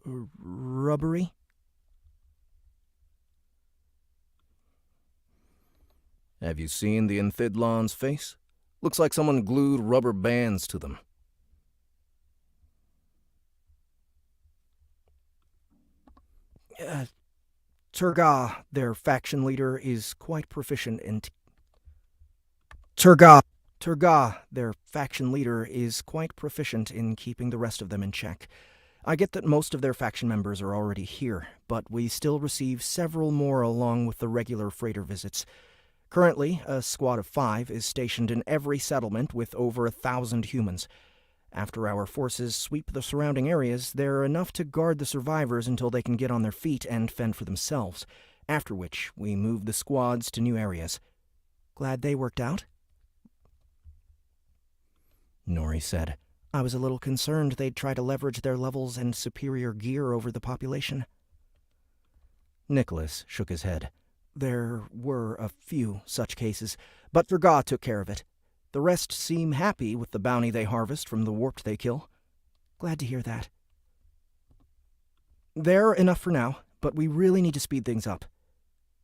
Rubbery? Have you seen the Enthidlon's face? Looks like someone glued rubber bands to them. Turga, their faction leader, is quite proficient in... keeping the rest of them in check. I get that most of their faction members are already here, but we still receive several more along with the regular freighter visits. Currently, a squad of 5 is stationed in every settlement with over 1,000 humans. After our forces sweep the surrounding areas, there are enough to guard the survivors until they can get on their feet and fend for themselves, after which we move the squads to new areas. Glad they worked out? Nori said. I was a little concerned they'd try to leverage their levels and superior gear over the population. Nicholas shook his head. There were a few such cases, but Turga took care of it. The rest seem happy with the bounty they harvest from the warped they kill. Glad to hear that. They're enough for now, but we really need to speed things up.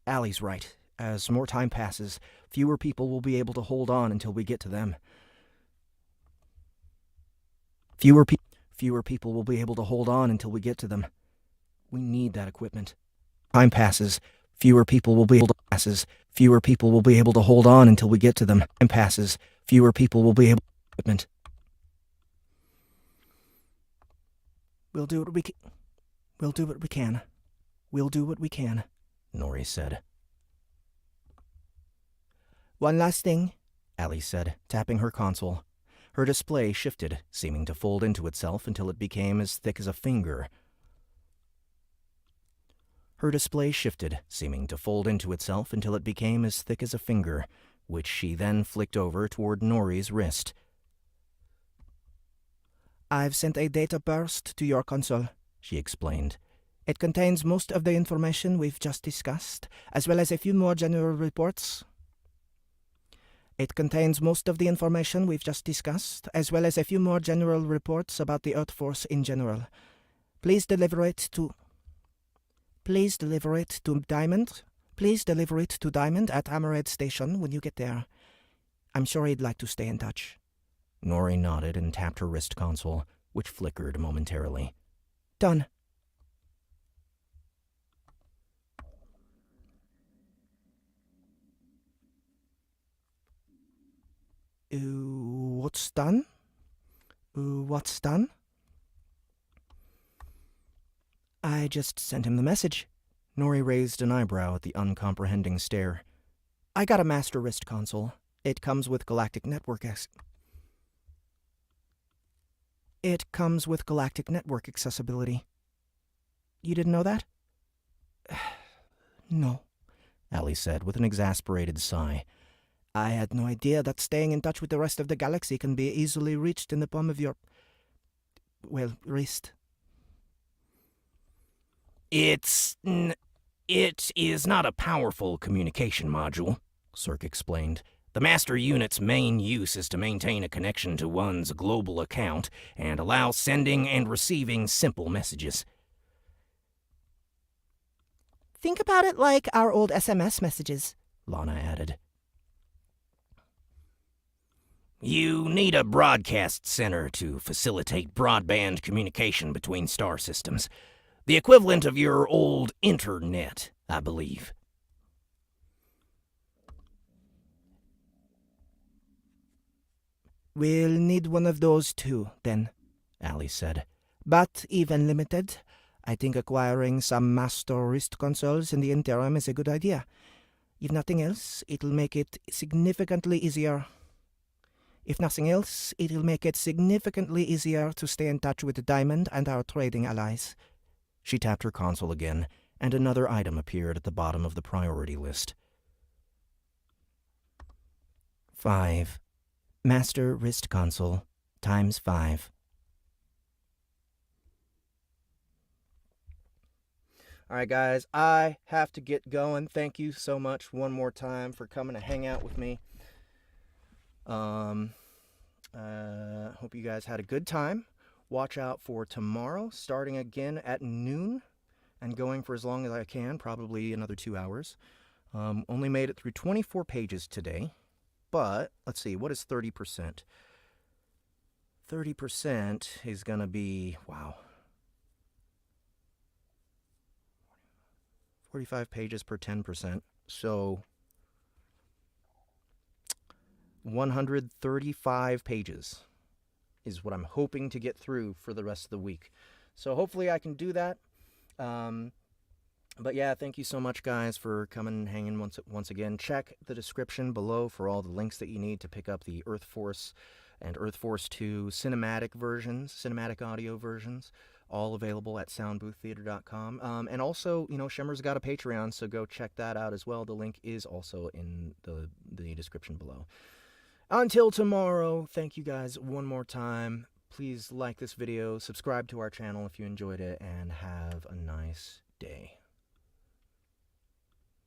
Allie's right. As more time passes, fewer people will be able to hold on until we get to them. Fewer people will be able to hold on until we get to them. We need that equipment. Time passes. Fewer people will be able to hold on until we get to them. Time passes. Fewer people will be able to equipment. We'll do what we can. We'll do what we can, Nori said. One last thing, Allie said, tapping her console. Her display shifted, seeming to fold into itself until it became as thick as a finger. Which she then flicked over toward Nori's wrist. I've sent a data burst to your console, she explained. It contains most of the information we've just discussed, as well as a few more general reports. It contains most of the information we've just discussed, as well as a few more general reports about the Earth Force in general. Please deliver it to Diamond. Please deliver it to Diamond at Hammerhead Station when you get there. I'm sure he'd like to stay in touch. Nori nodded and tapped her wrist console, which flickered momentarily. Done. What's done? What's done? I just sent him the message. Nori raised an eyebrow at the uncomprehending stare. I got a master wrist console. It comes with Galactic Network accessibility. You didn't know that? No, Allie said with an exasperated sigh. I had no idea that staying in touch with the rest of the galaxy can be easily reached in the palm of your, wrist. It is not a powerful communication module, Cirque explained. The master unit's main use is to maintain a connection to one's global account and allow sending and receiving simple messages. Think about it like our old SMS messages, Lana added. You need a broadcast center to facilitate broadband communication between star systems. The equivalent of your old internet, I believe. We'll need one of those too, then, Allie said. But even limited, I think acquiring some master wrist consoles in the interim is a good idea. If nothing else, it'll make it significantly easier. If nothing else, it'll make it significantly easier to stay in touch with Diamond and our trading allies. She tapped her console again, and another item appeared at the bottom of the priority list. 5. Master wrist console, times 5. All right, guys, I have to get going. Thank you so much one more time for coming to hang out with me. Hope you guys had a good time. Watch out for tomorrow, starting again at noon and going for as long as I can, probably another 2 hours. Only made it through 24 pages today, but let's see, what is 30%? 30% is going to be, 45 pages per 10%, so 135 pages is what I'm hoping to get through for the rest of the week. So hopefully I can do that. But yeah, thank you so much, guys, for coming and hanging once again. Check the description below for all the links that you need to pick up the Earth Force and Earth Force 2 cinematic audio versions, all available at soundbooththeater.com. And also, Shemer's got a Patreon, so go check that out as well. The link is also in the description below. Until tomorrow, thank you guys one more time. Please like this video, subscribe to our channel if you enjoyed it, and have a nice day.